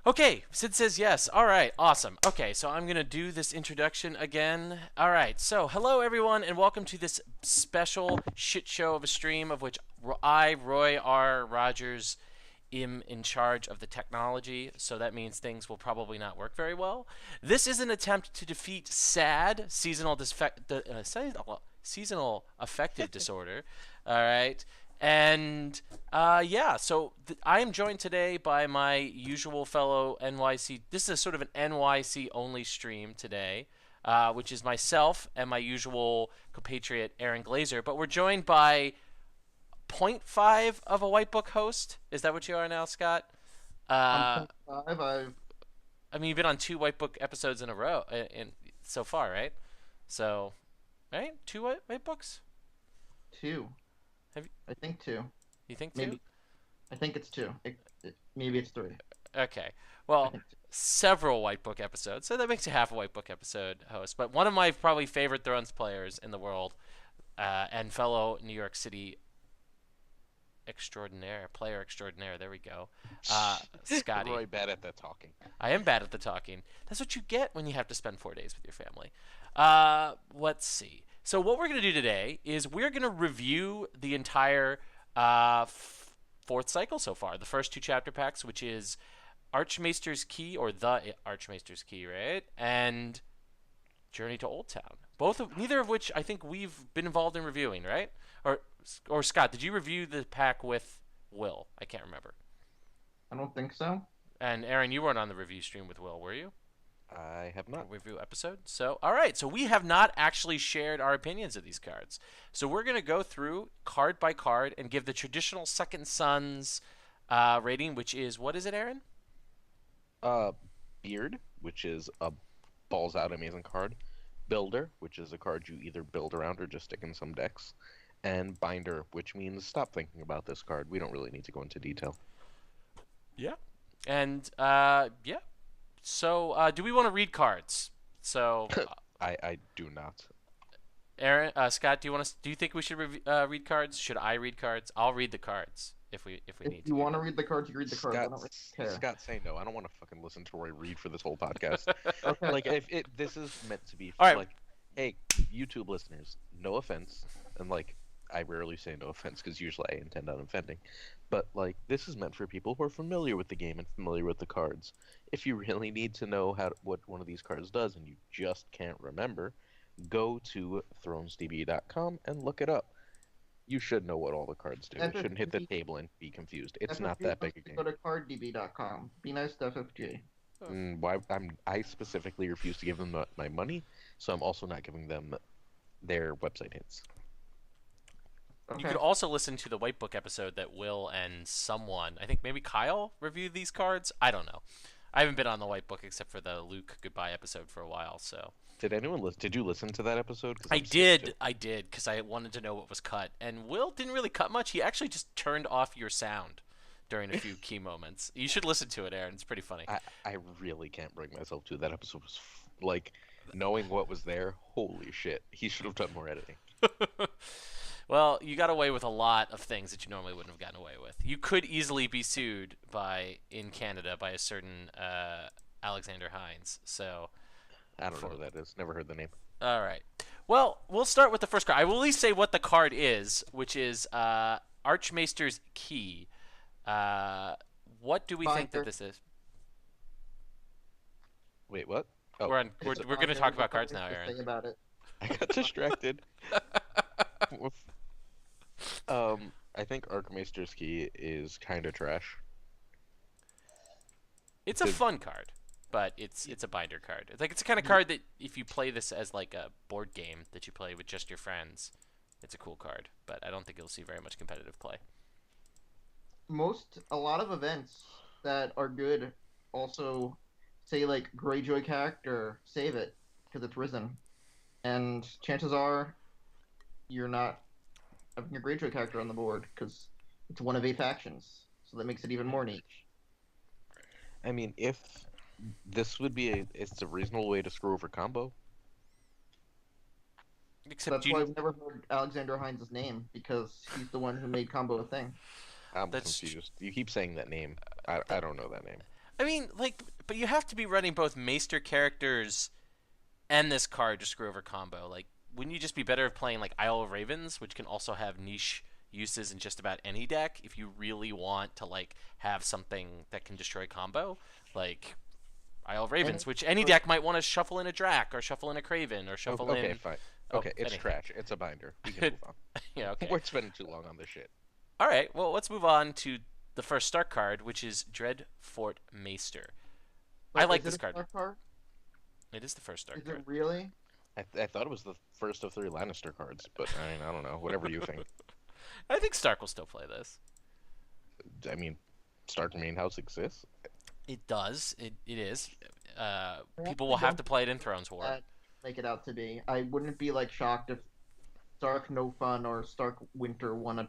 Okay, Sid says yes. All right, awesome. Okay, so I'm going to do this introduction again. All right, so hello everyone, and welcome to this special shit show of a stream of which I, Roy R. Rogers, am in charge of the technology, so that means things will probably not work very well. This is an attempt to defeat SAD, seasonal affective disorder. All right. And yeah, so I am joined today by my usual fellow NYC. This is a sort of an NYC only stream today, which is myself and my usual compatriot Aaron Glazer. But we're joined by point 0.5 of a White Book host. Is that what you are now, Scott? I'm Uh, point 5. I've I mean, you've been on two White Book episodes in a row, in so far, right? So, right, two White Books. 2. Have you, I think 2. you think two? Maybe. I think it's 2. Maybe it's 3. Okay. I Well, think several White Book episodes, so that makes you half a White Book episode host. But one of my probably favorite Thrones players in the world, and fellow New York City player extraordinaire. There we go. Scotty. Roy bad at that talking. I am bad at the talking. That's what you get when you have to spend 4 days with your family. Let's see. So what we're going to do today is we're going to review the entire fourth cycle so far. The first two chapter packs, which is Archmaester's Key, or the Archmaester's Key, right? And Journey to Old Town. Neither of which I think we've been involved in reviewing, right? Or Scott, did you review the pack with Will? I can't remember. I don't think so. And Aaron, you weren't on the review stream with Will, were you? I have not. Review episode. So, all right. So we have not actually shared our opinions of these cards. So we're going to go through card by card and give the traditional Second Sons rating, which is, what is it, Aaron? Uh, Beard, which is a balls out amazing card. Builder, which is a card you either build around or just stick in some decks. And Binder, which means stop thinking about this card. We don't really need to go into detail. Yeah. And yeah. So do we want to read cards? So I do not. Aaron, Scott, do you think we should read cards? Should I read cards? I'll read the cards if we If need you to. want to read the cards, you read the cards. I don't really care. Scott, say no. I don't want to fucking listen to Roy read for this whole podcast. Okay. Like, this is meant to be All right. like, hey, YouTube listeners, no offense, and like, I rarely say no offense because usually I intend on offending, but like, this is meant for people who are familiar with the game and familiar with the cards. If you really need to know what one of these cards does and you just can't remember, go to thronesdb.com and look it up. You should know what all the cards do. You shouldn't hit the table and be confused. It's not that big a game. Go to carddb.com. Be nice to FFG. Why I specifically refuse to give them my money, so I'm also not giving them their website hits. Okay. You could also listen to the White Book episode that Will and someone, I think maybe Kyle, reviewed these cards. I don't know. I haven't been on the White Book except for the Luke goodbye episode for a while, so. Did anyone listen? Did you listen to that episode? I did, because I wanted to know what was cut. And Will didn't really cut much. He actually just turned off your sound during a few key moments. You should listen to it, Aaron. It's pretty funny. I really can't bring myself to. That episode was like, knowing what was there, holy shit. He should have done more editing. Well, you got away with a lot of things that you normally wouldn't have gotten away with. You could easily be sued in Canada by a certain Alexander Hines. So I don't know who that is. Never heard the name. all right. Well, we'll start with the first card. I will at least say what the card is, which is Archmaester's Key. What do we think that this is? Wait, what? Oh, We're going to talk about cards now, Aaron. Say about it. I got distracted. I think Archmaester's Key is kind of trash. It's a fun card, but it's a binder card. It's the kind of card that if you play this as like a board game that you play with just your friends, it's a cool card. But I don't think you'll see very much competitive play. A lot of events that are good also say like Greyjoy character, save it because it's risen, and chances are you're not having a Greyjoy character on the board because it's one of 8 factions, so that makes it even more niche. I mean, if this would be it's a reasonable way to screw over combo. Except That's why I've never heard Alexander Hines' name, because he's the one who made combo a thing. I'm That's confused. You keep saying that name. I don't know that name. I mean, like, but you have to be running both Maester characters and this card to screw over combo. Like, wouldn't you just be better at playing like Isle of Ravens, which can also have niche uses in just about any deck if you really want to like have something that can destroy combo? Like Isle of And Ravens, which any deck might want to shuffle in a Drac or shuffle in a Craven or Oh, shuffle okay, in fine. oh Okay, it's anything. trash. It's a binder. We can move on. Yeah, okay. We're spending too long on this shit. All right. Well, let's move on to the first start card, which is Dreadfort Maester. I wait, like is this it a card. star card? It is the first start Is it card. really? I thought it was the first of three Lannister cards, but I mean, I don't know. Whatever you think. I think Stark will still play this. I mean, Stark main house exists. It does. It is. I People will actually have to don't play it in Thrones War. make it out to be. I wouldn't be like shocked if Stark No Fun or Stark Winter won a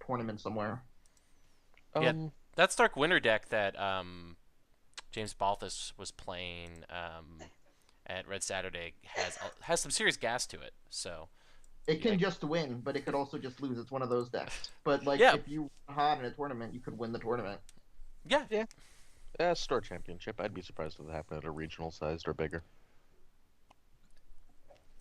tournament somewhere. Yeah. Um, That Stark Winter deck that James Balthus was playing at Red Saturday has some serious gas to it. So It can like, just win, but it could also just lose. It's one of those decks. But like, yeah, if you won hot in a tournament, you could win the tournament. yeah. store championship. I'd be surprised if it happened at a regional sized or bigger.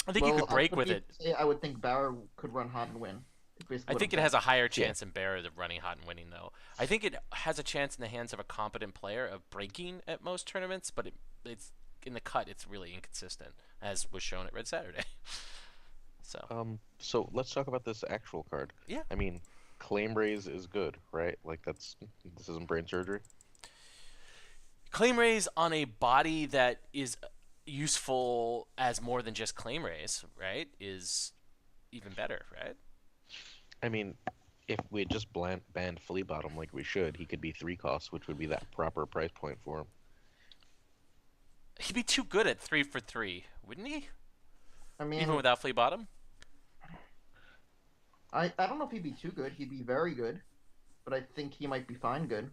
I think you could I break would with be- it. say I would think Bauer could run hot and win. It's basically I what think I'm it has saying. a higher chance in Bear of running hot and winning, though. I think it has a chance in the hands of a competent player of breaking at most tournaments, but it's in the cut. It's really inconsistent, as was shown at Red Saturday. So So let's talk about this actual card. yeah, I mean, claim raise is good, right? Like this isn't brain surgery. claim raise on a body that is useful as more than just claim raise, right? Is even better, right? I mean, if we had just banned Flea Bottom like we should, he could be 3 costs, which would be that proper price point for him. He'd be too good at 3 for 3, wouldn't he? I mean, Even without Flea Bottom. I don't know if he'd be too good. He'd be very good, but I think he might be fine good.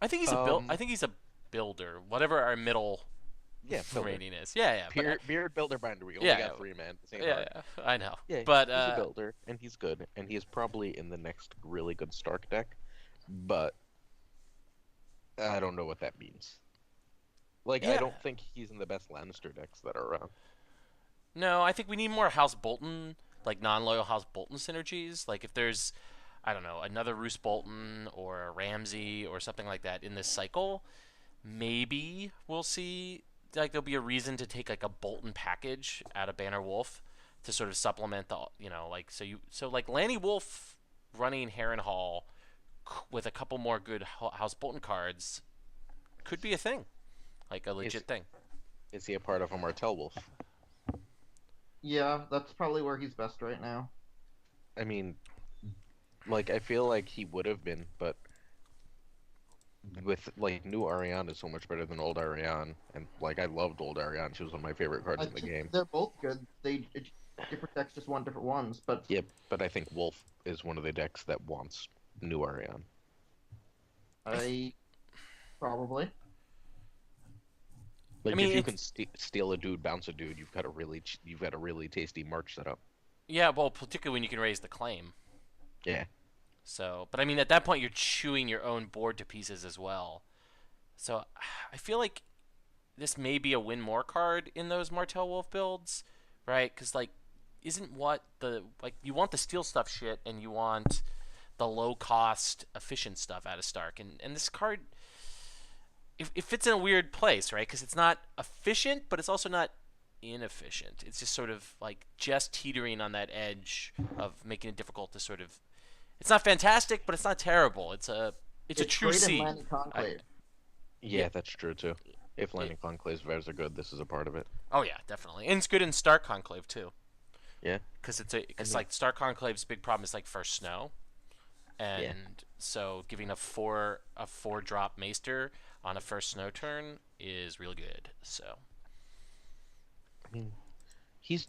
I think he's I think he's a builder, whatever our middle Yeah, builder. rating is. Yeah. Beard Builder Binder. We only Yeah, got 3 man. This ain't Yeah, hard. I know. Yeah, But he's a builder, and he's good, and he's probably in the next really good Stark deck, but I don't know what that means. Like, I Yeah. don't think he's in the best Lannister decks that are around. no, I think we need more House Bolton, like non-loyal House Bolton synergies. Like if there's, I don't know, another Roose Bolton or a Ramsey or something like that in this cycle, maybe we'll see. Like there'll be a reason to take like a Bolton package out of Banner Wolf to sort of supplement the, like so like Lanny Wolf running Harrenhal with a couple more good House Bolton cards could be a thing, like a legit thing. Is he a part of a Martell Wolf? Yeah, that's probably where he's best right now. I mean, like, I feel like he would have been, but with, like, new Ariane is so much better than old Ariane, and, like, I loved old Ariane. She was one of my favorite cards I in the think game. they're both good. Different decks just want different ones, but Yep, but I think Wolf is one of the decks that wants new Ariane. I probably. Like, I mean, if you can steal a dude, bounce a dude, you've got a really tasty March setup. Yeah, well, particularly when you can raise the claim. Yeah. So, but I mean, at that point, you're chewing your own board to pieces as well. So, I feel like this may be a win more card in those Martell Wolf builds, right? Because like, isn't what you want the steal stuff shit, and you want the low cost efficient stuff out of Stark, and this card. It fits in a weird place, right? Because it's not efficient, but it's also not inefficient. It's just sort of like just teetering on that edge of making it difficult to sort of. It's not fantastic, but it's not terrible. It's a true great in C. Land Conclave. Yeah, that's true, too. If Landing Conclave's Vez are good, this is a part of it. Oh yeah, definitely, and it's good in Star Conclave too. Yeah. Because like Star Conclave's big problem is like first snow, and Yeah. so giving a 4-drop Maester on a first snow turn is really good. So I mean, he's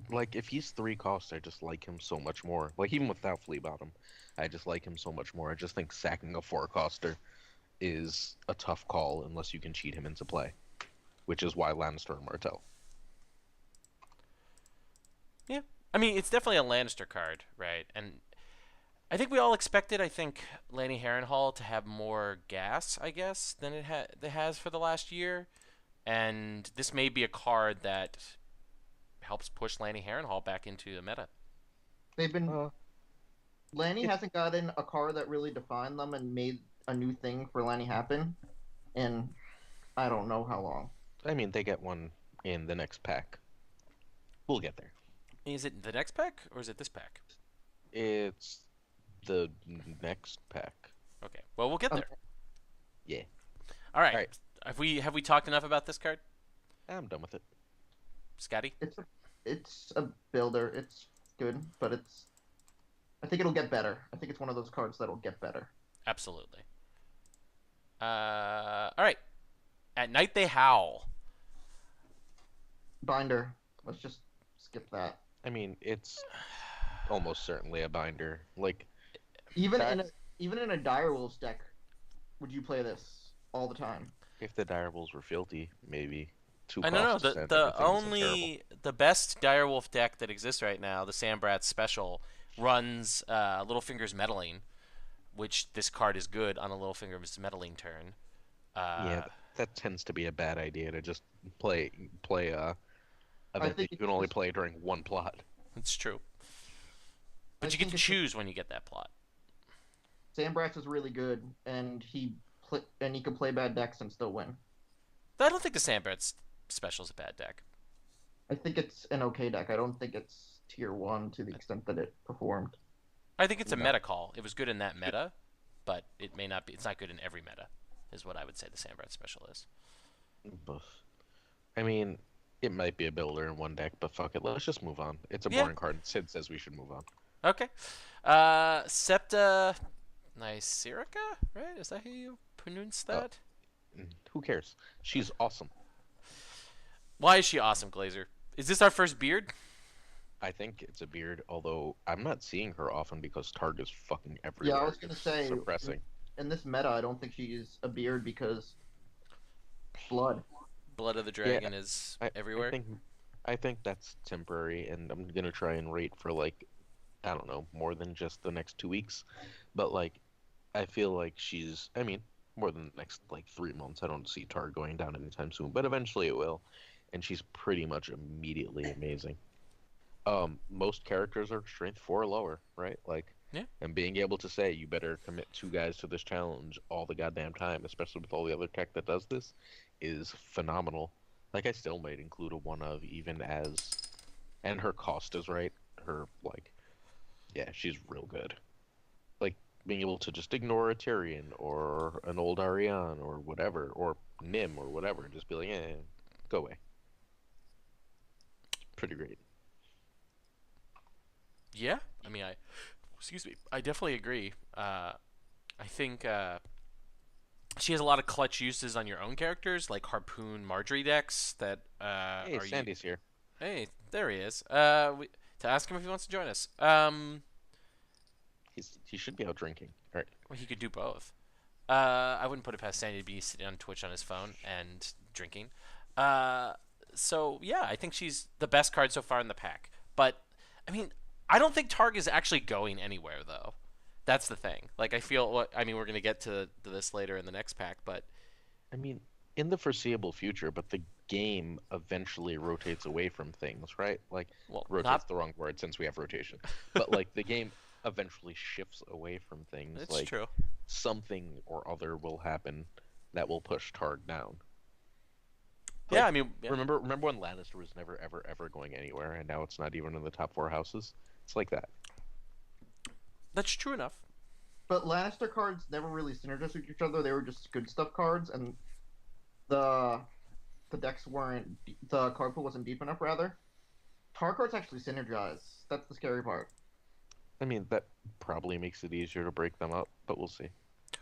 like, if he's 3 costs, I just like him so much more. Like, even without Flea Bottom, I just like him so much more. I just think sacking a 4-coster is a tough call unless you can cheat him into play, which is why Lannister and Martell. yeah, I mean it's definitely a Lannister card, right? And I think we all expected, I think, Lanny Harrenhal to have more gas, I guess, than it has for the last year. And this may be a card that helps push Lanny Harrenhal back into the meta. They've been Uh, Lanny it's hasn't gotten a card that really defined them and made a new thing for Lanny happen in I don't know how long. I mean, they get one in the next pack. We'll get there. Is it the next pack or is it this pack? It's the next pack. Okay. Well, we'll get Okay. there. Yeah. All right. All right. Have we talked enough about this card, I'm done with it. Scotty? It's a builder. It's good, but I think it'll get better. I think it's one of those cards that'll get better. Absolutely. All right. At night they howl. Binder. Let's just skip that. I mean, it's almost certainly a binder. Like, Even in a That's- even in a Direwolves deck, would you play this all the time? if the Direwolves were filthy, maybe two I don't know. costs. The and the everything isn't only the best Direwolf deck that exists right now, the Sambrat Special, runs Littlefinger's Meddling, which this card is good on a Littlefinger's Meddling turn. terrible. Yeah, that tends to be a bad idea to just play event think that you it's can only just- play during one plot. It's true. I But you get think to it's just- choose when you get that plot. Sandbrax is really good, and he can play bad decks and still win. I don't think the Sambrat Special is a bad deck. I think it's an okay deck. I don't think it's tier one to the extent that it performed. I think it's a No. meta call. It was good in that meta, but it may not be. It's not good in every meta, is what I would say the Sambrat Special is. But, I mean, it might be a builder in one deck, but fuck it. Let's just move on. It's a Yeah. boring card. Sid says we should move on. Okay. Septa Nicerica, right? Is that how you pronounce that? Who cares? She's awesome. Why is she awesome, Glazer? Is this our first beard? I think it's a beard, although I'm not seeing her often because Targ is fucking everywhere. Yeah, I was gonna It's say suppressing. in this meta, I don't think she's a beard because blood. Blood of the Dragon is everywhere. I think that's temporary, and I'm gonna try and rate for like, I don't know, more than just the next 2 weeks, but like, I feel like she's. I mean, more than the next like 3 months. I don't see Targ going down anytime soon, but eventually it will, and she's pretty much immediately amazing. Most characters are strength 4 or lower, right? Like, Yeah. and being able to say you better commit 2 guys to this challenge all the goddamn time, especially with all the other tech that does this, is phenomenal. Like, I still might include a one of even as, and her cost is right. Her like, yeah, she's real good. Like being able to just ignore a Tyrion or an old Ariane or whatever, or Nim or whatever, and just be like, go away. Pretty great. Yeah. I mean, excuse me. I definitely agree. I think she has a lot of clutch uses on your own characters, like Harpoon Marjorie decks that Hey, are Sandy's here. Hey, there he is. To ask him if he wants to join us. He should be out drinking. All right. Well, he could do both. I wouldn't put it past Sandy to be sitting on Twitch on his phone and drinking. So yeah, I think she's the best card so far in the pack. But I mean, I don't think Targ is actually going anywhere though. That's the thing. Like I feel. I mean, we're gonna get to this later in the next pack, but I mean, in the foreseeable future, but the game eventually rotates away from things, right? Like, well, rotates not. the wrong word since we have rotation. But like the game eventually shifts away from things. It's Like true. something or other will happen that will push Targ down. Yeah, Like, I mean, yeah. Remember when Lannister was never ever going anywhere, and now it's not even in the top 4 houses. It's like that. That's true enough. But Lannister cards never really synergized with each other. They were just good stuff cards, and the decks weren't the card pool wasn't deep enough. Rather, tar cards actually synergize. That's the scary part. I mean, that probably makes it easier to break them up, but we'll see.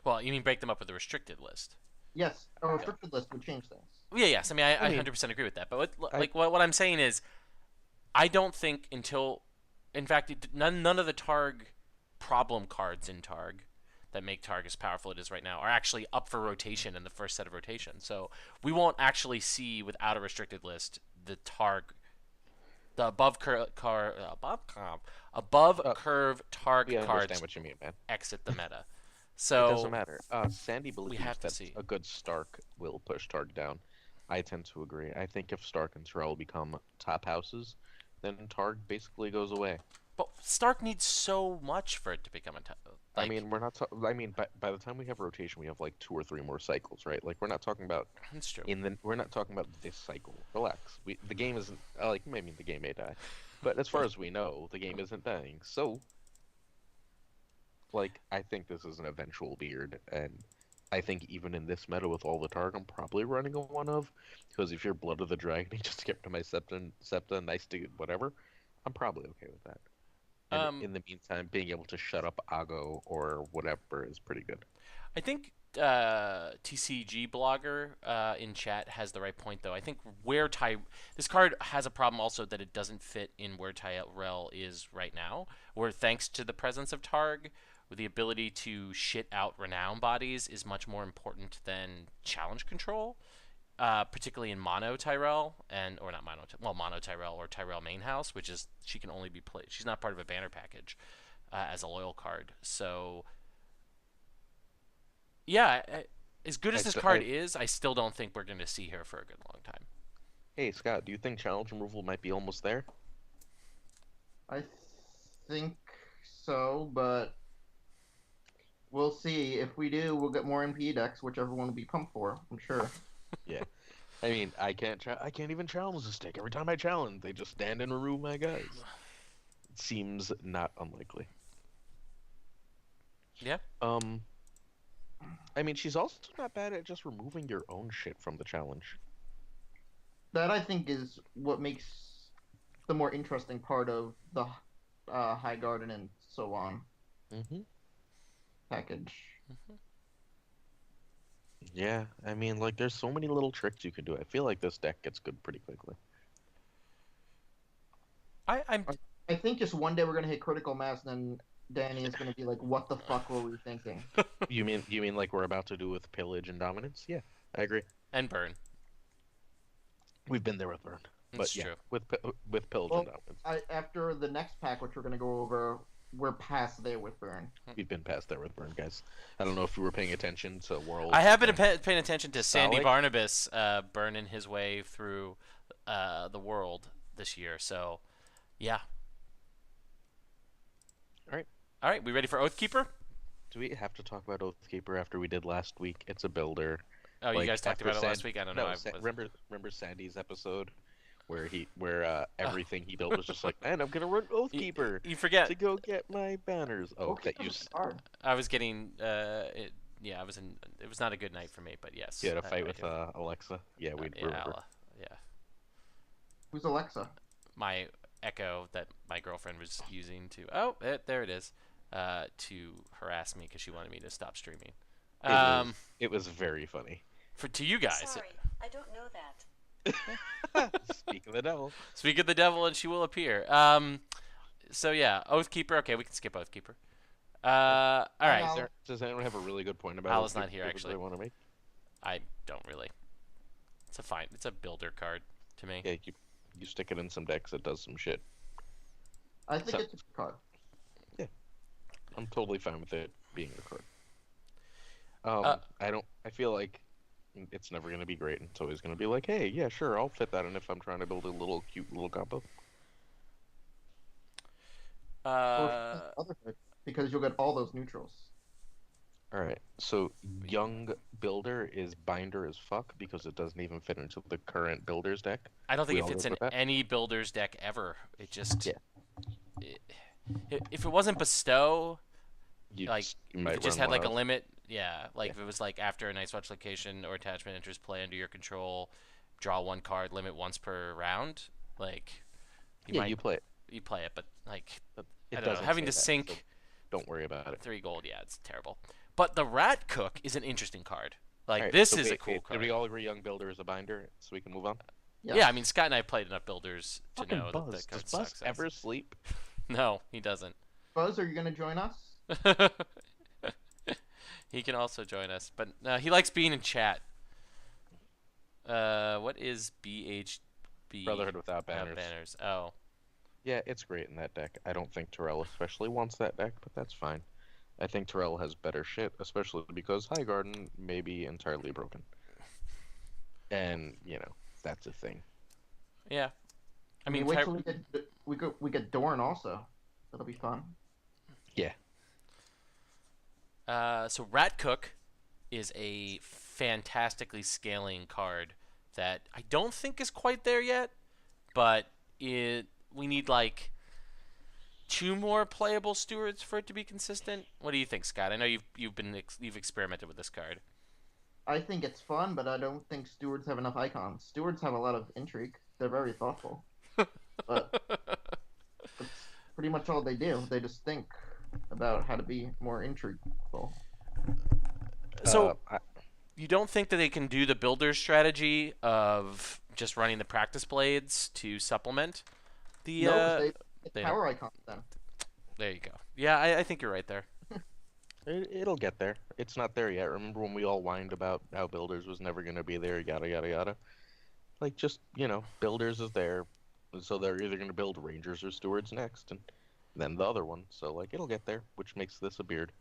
Well, you mean break them up with a restricted list? Yes, a restricted list would change things. Yeah, yes. I mean, I mean, 100% agree with that. But I- what I'm saying is, I don't think until, in fact, none of the Targ problem cards in Targ that make Targ as powerful it is right now are actually up for rotation in the first set of rotation. So we won't actually see without a restricted list the Targ The above Uh, curve Targ we understand cards what you mean, man. exit the meta. It doesn't So matter. Sandy we believes have to that see. a good Stark will push Targ down. I tend to agree. I think if Stark and Terrell become top houses, then Targ basically goes away. But Stark needs so much for it to become a I like. mean, we're not. I mean, by the time we have rotation, we have like 2 or 3 more cycles, right? Like, we're not talking about It's true. we're not talking about this cycle. Relax. The game isn't like, I mean, the game may die, but as far as we know, the game isn't dying. So, like, I think this is an eventual beard, and I think even in this meta with all the Targ, I'm probably running a one of, because if you're Blood of the Dragon, you just get to my Septa, nice to whatever, I'm probably okay with that. And Um, in the meantime, being able to shut up Ago or whatever is pretty good. I think TCG blogger in chat has the right point though. I think where this card has a problem also that it doesn't fit in where Tyrell is right now. Where thanks to the presence of Targ, with the ability to shit out renown bodies is much more important than challenge control. Particularly in mono Tyrell or not mono, mono Tyrell or Tyrell main house, which is she can only be played. She's not part of a banner package as a loyal card. So yeah, as good I as this st- card I, is, I still don't think we're going to see her for a good long time. hey Scott, do you think challenge removal might be almost there? I think so, but we'll see. If we do, we'll get more MP decks, which everyone will be pumped for, I'm sure. Yeah. I mean, I can't even challenge this deck. Every time I challenge, they just stand and remove my guys. It seems not unlikely. Yeah. Um, I mean, she's also not bad at just removing your own shit from the challenge. That I think is what makes the more interesting part of the High Garden and so on Mm-hmm. package. Yeah, I mean, like, there's so many little tricks you can do. I feel like this deck gets good pretty quickly. I'm I think just one day we're gonna hit critical mass, and then Danny is gonna be like, "What the fuck were we thinking?" You mean like we're about to do with pillage and dominance? Yeah, I agree. and burn. We've been there with burn, It's but yeah, true. with pillage and Well, dominance, after the next pack, which we're gonna go over, we're past there with burn. we've been past there with burn, guys. I don't know if you were paying attention to World. I have been paying attention to Sandy Solid. Barnabas burning his way through the world this year. So, yeah. All right. All right. We ready for Oathkeeper? Do we have to talk about Oathkeeper after we did last week? It's a builder. Oh, you Like, guys talked after about it last week. I don't know. No, I was... remember Sandy's episode where everything he built was just like, man, I'm gonna run Oathkeeper You forget. to go get my banners. Oh, Okay, that you hard. I was getting. Yeah, I was in. It was not a good night for me, but yes. you had a fight I with do. Alexa. Yeah, we Yeah, remember. yeah. Who's Alexa? My Echo that my girlfriend was using to. Oh, there it is. To harass me because she wanted me to stop streaming. It was very funny. To you guys. Sorry, I don't know that. Speak of the devil. Speak of the devil, and she will appear. So yeah, Oathkeeper. Okay, we can skip Oathkeeper. All right. Al. Does anyone have a really good point about Al is Oathkeeper not here, that actually. they want to make? I don't really. It's a builder card to me. Yeah, you stick it in some decks, it does some shit. I think So- it's a good card. I'm totally fine with it being a card. I feel like it's never gonna be great. It's always gonna be like, hey, yeah, sure, I'll fit that in if I'm trying to build a little cute little combo. Other card, because you'll get all those neutrals. All right, so young builder is binder as fuck because it doesn't even fit into the current builder's deck. I don't think We it all fits good in with that? any builder's deck ever. It just. Yeah. If it wasn't bestow, You like you if might it just run had like one a of. limit, yeah. Like Yeah. if it was like after a Night's Watch location or attachment enters play under your control, draw one card, limit once per round. Like Yeah, you play it. you play it, but like But I it don't know, doesn't having say to that, sink so don't worry about it. 3 gold, yeah, it's terrible. But the Rat Cook is an interesting card. Like Alright, this so is a wait, cool wait, card. Did we all agree young builder is a binder so we can move on? Yeah, I mean Scott and I played enough builders to Fucking know Buzz. that that Does card Buzz sucks. ever sleep? No, he doesn't. Buzz, are you gonna join us? He can also join us, but he likes being in chat. What is BHB? Brotherhood without banners. Banners. Oh, Yeah, it's great in that deck. I don't think Terrell especially wants that deck, but that's fine. I think Terrell has better shit, especially because High Garden may be entirely broken. And, that's a thing. Yeah. I mean, wait till we get Dorn also. That'll be fun. Yeah. So Rat Cook is a fantastically scaling card that I don't think is quite there yet, but we need like two more playable stewards for it to be consistent. What do you think, Scott? I know you've experimented with this card. I think it's fun, but I don't think stewards have enough icons. Stewards have a lot of intrigue. They're very thoughtful, but that's pretty much all they do. They just think about how to be more intrigueful. So you don't think that they can do the builder's strategy of just running the practice blades to supplement the? No, 'cause They they don't. power icons then. There you go. Yeah, I think you're right there. It'll get there. It's not there yet. Remember when we all whined about how Builders was never going to be there, yada, yada, yada? Like, just, Builders is there, so they're either going to build Rangers or Stewards next, and then the other one. So, like, it'll get there, which makes this a beard.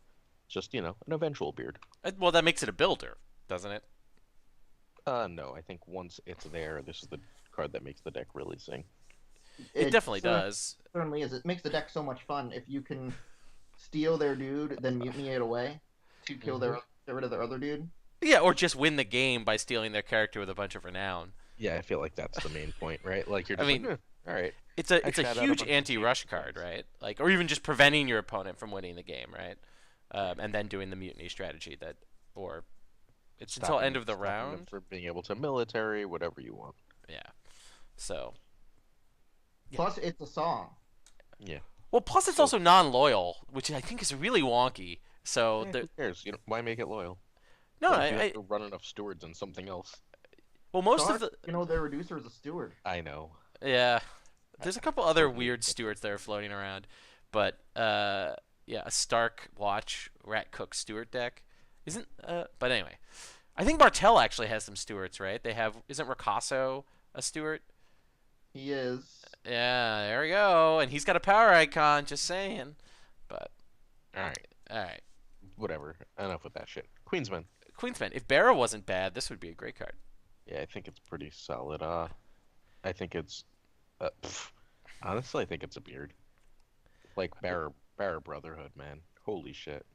Just, an eventual beard. Well, that makes it a builder, doesn't it? No, I think once it's there, this is the card that makes the deck really sing. It definitely does. Certainly is. It makes the deck so much fun if you can steal their dude, then mutiny it away to kill get rid of their other dude. Yeah, or just win the game by stealing their character with a bunch of renown. Yeah, I feel like that's the main point, right? Like you're just all right. It's a huge anti-rush card, right? Like, or even just preventing your opponent from winning the game, right? And then doing the mutiny strategy it's until end of the round for being able to military whatever you want. Yeah. So. Yeah. Plus, it's a song. Yeah. Well, plus it's also non-loyal, which I think is really wonky. So who cares? Why make it loyal? No, I have to run enough stewards and something else. Well, most of the their reducer is a steward. I know. Yeah, there's a couple other weird stewards that are floating around, but a Stark Watch Rat Cook steward deck isn't. But anyway, I think Martell actually has some stewards, right? Isn't Ricasso a steward? He is. Yeah, there we go, and he's got a power icon. Just saying, but all right, whatever. Enough with that shit. Queensman. If Barra wasn't bad, this would be a great card. Yeah, I think it's pretty solid. I think it's, honestly, I think it's a beard. Like Barra Brotherhood, man. Holy shit.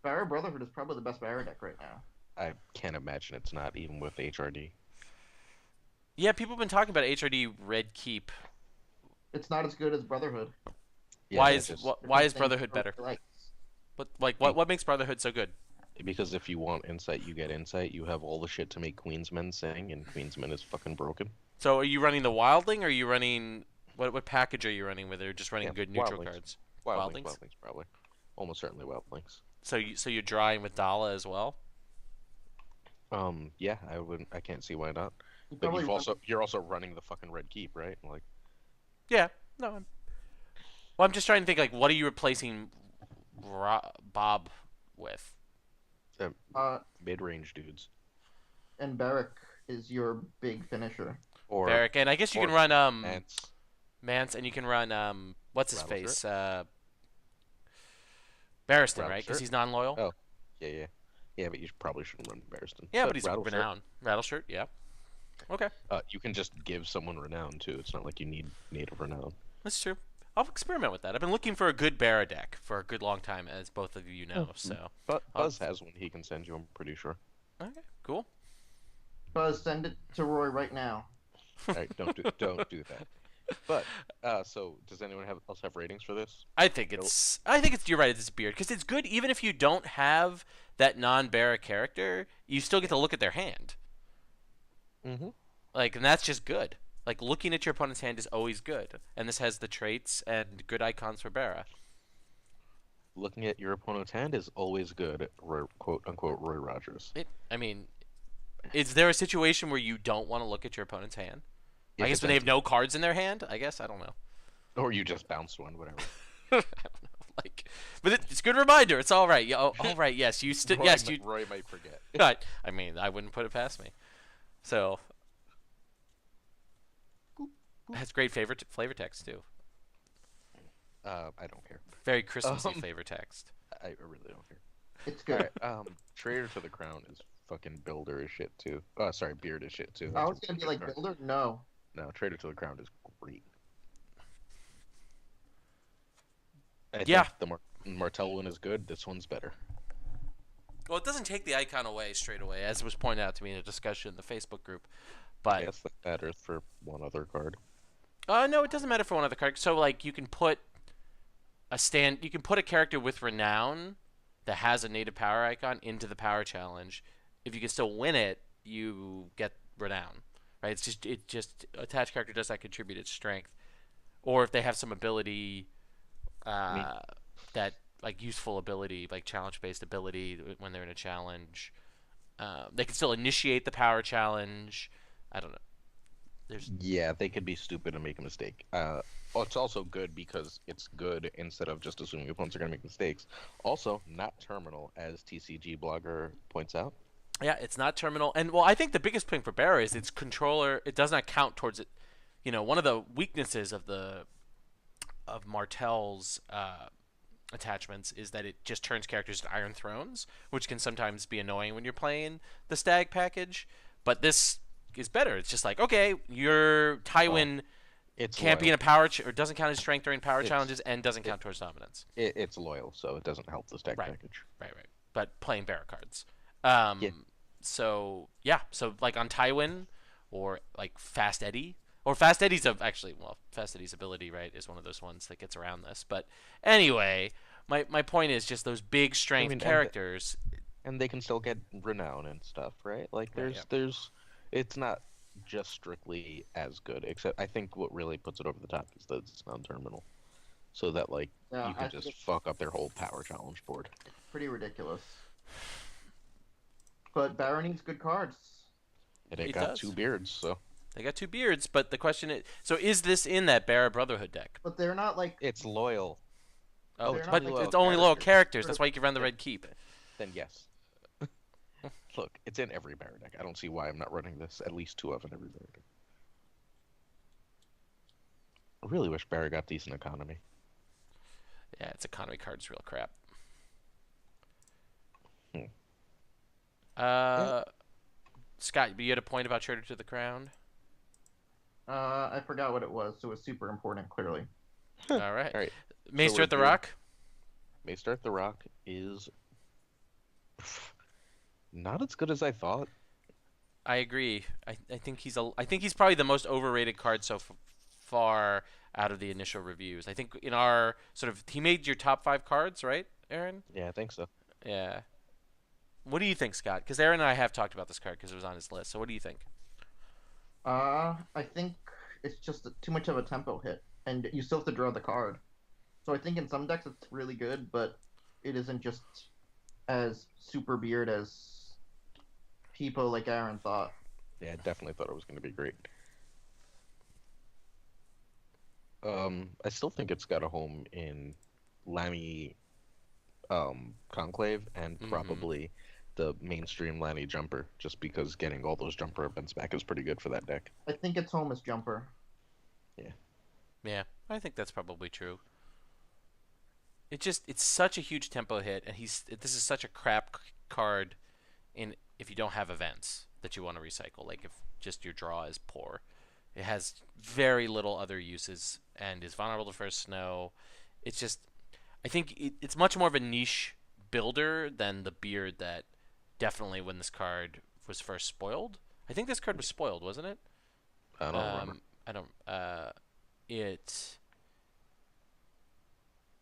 Barra Brotherhood is probably the best Barra deck right now. I can't imagine it's not, even with HRD. Yeah, people have been talking about HRD Red Keep. It's not as good as Brotherhood. Yeah, why is Brotherhood better? What makes Brotherhood so good? Because if you want insight, you get insight. You have all the shit to make Queensmen sing, and Queensmen is fucking broken. So are you running the Wildling, or are you running what package are you running with? Or just running good neutral Wildlings. cards? Wildlings probably. Almost certainly Wildlings. So you're drawing with Dala as well? Yeah, I wouldn't. I can't see why not. But you're also running the fucking Red Keep, right? Like. Yeah. No. I'm just trying to think, like, what are you replacing Bob with? Mid-range dudes. And Barrack is your big finisher. Or Barrack, and I guess you can run Mance, and you can run what's his face? Barristan, right? Because he's non-loyal. Oh, yeah. Yeah, but you probably shouldn't run Barristan. Yeah, but he's renowned. Rattleshirt, yeah. Okay. You can just give someone renown too. It's not like you need native renown. That's true. I'll experiment with that. I've been looking for a good Barra deck for a good long time, as both of you know. So. But Buzz has one he can send you. I'm pretty sure. Okay. Cool. Buzz, send it to Roy right now. All right, don't do that. But so does anyone else have ratings for this? I think you're right. It's beard because it's good even if you don't have that non-Barra character. You still get to look at their hand. Mm-hmm. Like, and that's just good. Like, looking at your opponent's hand is always good, and this has the traits and good icons for Barra. Looking at your opponent's hand is always good, quote unquote Roy Rogers. Is there a situation where you don't want to look at your opponent's hand? I guess when they have no cards in their hand. I guess I don't know. Or you just bounced one, whatever. I don't know. But it's a good reminder. It's all right. All right. Yes, you still. Yes, you. Roy might forget. I mean, I wouldn't put it past me. So. It has great flavor text too. I don't care. Very Christmassy Um, flavor text. I really don't care. It's All good. right. Traitor to the Crown is fucking builder as shit too. Sorry, beard as shit too. I That's was a gonna be good like card. Builder. No. No, Traitor to the Crown is great. I Yeah. think the Martell one is good. This one's better. Well, it doesn't take the icon away straight away, as was pointed out to me in a discussion in the Facebook group. I But guess that matters for one other card. no, it doesn't matter for one other card. So like you can put you can put a character with renown that has a native power icon into the power challenge. If you can still win it, you get renown. Right? It just attached character does not contribute its strength. Or if they have some ability that like useful ability, like challenge based ability when they're in a challenge. They can still initiate the power challenge. I don't know. Yeah, they could be stupid and make a mistake. It's also good because it's good instead of just assuming opponents are going to make mistakes. Also, not terminal, as TCG Blogger points out. Yeah, it's not terminal. And well, I think the biggest thing for Barra is its controller. It does not count towards it. You know, one of the weaknesses of Martell's attachments is that it just turns characters to Iron Thrones, which can sometimes be annoying when you're playing the Stag package. But this is better. It's just like, okay, your Tywin can't be in a power or doesn't count as strength during power challenges and doesn't count towards dominance. It's loyal, so it doesn't help the Stag package. Right. But playing Barra cards. Yeah. So yeah, so like on Tywin or like Fast Eddie. Or Fast Eddie's Fast Eddie's ability, right, is one of those ones that gets around this. But anyway, my point is just those big strength characters. And they can still get renown and stuff, right? Like it's not just strictly as good, except I think what really puts it over the top is that it's non-terminal. So that like you can just fuck up their whole power challenge board. Pretty ridiculous. But Barra needs good cards. And it got two beards, so they got two beards, but the question is, so is this in that Barra Brotherhood deck? But they're not like... It's loyal. Oh, They're but not it's only loyal characters. That's why you can run the Red Keep. Then yes. Look, it's in every Barra deck. I don't see why I'm not running this. At least two of in every Barra deck. I really wish Barra got decent economy. Yeah, its economy card's real crap. Scott, you had a point about Traitor to the Crown? I forgot what it was, so it was super important, clearly. All right. All right. Maester at the Rock? Maester at the Rock is not as good as I thought. I agree. I think he's probably the most overrated card so far out of the initial reviews. I think in our he made your top 5 cards, right, Aaron? Yeah, I think so. Yeah. What do you think, Scott? Because Aaron and I have talked about this card because it was on his list. So what do you think? I think it's just too much of a tempo hit, and you still have to draw the card. So I think in some decks it's really good, but it isn't just as super beard as people like Aaron thought. Yeah, I definitely thought it was going to be great. I still think it's got a home in Lamy Conclave and probably the mainstream Lanny Jumper, just because getting all those jumper events back is pretty good for that deck. I think its home is Jumper. Yeah, I think that's probably true. It's such a huge tempo hit, and this is such a crap card if you don't have events that you want to recycle. Like if just your draw is poor, it has very little other uses and is vulnerable to first snow. It's just, I think it's much more of a niche builder than the beard that definitely when this card was first spoiled. I think this card was spoiled, wasn't it? I don't remember. I don't.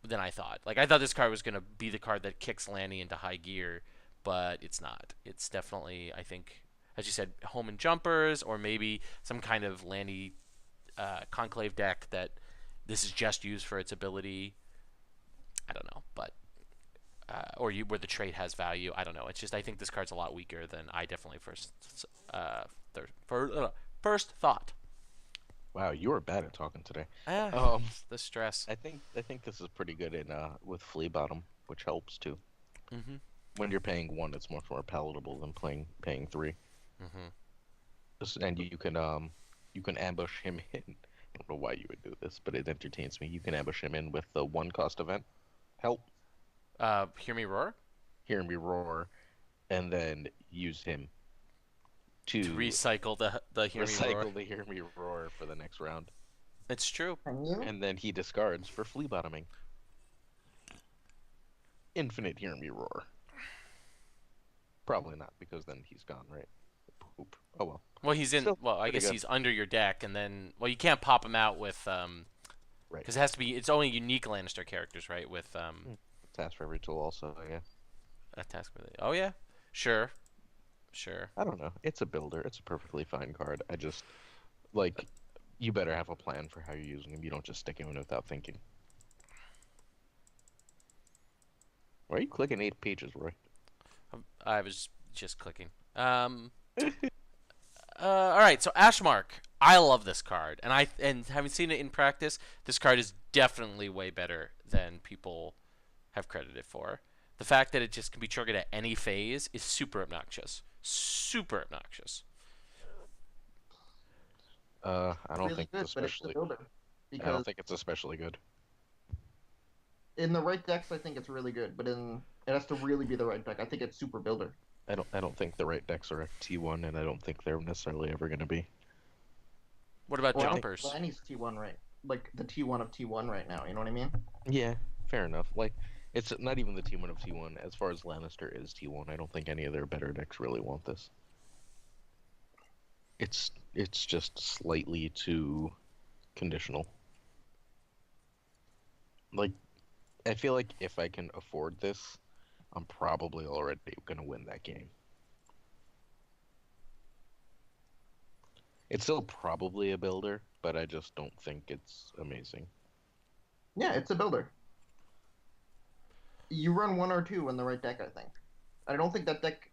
Than I thought. Like I thought this card was gonna be the card that kicks Lanny into high gear, but it's not. It's definitely, I think, as you said, home and jumpers, or maybe some kind of Lanny Conclave deck that this is just used for its ability. I don't know, but where the trait has value. I don't know. It's just I think this card's a lot weaker than I definitely first thought. Wow, you were bad at talking today. The stress. I think this is pretty good in with Flea Bottom, which helps too. Mm-hmm. When you're paying 1, it's much more palatable than paying 3. Mm-hmm. And you can ambush him in don't know why you would do this, but it entertains me. You can ambush him in with the 1 cost event. Help, Hear me roar? hear me roar, and then use him To to recycle the hear me roar. recycle the hear me roar for the next round. It's true. Can you? And then he discards for flea bottoming. Infinite hear me roar. Probably not, because then he's gone, right? Poop. Oh well. Well, he's in. Still Well, I pretty guess good. he's under your deck, and then you can't pop him out with Right. because it has to be. It's only unique Lannister characters, right? With Task for every tool also, yeah. a task ability. Oh yeah, sure. I don't know. It's a builder. It's a perfectly fine card. I just like you better have a plan for how you're using him. You don't just stick him in without thinking. Why are you clicking 8 pages, Roy? I was just clicking. All right, so Ashmark. I love this card, and having seen it in practice, this card is definitely way better than people have credited for. The fact that it just can be triggered at any phase is super obnoxious. Super obnoxious. I don't Really think good, it's but it's the especially. builder. I Because don't think it's especially good. in the right decks, I think it's really good, but it has to really be the right deck. I think it's super builder. I don't think the right decks are at T1, and I don't think they're necessarily ever going to be. What about Well, jumpers? Lanny's T1 right, like the T1 of T1 right now. You know what I mean? Yeah, fair enough. Like, it's not even the T1 of T1. As far as Lannister is T1, I don't think any of their better decks really want this. It's just slightly too conditional. Like, I feel like if I can afford this, I'm probably already going to win that game. It's still probably a builder, but I just don't think it's amazing. Yeah, it's a builder. You run 1 or 2 in the right deck. I think. I don't think that deck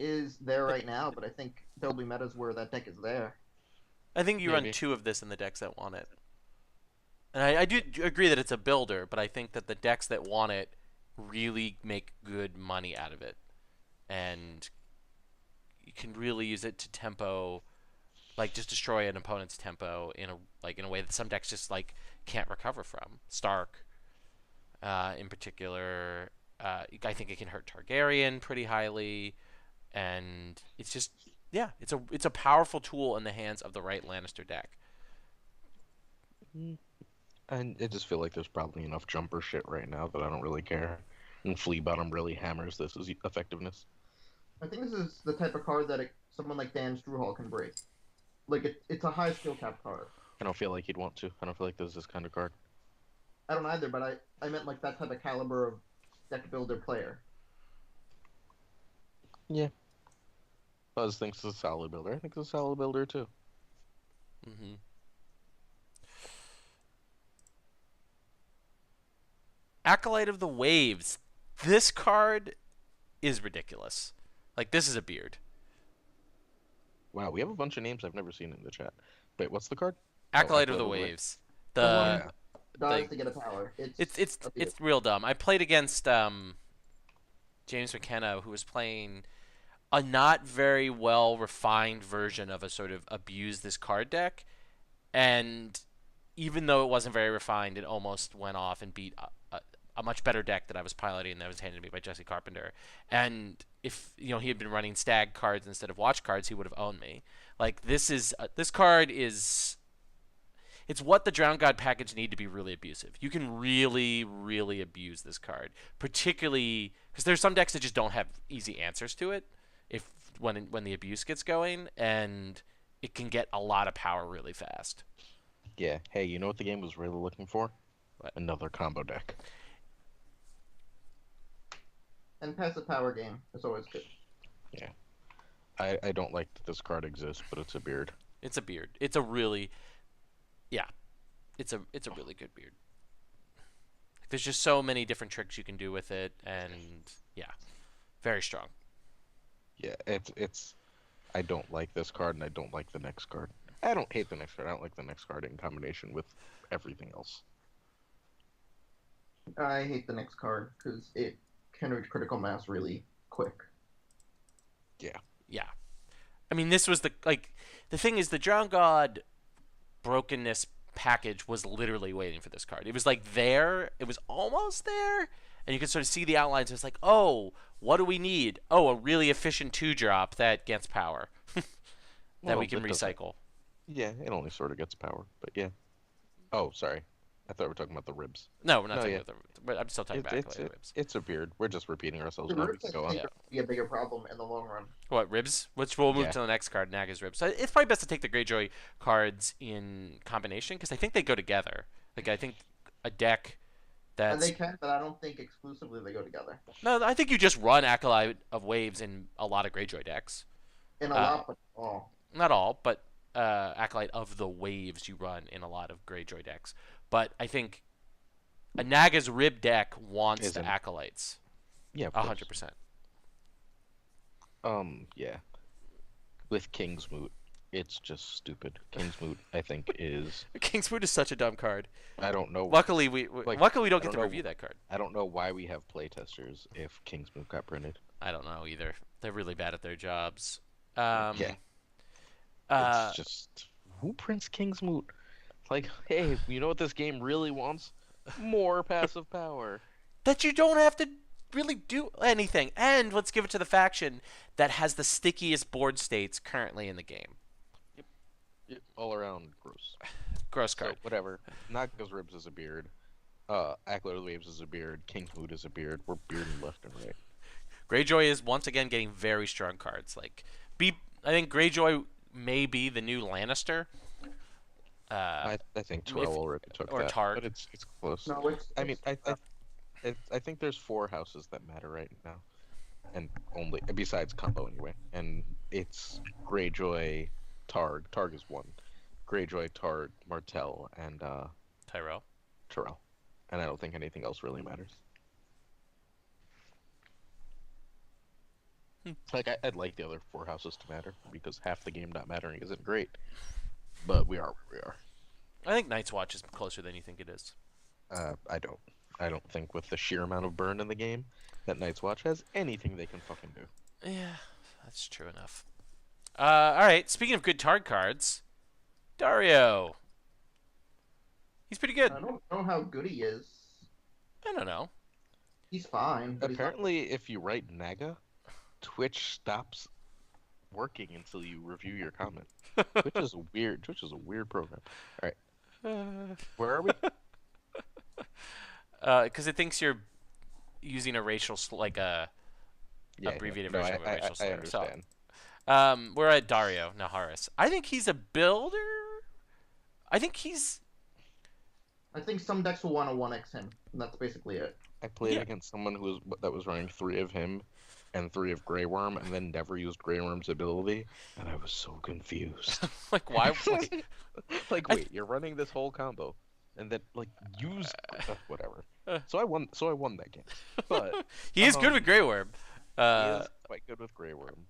is there right now, but I think there'll be metas where that deck is there. I think you run Maybe. 2 of this in the decks that want it. And I do agree that it's a builder, but I think that the decks that want it really make good money out of it. And you can really use it to tempo, like just destroy an opponent's tempo in a way that some decks just like can't recover from. Stark, in particular, I think it can hurt Targaryen pretty highly, and it's just it's a powerful tool in the hands of the right Lannister deck. And I just feel like there's probably enough jumper shit right now that I don't really care. And Flea Bottom really hammers this as effectiveness. I think this is the type of card that someone like Dan Struhal can break. Like it's a high skill cap card. I don't feel like he'd want to. I don't feel like this is this kind of card. I don't either, but I meant like that type of caliber of deck builder player. Yeah. Buzz thinks it's a solid builder. I think it's a solid builder too. Mm-hmm. Acolyte of the Waves. This card is ridiculous. Like, this is a beard. Wow, we have a bunch of names I've never seen in the chat. Wait, what's the card? Acolyte of Acolyte the of the Waves. The one The dies like- to get a power. it's a beard. real dumb. I played against James McKenna, who was playing a not very well refined version of a sort of abuse this card deck, and even though it wasn't very refined, it almost went off and beat a much better deck that I was piloting that was handed to me by Jesse Carpenter. And if he had been running stag cards instead of watch cards, he would have owned me. Like, this card is, it's what the Drowned God package need to be really abusive. You can really, really abuse this card, particularly because there's some decks that just don't have easy answers to it. When the abuse gets going, and it can get a lot of power really fast. Yeah. Hey, you know what the game was really looking for? What? Another combo deck. And passive power game is always good. Yeah. I don't like that this card exists, but it's a beard. It's a beard. It's a really, it's a really good beard. There's just so many different tricks you can do with it, and very strong. Yeah, it's. I don't like this card, and I don't like the next card. I don't hate the next card. I don't like the next card in combination with everything else. I hate the next card because it can reach critical mass really quick. Yeah. I mean, this was the thing is the Drowned God brokenness package was literally waiting for this card. It was like there. It was almost there. And you can sort of see the outlines. It's like, oh, what do we need? Oh, a really efficient 2-drop that gets power that Well, we can that doesn't- recycle. Yeah, it only sort of gets power, but yeah. Oh, sorry. I thought we were talking about the ribs. No, we're not No, talking yeah. about the. But I'm still talking about accolade ribs. It's a beard. We're just repeating ourselves The now. We ribs, can I go on. think, are going to be a bigger problem in the long run. What, ribs? Which we'll move Yeah. to the next card, Naga's ribs. So it's probably best to take the Greyjoy cards in combination because I think they go together. Like I think a deck And that's they can, but I don't think exclusively they go together. no, I think you just run Acolyte of Waves in a lot of Greyjoy decks. In a lot, but all. Not all, but Acolyte of the Waves you run in a lot of Greyjoy decks. But I think a Naga's rib deck wants Isn't. the Acolytes. Yeah, of course. 100%. Yeah. With Kingsmoot, it's just stupid. Kingsmoot, I think, is Kingsmoot is such a dumb card. I don't know. Luckily, we Like, luckily we don't I get don't to know- review that card. I don't know why we have playtesters if Kingsmoot got printed. I don't know either. They're really bad at their jobs. Yeah. It's just who prints Kingsmoot? Like, hey, you know what this game really wants? More passive power. That you don't have to really do anything. And let's give it to the faction that has the stickiest board states currently in the game. All around gross. Gross So, card. whatever. Naga's ribs is a beard. Acolyte of the Waves is a beard. Kingsmoot is a beard. We're bearding left and right. Greyjoy is once again getting very strong cards. I think Greyjoy may be the new Lannister. I think Terrell already took or that, Targ. but it's close. No, it's. I mean, I think there's 4 houses that matter right now, and only besides combo anyway. And it's Greyjoy, Targ. Targ is 1. Greyjoy, Targ, Martell, and Tyrell. Terrell. And I don't think anything else really matters. Like I'd like the other 4 houses to matter because half the game not mattering isn't great. But we are where we are. I think Night's Watch is closer than you think it is. I don't think with the sheer amount of burn in the game that Night's Watch has anything they can fucking do. Yeah, that's true enough. All right. Speaking of good Targ cards, Dario. He's pretty good. I don't know how good he is. I don't know. He's fine. But Apparently, if you write Naga, Twitch stops working until you review your comment. Twitch is weird. Twitch is a weird program. All right, where are we? Because it thinks you're using a racial abbreviated version of a racial slur. I understand. So, we're at Dario Naharis. I think he's a builder. I think I think some decks will want to 1x him. And that's basically it. I played Yeah. against someone that was running 3 of him and 3 of Grey Worm, and then never used Grey Worm's ability, and I was so confused. like why? Like, wait, you're running this whole combo, and then use whatever. So I won that game. But he is good with Grey Worm. he is quite good with Grey Worm.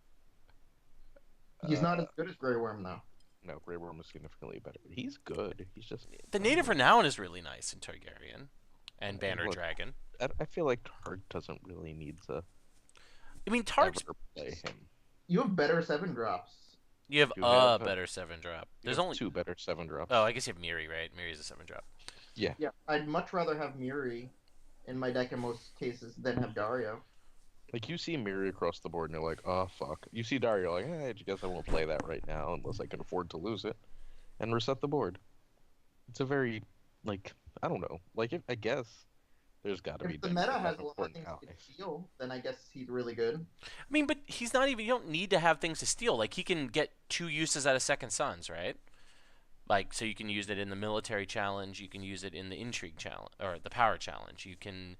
He's not as good as Grey Worm, though. No, Grey Worm is significantly better. He's good. He's just The native renown is really nice in Targaryen and Banner Look, Dragon. I feel like Targ doesn't really need to I mean, Targ's. ever play him. You have better 7-drops. You have You a have- better 7-drop. You There's have only. 2 better 7-drops. Oh, I guess you have Miri, right? Miri's a 7-drop. Yeah, I'd much rather have Miri in my deck in most cases than have Dario. Like, you see Miri across the board, and you're like, oh, fuck. You see Dario, you're like, I guess I won't play that right now unless I can afford to lose it. And reset the board. It's a very, I don't know. I guess there's got to be If the decks meta that has have a lot of important things allies. to steal, then I guess he's really good. I mean, but he's not even. You don't need to have things to steal. Like, he can get 2 uses out of Second Sons, right? So you can use it in the military challenge. You can use it in the intrigue challenge or the power challenge. You can,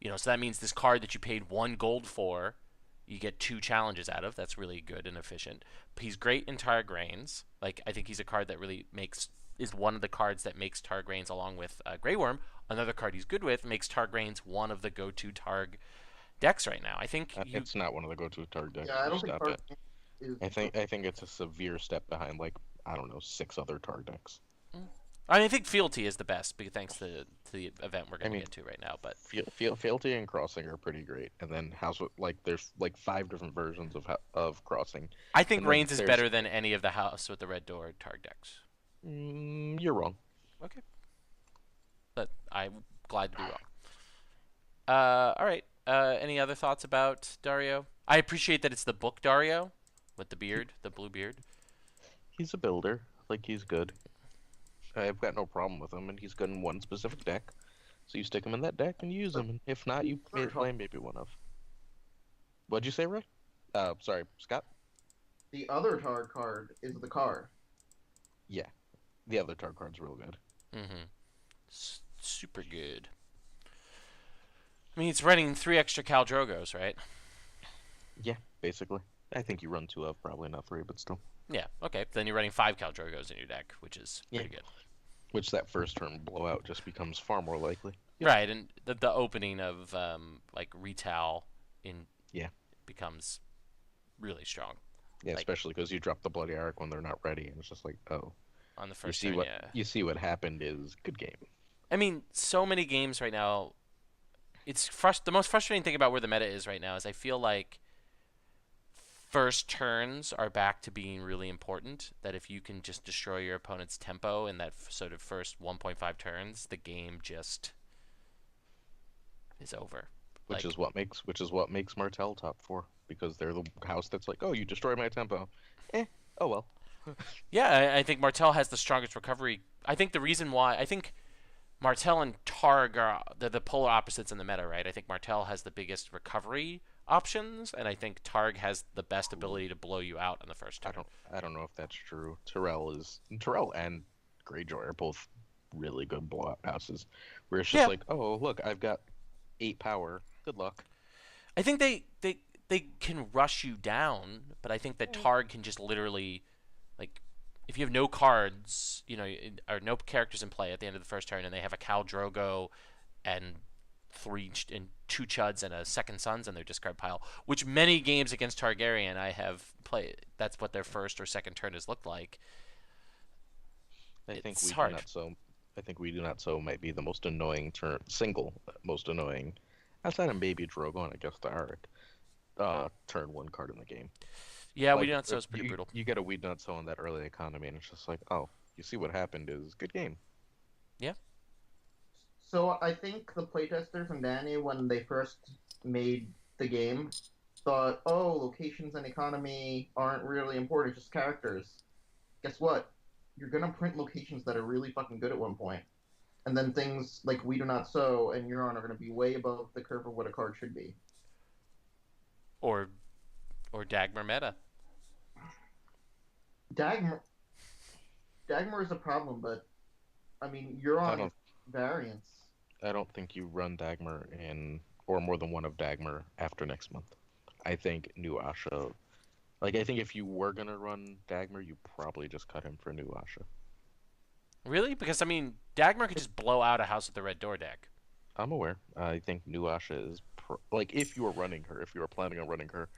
so that means this card that you paid 1 gold for, you get 2 challenges out of. That's really good and efficient. He's great in Targrains. I think he's a card that really is one of the cards that makes Targrains along with Grey Worm. Another card he's good with makes Targrains one of the go-to Targ decks right now. I think It's not one of the go-to Targ decks. Yeah, I don't think Stop Targ it. is. I think it's a severe step behind, I don't know, 6 other Targ decks. I think Fealty is the best, thanks to the event we're going to mean, get to right now. But Fealty and Crossing are pretty great, and then there's 5 different versions of Crossing. I think And then Reigns is there's- better than any of the House with the Red Door Targ decks. You're wrong. Okay, but I'm glad to be wrong. All right. Any other thoughts about Dario? I appreciate that it's the book Dario with the beard, the blue beard. He's a builder. Like, he's good. I've got no problem with him, and he's good in one specific deck. So you stick him in that deck and use him. And if not, you play maybe one of. What'd you say, Ray? Sorry, Scott? The other Targ card is the card. Yeah. The other tarot card's real good. Mm-hmm. Super good. I mean, it's running 3 extra Cal Drogos, right? Yeah, basically. I think you run 2 of, probably not 3, but still. Yeah. Okay. Then you're running 5 Cal Drogos in your deck, which is pretty good. Which that first turn blowout just becomes far more likely. Right, and the opening of like Retal in becomes really strong. Yeah, like, especially because you drop the Bloody Arc when they're not ready, and it's just like, oh. On the first turn, You see what happened is good game. I mean, so many games right now. It's the most frustrating thing about where the meta is right now is I feel like first turns are back to being really important. That if you can just destroy your opponent's tempo in that sort of first 1.5 turns, the game just is over. Which is what makes Martell top 4, because they're the house that's like, oh, you destroy my tempo. Oh well. Yeah, I think Martell has the strongest recovery. I think the reason why Martell and Targ are the polar opposites in the meta, right? I think Martell has the biggest recovery options, and I think Targ has the best ability to blow you out on the first turn. I don't know if that's true. Terrell and Greyjoy are both really good blowout houses, where it's just like, oh look, I've got 8 power. Good luck. I think they can rush you down, but I think that Targ can just literally, like, if you have no cards, or no characters in play at the end of the first turn, and they have a Khal Drogo and 2 Chuds and a second Sons in their discard pile, which many games against Targaryen I have played. That's what their first or second turn has looked like. I think We Do Not Sow might be the most annoying most annoying, outside of maybe Drogo and I guess the Arc, turn 1 card in the game. Yeah, We Do Not Sow is pretty brutal. You get a We Do Not Sow in that early economy, and it's just like, oh, you see what happened is good game. Yeah. So I think the playtesters and Danny, when they first made the game, thought, oh, locations and economy aren't really important, just characters. Guess what? You're gonna print locations that are really fucking good at one point. And then things like We Do Not Sow and Euron are gonna be way above the curve of what a card should be. Or Dagmar meta. Dagmar is a problem, but I mean, Euron variants. I don't think you run Dagmar or more than one of Dagmar after next month. I think new Asha. I think if you were gonna run Dagmar, you probably just cut him for new Asha. Really? Because I mean, Dagmar could just blow out a House with the Red Door deck. I'm aware. I think new Asha is if you are running her, if you are planning on running her,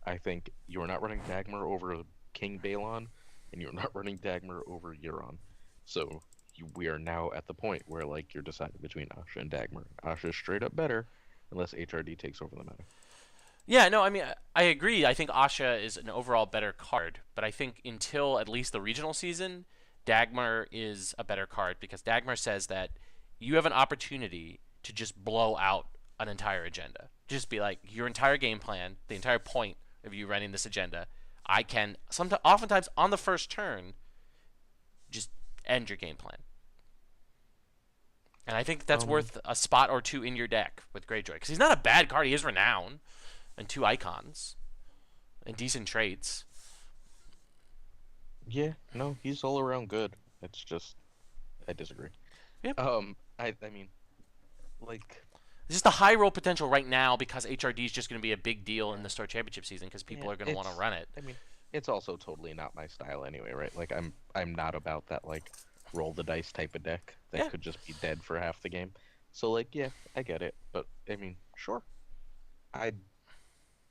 I think you are not running Dagmar over King Balon, and you're not running Dagmar over Euron. So we are now at the point where you're deciding between Asha and Dagmar. Asha is straight up better, unless HRD takes over the meta. Yeah, no, I mean, I agree. I think Asha is an overall better card, but I think until at least the regional season, Dagmar is a better card because Dagmar says that you have an opportunity to just blow out an entire agenda. Just be like, your entire game plan, the entire point of you running this agenda, I can oftentimes on the first turn just end your game plan. And I think that's worth a spot or 2 in your deck with Greyjoy. Because he's not a bad card. He has Renown and 2 icons and decent traits. Yeah, no, he's all around good. It's just, I disagree. Yep. I mean, It's just the high roll potential right now because HRD is just going to be a big deal in the Star Championship season because people are going to want to run it. I mean, it's also totally not my style anyway, right? I'm not about that roll the dice type of deck that could just be dead for half the game. So yeah, I get it, but I mean, sure. I'd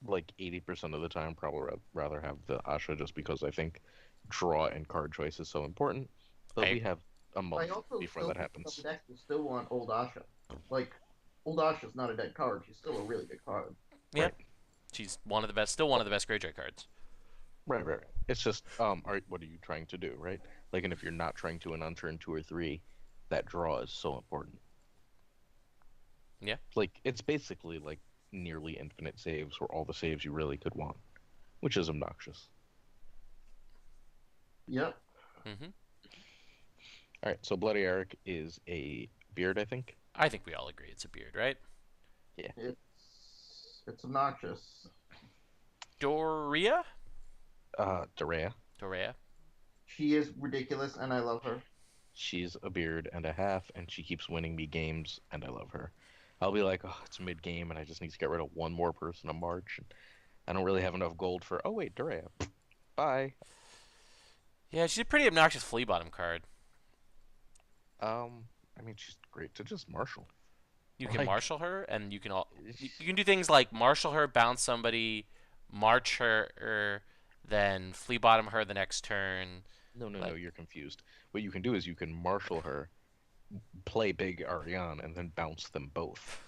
80% of the time probably rather have the Asha just because I think draw and card choice is so important. But we have a month before that happens. The decks will still want old Asha. Old Asha's not a dead card. She's still a really good card. Yeah. Right. She's still one of the best Greyjoy cards. Right. It's just, what are you trying to do, right? And if you're not trying to an on turn 2 or 3, that draw is so important. Yeah. Like it's basically like nearly infinite saves or all the saves you really could want, which is obnoxious. Yep. Hmm. All right, so Bloody Eric is a beard, I think. I think we all agree it's a beard, right? Yeah. It's obnoxious. Doria? Dorea. Dorea. She is ridiculous, and I love her. She's a beard and a half, and she keeps winning me games, and I love her. I'll be like, oh, it's mid game, and I just need to get rid of one more person on March. And I don't really have enough gold for. Oh wait, Dorea. Bye. Yeah, she's a pretty obnoxious flea bottom card. I mean, she's great to just marshal. You can Like, marshal her, and you can do things like marshal her, bounce somebody, march her, then flea bottom her the next turn. no, no, no, Like, you're confused. What you can do is you can marshal her, play big Ariane, and then bounce them both.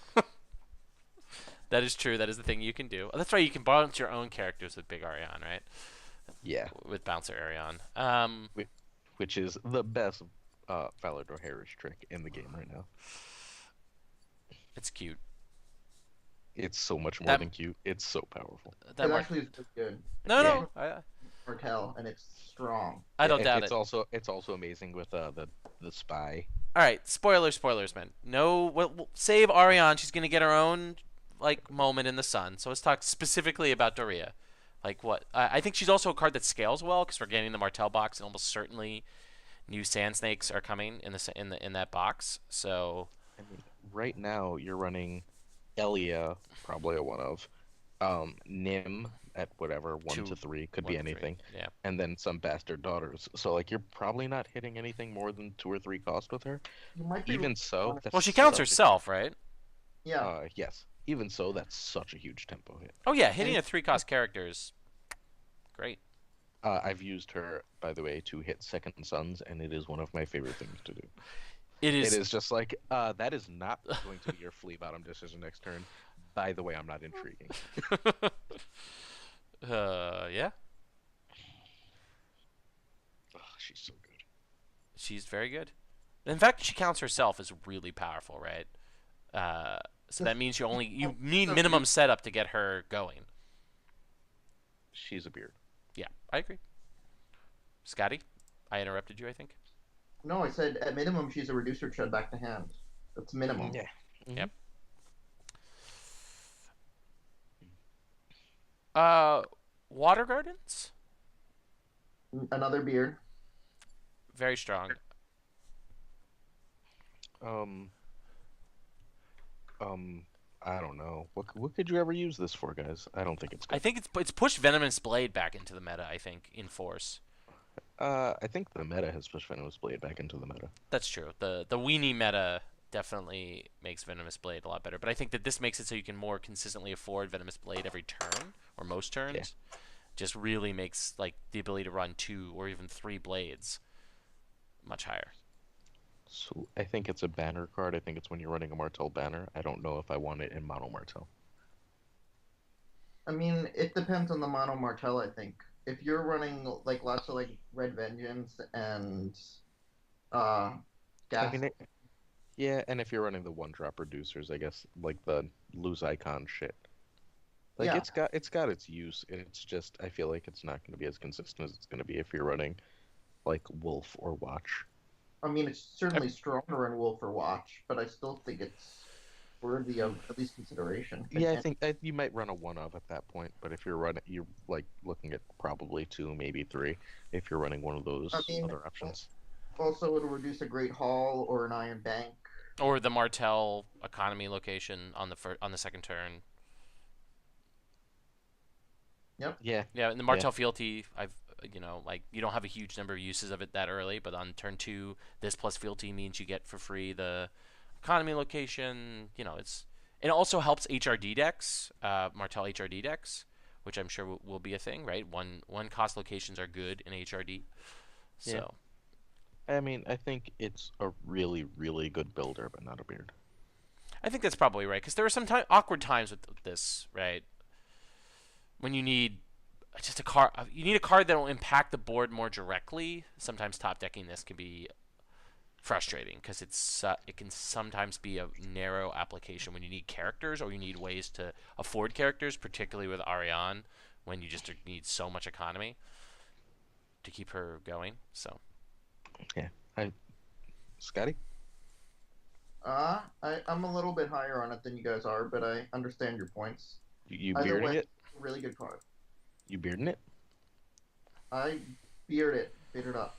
that is true. That is the thing you can do. That's right. You can bounce your own characters with Big Arion, right? Yeah, With Bouncer Arion. which is the best Falador Harris trick in the game right now. It's cute. It's so much more That- than cute. It's so powerful. That It mar- actually is really good. no, Yeah. no. Cartel, and it's strong. I don't doubt it's it. It's also amazing with the spy. All right, spoilers, man. No, we'll save Arion. She's gonna get her own like moment in the sun. So let's talk specifically about Doria. Like what? I think she's also a card that scales well because we're getting the Martel box, and almost certainly new Sand Snakes are coming in that box. So I mean, right now you're running Elia, probably a one of, Nim at whatever 1 to 3 could be 1 to 3. anything, Yeah. and then some bastard daughters. So like you're probably not hitting anything more than 2 or 3 cost with her. You might be Even so, that's Well, she counts such herself, right? yeah. yes. Even so, that's such a huge tempo hit. Oh yeah, hitting a 3-cost character is great. I've used her, by the way, to hit second suns, and it is one of my favorite things to do. It It is. is just like, that is not going to be your flea bottom decision next turn. By the way, I'm not intriguing. Yeah. Oh, she's so good. She's very good. In fact, she counts herself is really powerful, right? So that means you need minimum setup to get her going. She's a beard. Yeah, I agree. Scotty, I interrupted you, I think. No, I said at minimum she's a reducer chud back to hand. That's minimum. Yeah. Yep. Water Gardens? Another beard. Very strong. I don't know. What could you ever use this for, guys? I don't think it's good. I think it's pushed Venomous Blade back into the meta, I think, in Force. I think the meta has pushed Venomous Blade back into the meta. That's true. The weenie meta definitely makes Venomous Blade a lot better, but I think that this makes it so you can more consistently afford Venomous Blade every turn, or most turns. Yeah. Just really makes like the ability to run 2 or even 3 blades much higher. So I think it's a banner card. I think it's when you're running a Martel banner. I don't know if I want it in Mono Martel. I mean, it depends on the mono martel. I think if you're running like lots of like Red Vengeance and gas. I mean, yeah, and if you're running the one-drop reducers, I guess like the lose icon shit. Like Yeah. it's got its use. It's just I feel like it's not going to be as consistent as it's going to be if you're running like Wolf or Watch. I mean, it's certainly stronger in Wolf or Watch, but I still think it's worthy of at least consideration. Yeah, I think you might run a one of at that point, but if you're like looking at probably 2, maybe 3, if you're running one of those I mean, other options. Also, it'll reduce a Great Hall or an Iron Bank. Or the Martel economy location on the second turn. Yeah, Yeah, in the Martel Fealty, you don't have a huge number of uses of it that early, but on turn 2, this plus Fealty means you get for free the economy location. It also helps HRD decks, Martel HRD decks, which I'm sure will be a thing, right? One cost locations are good in HRD. So I mean, I think it's a really, really good builder, but not a beard. I think that's probably right, because there are some awkward times with this, right? When you need just a card that will impact the board more directly. Sometimes top decking this can be frustrating because it can sometimes be a narrow application when you need characters or you need ways to afford characters, particularly with Ariane, when you just need so much economy to keep her going. So Yeah. I Scotty? I'm a little bit higher on it than you guys are, but I understand your points. You Either bearding way, it? really good card. You bearding it? I beard it up.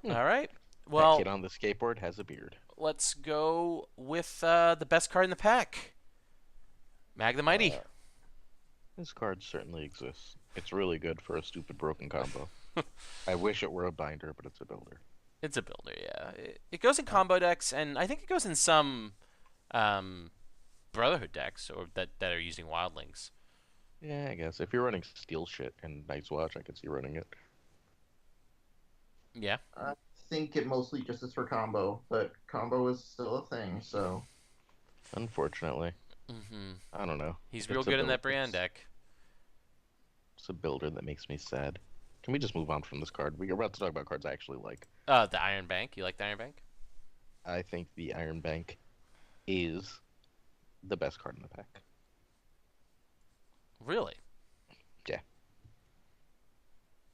all right, That well, kid on the skateboard has a beard. let's go with the best card in the pack, Mag the Mighty. This card certainly exists. It's really good for a stupid broken combo. I wish it were a binder, but it's a builder. It's a builder, yeah. It goes in combo decks, and I think it goes in some um, Brotherhood decks or that are using Wildlings. Yeah, I guess. If you're running steel shit and Night's Watch, I could see running it. Yeah. I think it mostly just is for combo, but combo is still a thing, so. Unfortunately. Mm-hmm. I don't know. He's It's real a good in build- that Brienne it's- deck. It's a builder that makes me sad. Can we just move on from this card? We're about to talk about cards I actually like. The Iron Bank. You like the Iron Bank? I think the Iron Bank is the best card in the pack. Really?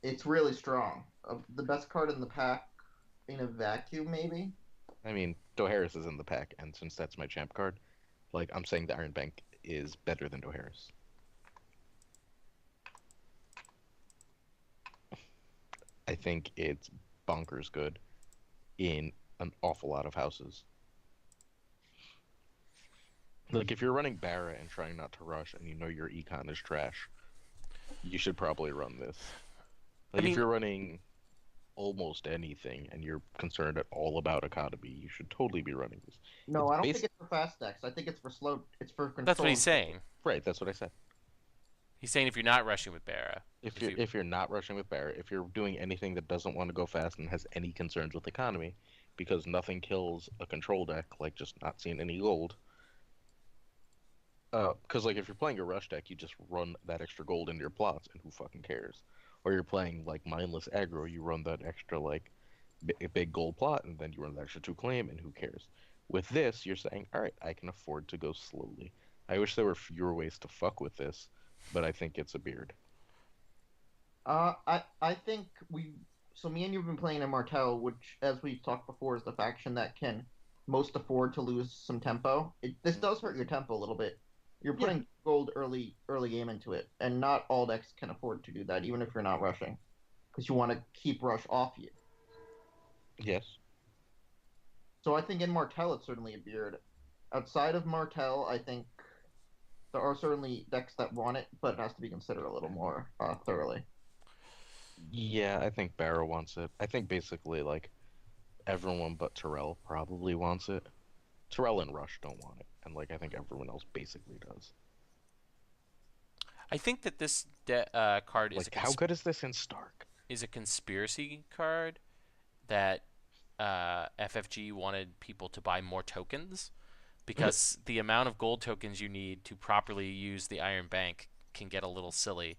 It's really strong. The best card in the pack in a vacuum, maybe? I mean, Doharis is in the pack, and since that's my champ card, like, I'm saying the Iron Bank is better than Doharis. I think it's bonkers good in an awful lot of houses. Like, if you're running Barra and trying not to rush and you know your econ is trash, you should probably run this. Like, I mean- if you're running almost anything and you're concerned at all about economy, you should totally be running this. No, It's I don't basi- think it's for fast decks. I think it's for slow. It's for control. That's what he's saying. Right, that's what I said. He's saying if you're not rushing with Barra. If you're not rushing with Barrett, if you're doing anything that doesn't want to go fast and has any concerns with economy, because nothing kills a control deck like just not seeing any gold. Because like if you're playing a rush deck, you just run that extra gold into your plots, and who fucking cares? Or you're playing like mindless aggro, you run that extra like big gold plot, and then you run the extra 2 claim, and who cares? With this, you're saying, all right, I can afford to go slowly. I wish there were fewer ways to fuck with this, but I think it's a beard. I think me and you have been playing in Martel, which, as we've talked before, is the faction that can most afford to lose some tempo. This does hurt your tempo a little bit. You're putting gold early game into it, and not all decks can afford to do that, even if you're not rushing, because you want to keep rush off you. Yes. So I think in Martel it's certainly a beard. Outside of Martel, I think there are certainly decks that want it, but it has to be considered a little more thoroughly. Yeah, I think Barrow wants it. I think basically like everyone but Terrell probably wants it. Terrell and Rush don't want it, and like I think everyone else basically does. I think that this card is Like, how good is this in Stark? is a conspiracy card that FFG wanted people to buy more tokens because the amount of gold tokens you need to properly use the Iron Bank can get a little silly,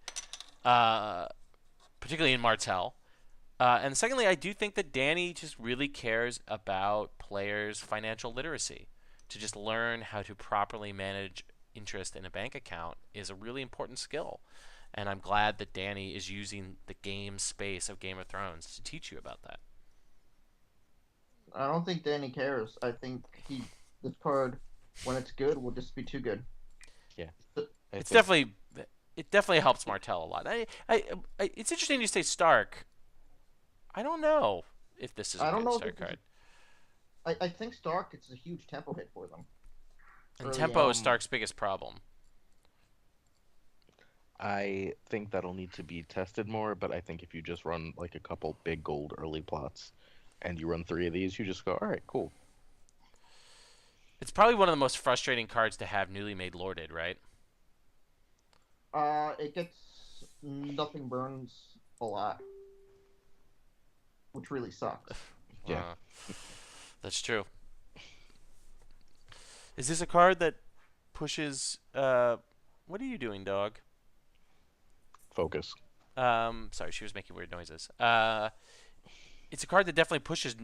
particularly in Martel. And secondly, I do think that Danny just really cares about players' financial literacy. To just learn how to properly manage interest in a bank account is a really important skill. And I'm glad that Danny is using the game space of Game of Thrones to teach you about that. I don't think Danny cares. I think this card, when it's good, will just be too good. It definitely helps Martel a lot. It's interesting you say Stark. I don't know if this is a I don't good know if Stark this is- card. I think Stark, it's a huge tempo hit for them. And early tempo on. is Stark's biggest problem. I think that'll need to be tested more, but I think if you just run like a couple big gold early plots and you run 3 of these, you just go, all right, cool. It's probably one of the most frustrating cards to have newly made lorded, right? It gets nothing burns a lot, which really sucks. Yeah. That's true. Is this a card that pushes what are you doing, dog? Focus. Sorry, she was making weird noises. it's a card that definitely pushes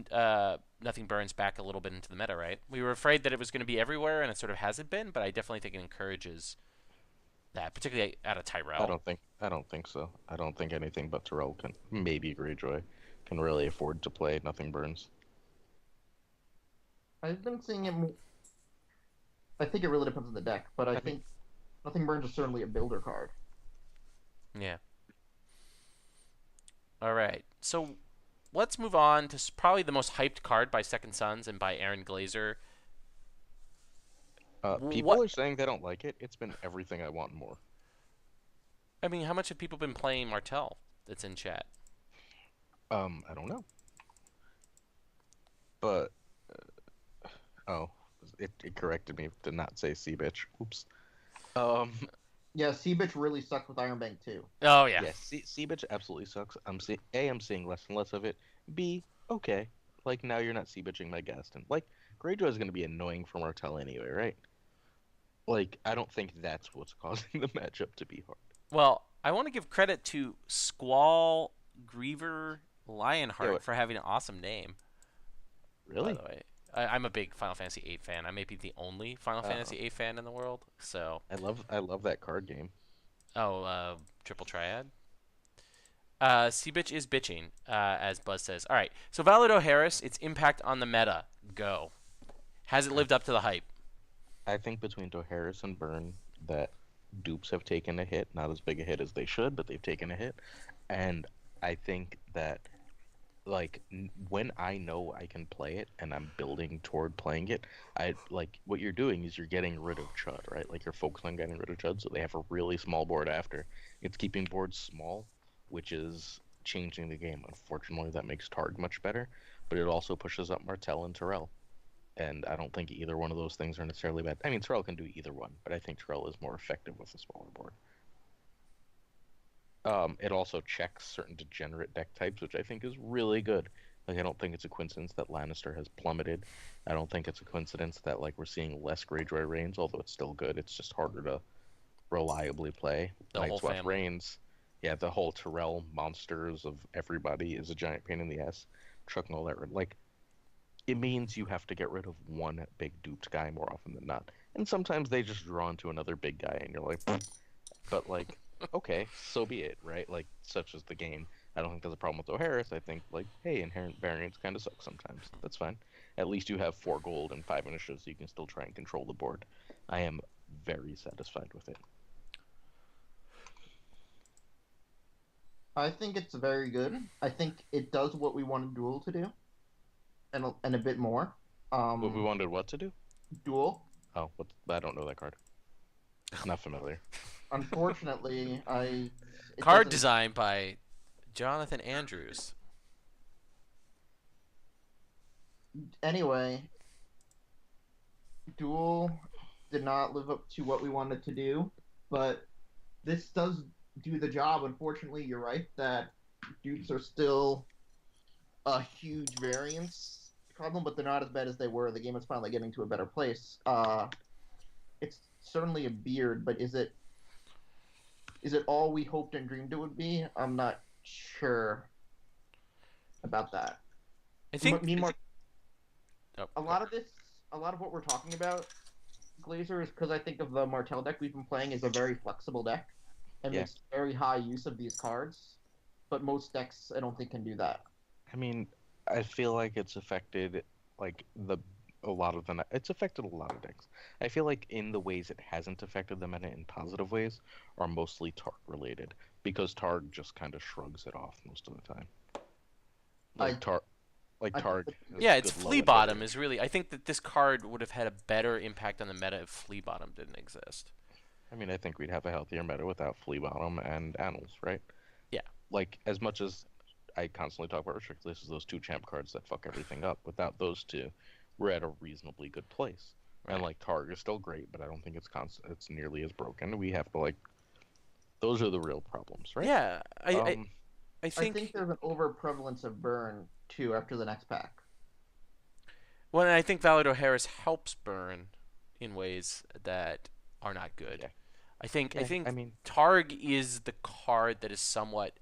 Nothing Burns back a little bit into the meta, right? We were afraid that it was going to be everywhere, and it sort of hasn't been, but I definitely think it encourages that, particularly out of Tyrell. I don't think so. I don't think anything but Terrell can, maybe Greyjoy, can really afford to play Nothing Burns. I've been seeing it. I think it really depends on the deck, but I I mean, think Nothing Burns is certainly a builder card. Yeah. All right. So let's move on to probably the most hyped card by Second Sons and by Aaron Glazer. people What? are saying they don't like it. It's been everything I want and more. I mean, how much have people been playing Martell? That's in chat. I don't know, but oh, it corrected me to not say sea bitch. Oops. Um, Yeah, Seabitch really sucks with Iron Bank too. Oh yeah. yeah, sea bitch absolutely sucks. I'm seeing less and less of it. B, okay, like now you're not sea bitching my Gaston. Like Greyjoy is gonna be annoying for Martell anyway, right? Like I don't think that's what's causing the matchup to be hard. Well, I want to give credit to Squall Griever Yeah, Lionheart for having an awesome name. By really? the way, I'm a big Final Fantasy VIII fan. I may be the only Final Uh, Fantasy VIII fan in the world. So, I love that card game. Triple Triad. C-Bitch is bitching, as Buzz says. All right, so Valido Harris, its impact on the meta. Go. Has it I, lived up to the hype? I think between Doharis and Burn that dupes have taken a hit, not as big a hit as they should, but they've taken a hit. And I think that like when I know I can play it and I'm building toward playing it, I like what you're doing is you're getting rid of Chud, right? Like you're focused on getting rid of Chud, so they have a really small board after. It's keeping boards small, which is changing the game. Unfortunately, that makes Targ much better, but it also pushes up Martell and Terrell. And I don't think either one of those things are necessarily bad. I mean, Terrell can do either one, but I think Terrell is more effective with a smaller board. It also checks certain degenerate deck types, which I think is really good. Like, I don't think it's a coincidence that Lannister has plummeted. I don't think it's a coincidence that like we're seeing less Greyjoy Reigns, although it's still good. It's just harder to reliably play. The whole Night's Watch family. Reigns, yeah, the whole Tyrell monsters of everybody is a giant pain in the ass. Chucking all that, like, it means you have to get rid of one big duped guy more often than not. And sometimes they just draw into another big guy, and you're like, but like, okay, so be it, right? Like, such is the game. I don't think there's a problem with O'Harris. I think like, hey, inherent variance kind of sucks sometimes. That's fine. At least you have 4 gold and 5 initiatives, so you can still try and control the board. I am very satisfied with it. I think it's very good. I think it does what we wanted Duel to do, and a bit more. What we wanted what to do? Duel. Oh, what? I don't know that card. Not familiar. Unfortunately, it Card doesn't. design by Jonathan Andrews. Anyway, Duel did not live up to what we wanted to do, but this does do the job. Unfortunately, you're right that dupes are still a huge variance problem, but they're not as bad as they were. The game is finally getting to a better place. It's certainly a beard, but is it all we hoped and dreamed it would be? I'm not sure about that. I think. Meanwhile, Oh, a lot of this, a lot of what we're talking about, Glazer, is because I think of the Martell deck we've been playing is a very flexible deck and Yeah. makes very high use of these cards. But most decks, I don't think, can do that. I mean, I feel like it's affected like the a lot of the it's affected a lot of decks. I feel like in the ways it hasn't affected the meta in positive ways are mostly Targ related because Targ just kind of shrugs it off most of the time. I, Like Targ, like I Targ. Has yeah, it's good low Flea and Bottom mid is range. really. I think that this card would have had a better impact on the meta if Flea Bottom didn't exist. I mean, I think we'd have a healthier meta without Flea Bottom and Annals, right? Yeah. Like as much as I constantly talk about restrict lists as those 2 champ cards that fuck everything up. Without those two, we're at a reasonably good place. Right. And like Targ is still great, but I don't think it's nearly as broken. We have to like those are the real problems, right? Yeah, Um, I I think. think there's an overprevalence of burn too after the next pack. Well, and I think Valido Harris helps Burn in ways that are not good. Yeah. I think I mean, Targ is the card that is somewhat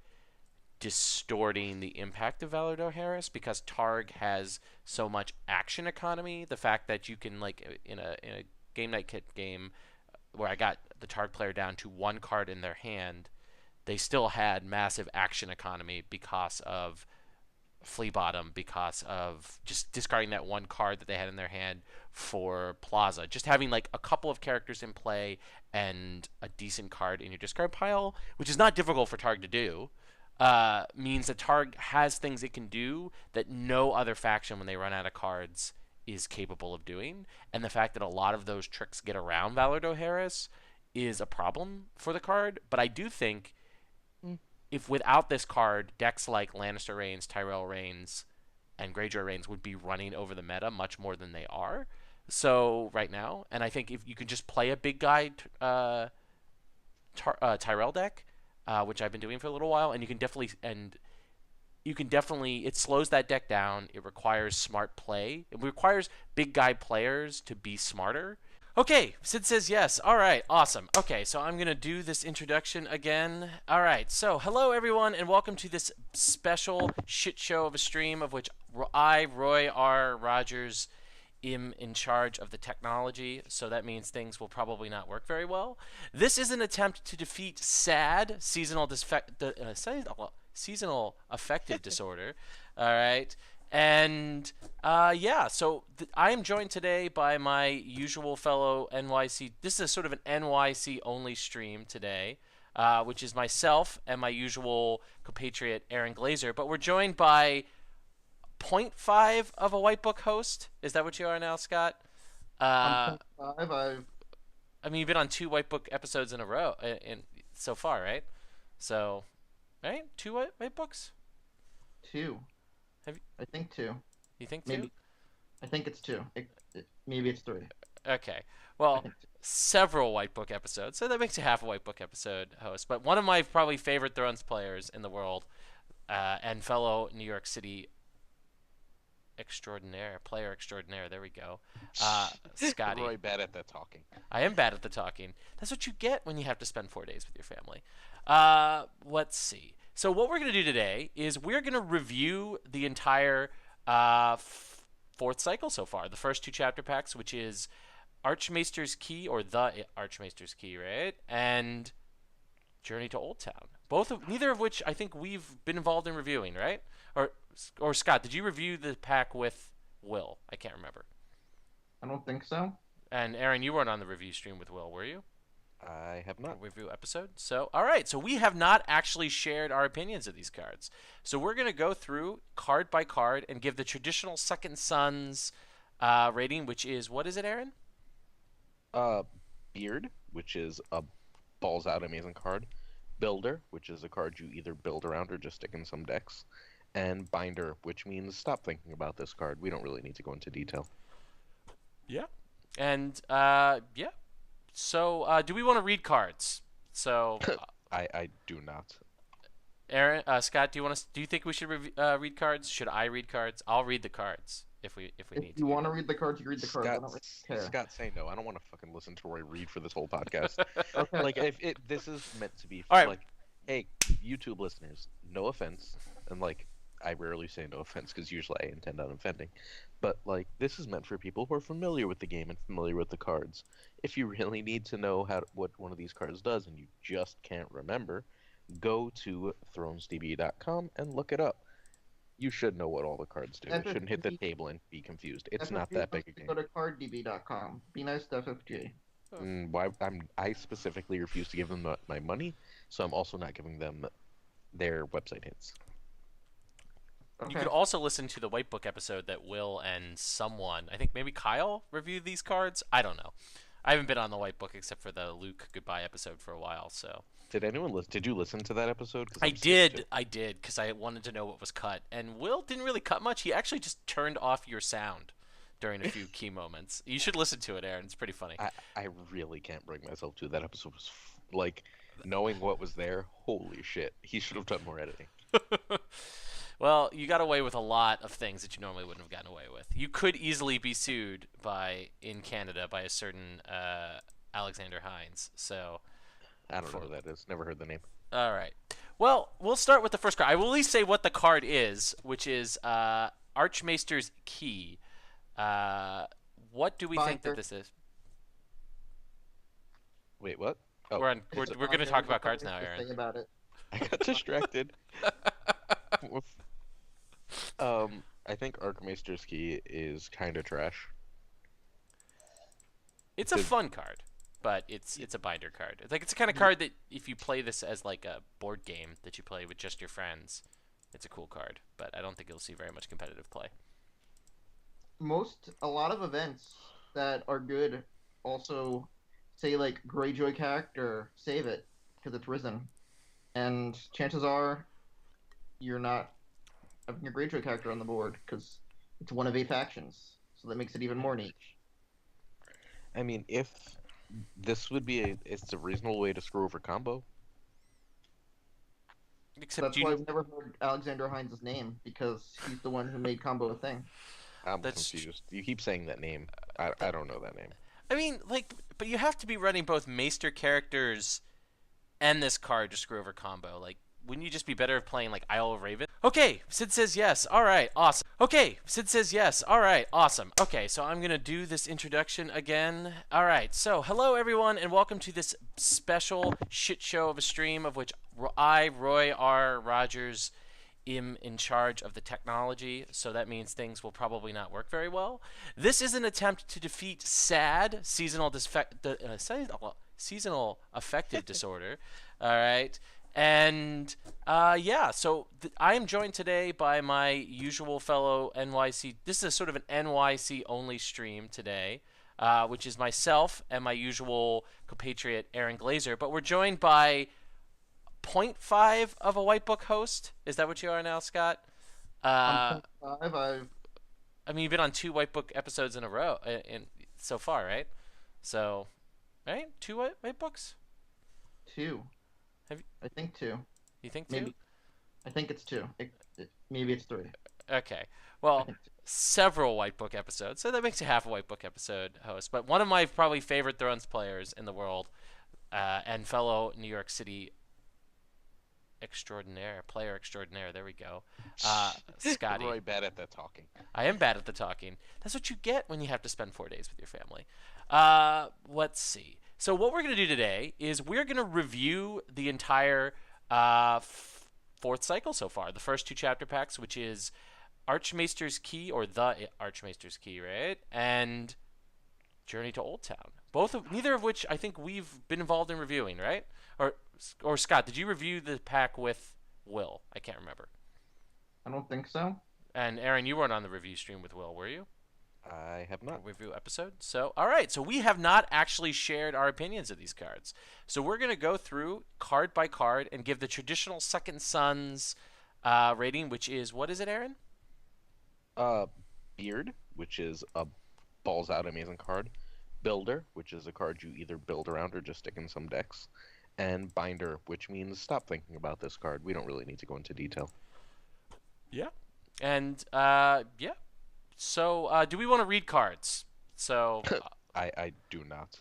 distorting the impact of Valador Harris because Targ has so much action economy. The fact that you can, like, in a game night kit game where I got the Targ player down to one card in their hand, they still had massive action economy because of Flea Bottom, because of just discarding that one card that they had in their hand for Plaza. Just having like a couple of characters in play and a decent card in your discard pile, which is not difficult for Targ to do, means that Targ has things it can do that no other faction, when they run out of cards, is capable of doing. And the fact that a lot of those tricks get around Valardo Harris is a problem for the card. But I do think if without this card, decks like Lannister Reigns, Tyrell Reigns, and Greyjoy Reigns would be running over the meta much more than they are. So right now, and I think if you could just play a big guy Tyrell deck, which I've been doing for a little while, and you can definitely it slows that deck down. It requires smart play. It requires big guy players to be smarter. Okay, Sid says yes. All right, awesome. Okay, so I'm going to do this introduction again. All right, so hello everyone, and welcome to this special shit show of a stream of which I, Roy R. Rogers, am in charge of the technology, so that means things will probably not work very well. This is an attempt to defeat SAD, seasonal affective disorder. All right. And yeah, so I am joined today by my usual fellow NYC. This is a sort of an NYC only stream today, which is myself and my usual compatriot Aaron Glazer. But we're joined by 0.5 of a White Book host. Is that what you are now, Scott? I'm 0.5. I mean, you've been on 2 White Book episodes in a row, in so far, right? So, right, 2 White Books. 2. I think 2. You think 2? Maybe. I think it's 2. Maybe it's 3. Okay. Well, several White Book episodes, so that makes you half a White Book episode host. But one of my probably favorite Thrones players in the world, and fellow New York City player extraordinaire. There we go. Scotty. Roy, bad at that talking. I am bad at the talking. That's what you get when you have to spend 4 days with your family. Let's see. So what we're going to do today is we're going to review the entire 4th cycle so far. The first 2 chapter packs, which is Archmaester's Key, or the Archmaester's Key, right? And Journey to Old Town. Neither of which I think we've been involved in reviewing, right? Or Scott, did you review the pack with Will? I can't remember. I don't think so. And Aaron, you weren't on the review stream with Will, were you? I have not. Review episode. So, all right. So we have not actually shared our opinions of these cards. So we're going to go through card by card and give the traditional Second Sons rating, which is, what is it, Aaron? Beard, which is a balls out amazing card. Builder, which is a card you either build around or just stick in some decks. And Binder, which means stop thinking about this card. We don't really need to go into detail. Yeah. And, yeah. So, do we want to read cards? So, I do not. Aaron, Scott, do you think we should read cards? Should I read cards? I'll read the cards if we need to. If you want to read the cards, you read the cards. I don't really care. Scott, say no. I don't want to fucking listen to Roy read for this whole podcast. Okay. Like, this is meant to be All right. like, hey, YouTube listeners, no offense, and like, I rarely say no offense because usually I intend on offending. But, like, this is meant for people who are familiar with the game and familiar with the cards. If you really need to know what one of these cards does and you just can't remember, go to thronesdb.com and look it up. You should know what all the cards do. You shouldn't hit the table and be confused. It's not that big a game. Go to carddb.com. Be nice to FFG. I specifically refuse to give them my money, so I'm also not giving them their website hits. Okay. You could also listen to the White Book episode that Will and someone, I think maybe Kyle, reviewed these cards. I don't know. I haven't been on the White Book except for the Luke goodbye episode for a while. So did anyone listen? Did you listen to that episode? I did, because I wanted to know what was cut. And Will didn't really cut much. He actually just turned off your sound during a few key moments. You should listen to it, Aaron. It's pretty funny. I really can't bring myself to. That episode was like, knowing what was there. Holy shit! He should have done more editing. Well, you got away with a lot of things that you normally wouldn't have gotten away with. You could easily be sued in Canada by a certain Alexander Hines. So I don't know who that is. Never heard the name. All right. Well, we'll start with the first card. I will at least say what the card is, which is Archmaester's Key. What do we think that Binder. this is? Wait, what? Oh, We're it's a- going to Binder, talk there's about cards nothing now, to Aaron. say about it. I got distracted. I think Archmaester's Key is kind of trash. It's a Did- fun card, but it's a binder card. It's the kind of card that if you play this as like a board game that you play with just your friends, it's a cool card. But I don't think you'll see very much competitive play. A lot of events that are good also say like Greyjoy character, save it because it's risen, and chances are you're not having a Greyjoy character on the board because it's one of 8 factions, so that makes it even more niche. I mean, if this would be it's a reasonable way to screw over combo. Except That's why I've never heard Alexander Hines' name because he's the one who made combo a thing. I'm That's confused. You keep saying that name. I don't know that name. I mean, but you have to be running both Maester characters and this card to screw over combo. Like, wouldn't you just be better at playing like Isle of Raven? Okay, Sid says yes. All right, awesome. Okay, Sid says yes. All right, awesome. Okay, so I'm gonna do this introduction again. All right, so hello everyone, and welcome to this special shit show of a stream of which I, Roy R. Rogers, am in charge of the technology, so that means things will probably not work very well. This is an attempt to defeat SAD, seasonal affective disorder. All right. And yeah, so I am joined today by my usual fellow NYC. This is a sort of an NYC only stream today, which is myself and my usual compatriot Aaron Glazer. But we're joined by 0.5 of a White Book host. Is that what you are now, Scott? I'm 5. I mean, you've been on 2 White Book episodes in a row, so far, right? So, right? 2 White Books? 2. Have you- I think 2. You think 2? Maybe. I think it's 2. Maybe it's 3. Okay. I Well, think 2. several White Book episodes, so that makes you half a White Book episode host. But one of my probably favorite Thrones players in the world, and fellow New York City player extraordinaire. There we go. Scotty. Roy bad at that talking. I am bad at the talking. That's what you get when you have to spend 4 days with your family. Let's see. So what we're going to do today is we're going to review the entire 4th cycle so far. The first 2 chapter packs, which is Archmaester's Key, or the Archmaester's Key, right? And Journey to Old Town. Neither of which I think we've been involved in reviewing, right? Or Scott, did you review the pack with Will? I can't remember. I don't think so. And Aaron, you weren't on the review stream with Will, were you? I have not. Review episode. So, all right. So we have not actually shared our opinions of these cards. So we're going to go through card by card and give the traditional Second Sons rating, which is, what is it, Aaron? Beard, which is a balls out amazing card. Builder, which is a card you either build around or just stick in some decks. And Binder, which means stop thinking about this card. We don't really need to go into detail. Yeah. And yeah. So do we want to read cards? So I do not.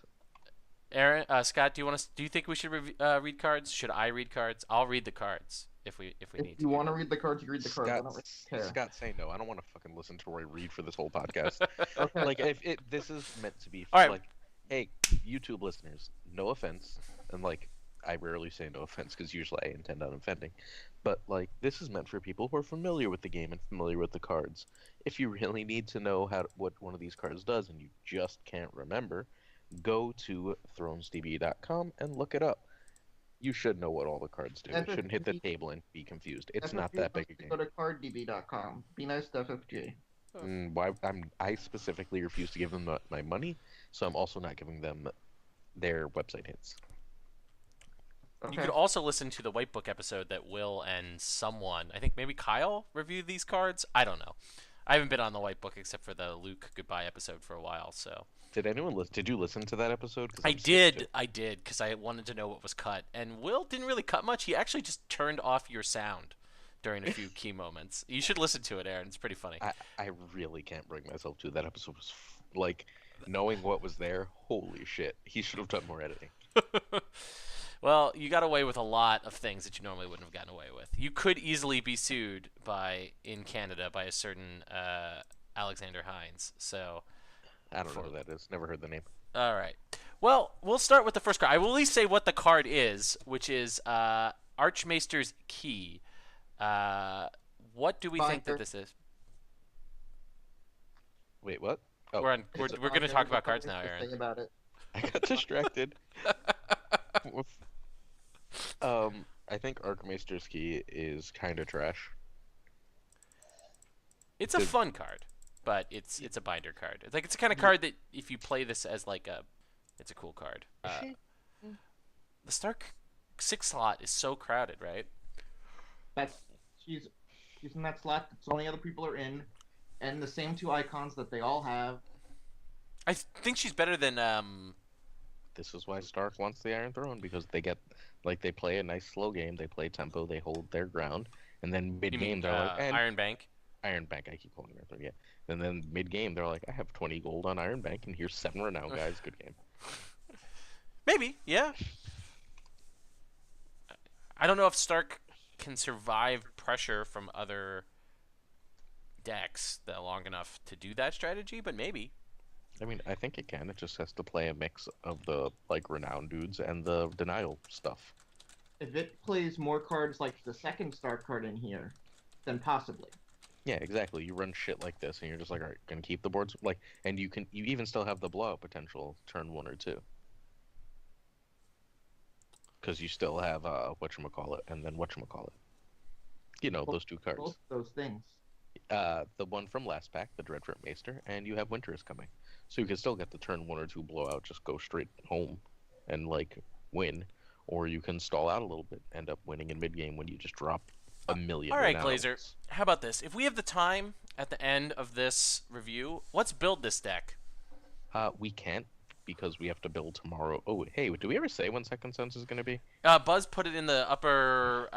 Aaron, Scott, do you think we should read cards? Should I read cards? I'll read the cards if we If need to. you want to read the cards, you read the cards. I don't really care. Scott, say no. I don't want to fucking listen to Roy read for this whole podcast. Okay. Like, this is meant to be All right. like, hey, YouTube listeners, no offense, and like, I rarely say no offense because usually I intend on offending, but like, this is meant for people who are familiar with the game and familiar with the cards. If you really need to know what one of these cards does and you just can't remember, go to thronesdb.com and look it up. You should know what all the cards do. You shouldn't hit the table and be confused. It's not that big a game. Go to carddb.com. Be nice to FFG. Why? I specifically refuse to give them my money, so I'm also not giving them their website hits. Okay. You could also listen to the White Book episode that Will and someone, I think maybe Kyle, reviewed these cards. I don't know. I haven't been on the White Book except for the Luke goodbye episode for a while. So Did anyone listen? Did you listen to that episode? 'Cause I I'm sick did, too. because I wanted to know what was cut. And Will didn't really cut much. He actually just turned off your sound during a few key moments. You should listen to it, Aaron. It's pretty funny. I really can't bring myself to. That episode was like, knowing what was there. Holy shit! He should have done more editing. Well, you got away with a lot of things that you normally wouldn't have gotten away with. You could easily be sued in Canada by a certain Alexander Hines. So, I don't know who that is. Never heard the name. all right. Well, we'll start with the first card. I will at least say what the card is, which is Archmaester's Key. What do we think that Binder. this is? Wait, what? Oh, We're It's a going to binder. talk about That's all cards now, I have to Aaron. say about it. I got distracted. I think Archmaester's Key is kind of trash. It's a Good. fun card, but it's a binder card. It's like it's the kind of card that if you play this as like it's a cool card. The Stark 6 slot is so crowded, right? That's she's in that slot that so many other people are in, and the same two icons that they all have. I think she's better than This is why Stark wants the Iron Throne, because they get they play a nice slow game, they play tempo, they hold their ground, and then mid you game mean they're like, and Iron Bank. Iron Bank, I keep calling it Iron Throne, yeah. And then mid game they're like, I have 20 gold on Iron Bank, and here's 7 renown, guys. Good game. Maybe, yeah. I don't know if Stark can survive pressure from other decks that long enough to do that strategy, but maybe. I mean, I think it can. It just has to play a mix of the renowned dudes and the denial stuff. If it plays more cards like the second star card in here, then possibly. Yeah, exactly. You run shit like this, and you're just like, all right, gonna keep the boards and you even still have the blowout potential turn 1 or 2. Because you still have whatchamacallit, and then whatchamacallit. You know, those 2 cards. Both those things. The one from last pack, the Dreadfort Maester, and you have Winter is coming. So you can still get the turn 1 or 2 blowout, just go straight home and win. Or you can stall out a little bit, end up winning in mid game when you just drop a million. All right, renowns. Glazer. How about this? If we have the time at the end of this review, let's build this deck. We can't, because we have to build tomorrow. Oh, hey, do we ever say when Second Sense is going to be? Buzz put it in the upper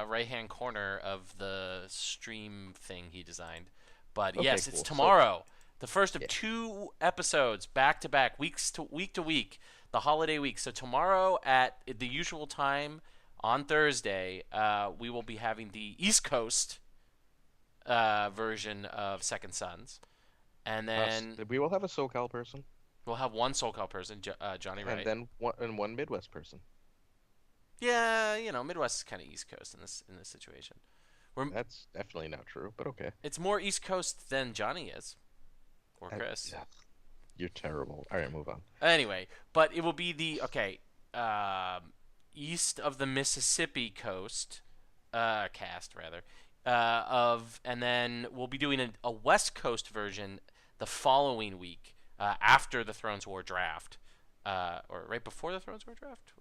right-hand corner of the stream thing he designed. But Okay, yes, cool. it's So- tomorrow. The first of Yeah. 2 episodes, back-to-back, week to week, the holiday week. So tomorrow at the usual time on Thursday, we will be having the East Coast version of Second Sons. And then We will have a SoCal person, we'll have one SoCal person, Johnny Wright. and then one Midwest person. Yeah, Midwest is kind of East Coast in this situation. That's definitely not true, but okay. It's more East Coast than Johnny is, or Chris. Yeah. You're terrible. All right, move on. Anyway, but it will be the east of the Mississippi coast, cast rather, and then we'll be doing a West Coast version the following week after the Thrones War draft, or right before the Thrones War draft.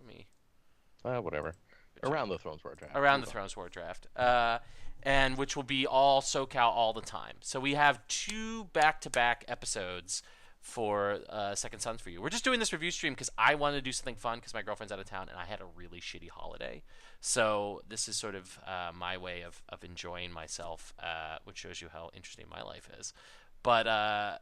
Whatever. Around the Thrones War draft. Around the Move on. Thrones War draft, and which will be all SoCal all the time. So we have 2 back-to-back episodes for Second Sons for you. We're just doing this review stream because I wanted to do something fun because my girlfriend's out of town and I had a really shitty holiday. So this is sort of my way of enjoying myself, which shows you how interesting my life is. But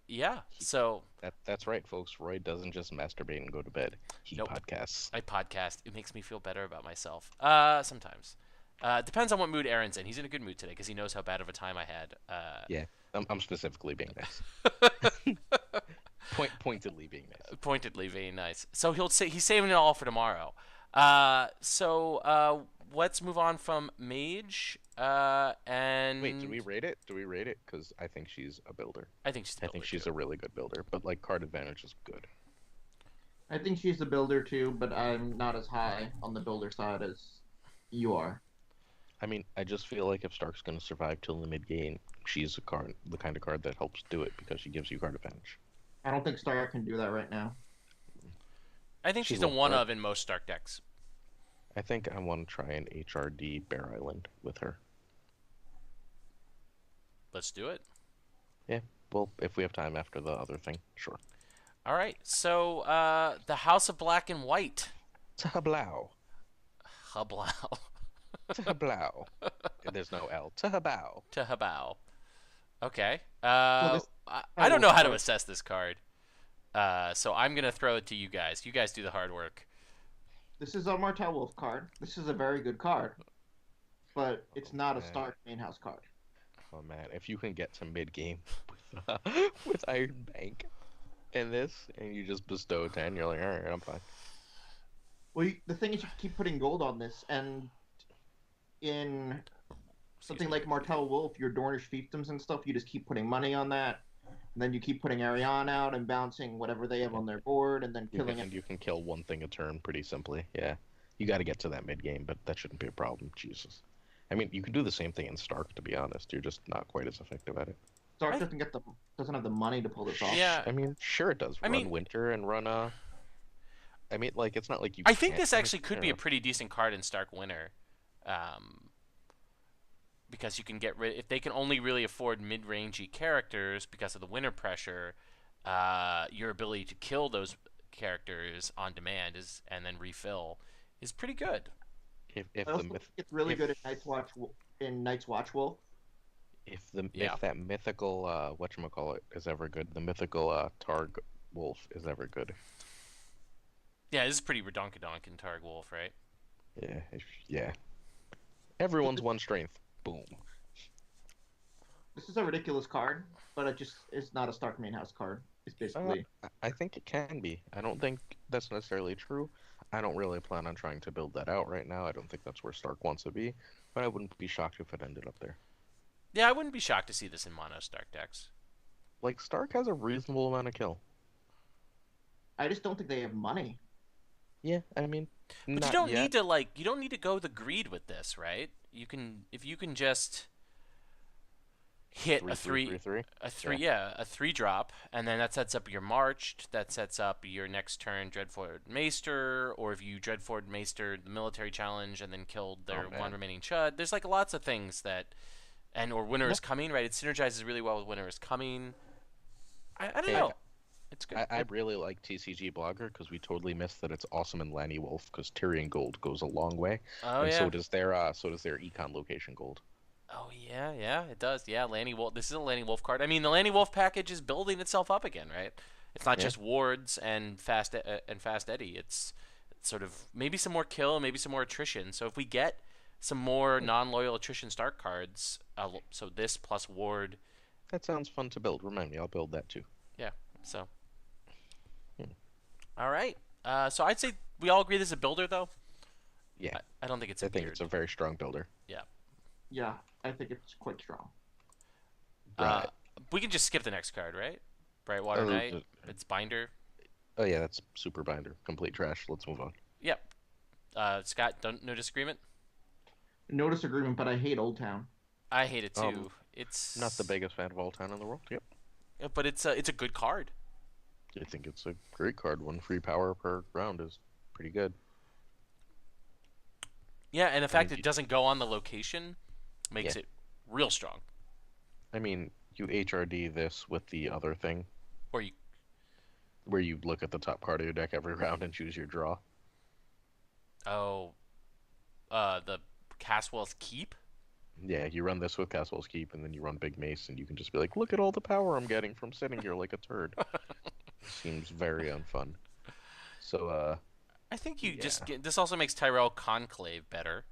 yeah, so That's right, folks. Roy doesn't just masturbate and go to bed. He Nope. podcasts. I podcast. It makes me feel better about myself. Sometimes. Depends on what mood Aaron's in. He's in a good mood today because he knows how bad of a time I had. Yeah, I'm specifically being nice. Pointedly being nice. Pointedly being nice. So he's saving it all for tomorrow. Let's move on from Mage. And Wait, do we rate it? Because I think she's a builder. I think she's. I think she's a really good builder, but card advantage is good. I think she's a builder too, but I'm not as high on the builder side as you are. I mean, I just feel like if Stark's going to survive till the mid game, she's the kind of card that helps do it because she gives you card advantage. I don't think Star can do that right now. I think She she's a will, one right? of in most Stark decks. I think I want to try an HRD Bear Island with her. Let's do it. Yeah, well, if we have time after the other thing, sure. All right. So the House of Black and White. Tahablau. Hublau. Tahablau. There's no L. Tahabau. To Habao. Okay. this- I don't know how to assess this card. So I'm gonna throw it to you guys. You guys do the hard work. This is a Martel Wolf card. This is a very good card, but it's not a man. Stark main house card. Oh man, if you can get to mid game with, with Iron Bank in this, and you just bestow 10, you're like, all right, I'm fine. Well, the thing is, you keep putting gold on this, and in something like Martel Wolf, your Dornish fiefdoms and stuff, you just keep putting money on that, and then you keep putting Ariane out and bouncing whatever they have on their board, and then killing it. And you can kill one thing a turn pretty simply. Yeah, you got to get to that mid game, but that shouldn't be a problem. Jesus. I mean, you can do the same thing in Stark, to be honest. You're just not quite as effective at it. Stark doesn't have the money to pull this off. Yeah. I mean, sure it does. I Run mean- Winter and run I mean, like, it's not like you. I think can't- this actually could be you a pretty decent card in Stark Winter, because you can get rid if they can only really afford mid-rangey characters because of the winter pressure. Your ability to kill those characters on demand and then refill is pretty good. If I the also myth, think it's really if- good in Night's Watch Wolf. Yeah. if that mythical whatchamacallit is ever good, the mythical Targ Wolf is ever good. Yeah, this is pretty redonkadonk in Targ Wolf, right? Yeah. Everyone's one strength. Boom. This is a ridiculous card, but it's not a Stark main house card. It's basically I think it can be. I don't think that's necessarily true. I don't really plan on trying to build that out right now. I don't think that's where Stark wants to be, but I wouldn't be shocked if it ended up there. Yeah, I wouldn't be shocked to see this in mono Stark decks. Like, Stark has a reasonable amount of kill. I just don't think they have money. Yeah, I mean, But not you don't yet. need to you don't need to go the greed with this, right? If you can just hit a three, a 3-drop, and then that sets up your marched, that sets up your next turn Dreadfort Maester, or if you Dreadfort Maester the military challenge and then killed their man. one remaining Chud. There's like lots of things that, or Winter is Coming, right? It synergizes really well with Winter is Coming. I don't Hey, know. It's good. I really like TCG Blogger because we totally missed that it's awesome in Lanny Wolf because Tyrion Gold goes a long way, Oh and yeah. so does their Econ Location Gold. Oh yeah, it does. Yeah, Lanny Wolf. This is a Lanny Wolf card. I mean, the Lanny Wolf package is building itself up again, right? It's not Yeah. just wards and fast Eddie. It's sort of maybe some more kill, maybe some more attrition. So if we get some more non-loyal attrition Stark cards, so this plus ward, That sounds fun to build. Remind me, I'll build that too. yeah. So, Hmm. all right. So I'd say we all agree this is a builder, though. Yeah, I don't think it's a I think beard. it's a very strong builder. Yeah, I think it's quite strong. Right. We can just skip the next card, right? Brightwater Oh, Knight. It's binder. Oh yeah, that's Super Binder. Complete trash. Let's move on. Yep. Scott, no disagreement. No disagreement, but I hate Old Town. I hate it too. Um, It's Not the biggest fan of all time in the world. Yep. but it's a good card. I think it's a great card. 1 free power per round is pretty good. Yeah, and the fact mean, it doesn't go on the location makes Yeah. it real strong. I mean, you HRD this with the other thing, Or you, where you look at the top card of your deck every round and choose your draw. the Caswell's Keep. Yeah, you run this with Castle's Keep, and then you run Big Mace, and you can just be like, look at all the power I'm getting from sitting here like a turd. Seems very unfun. So, I think you just Yeah. get. This also makes Tyrell Conclave better.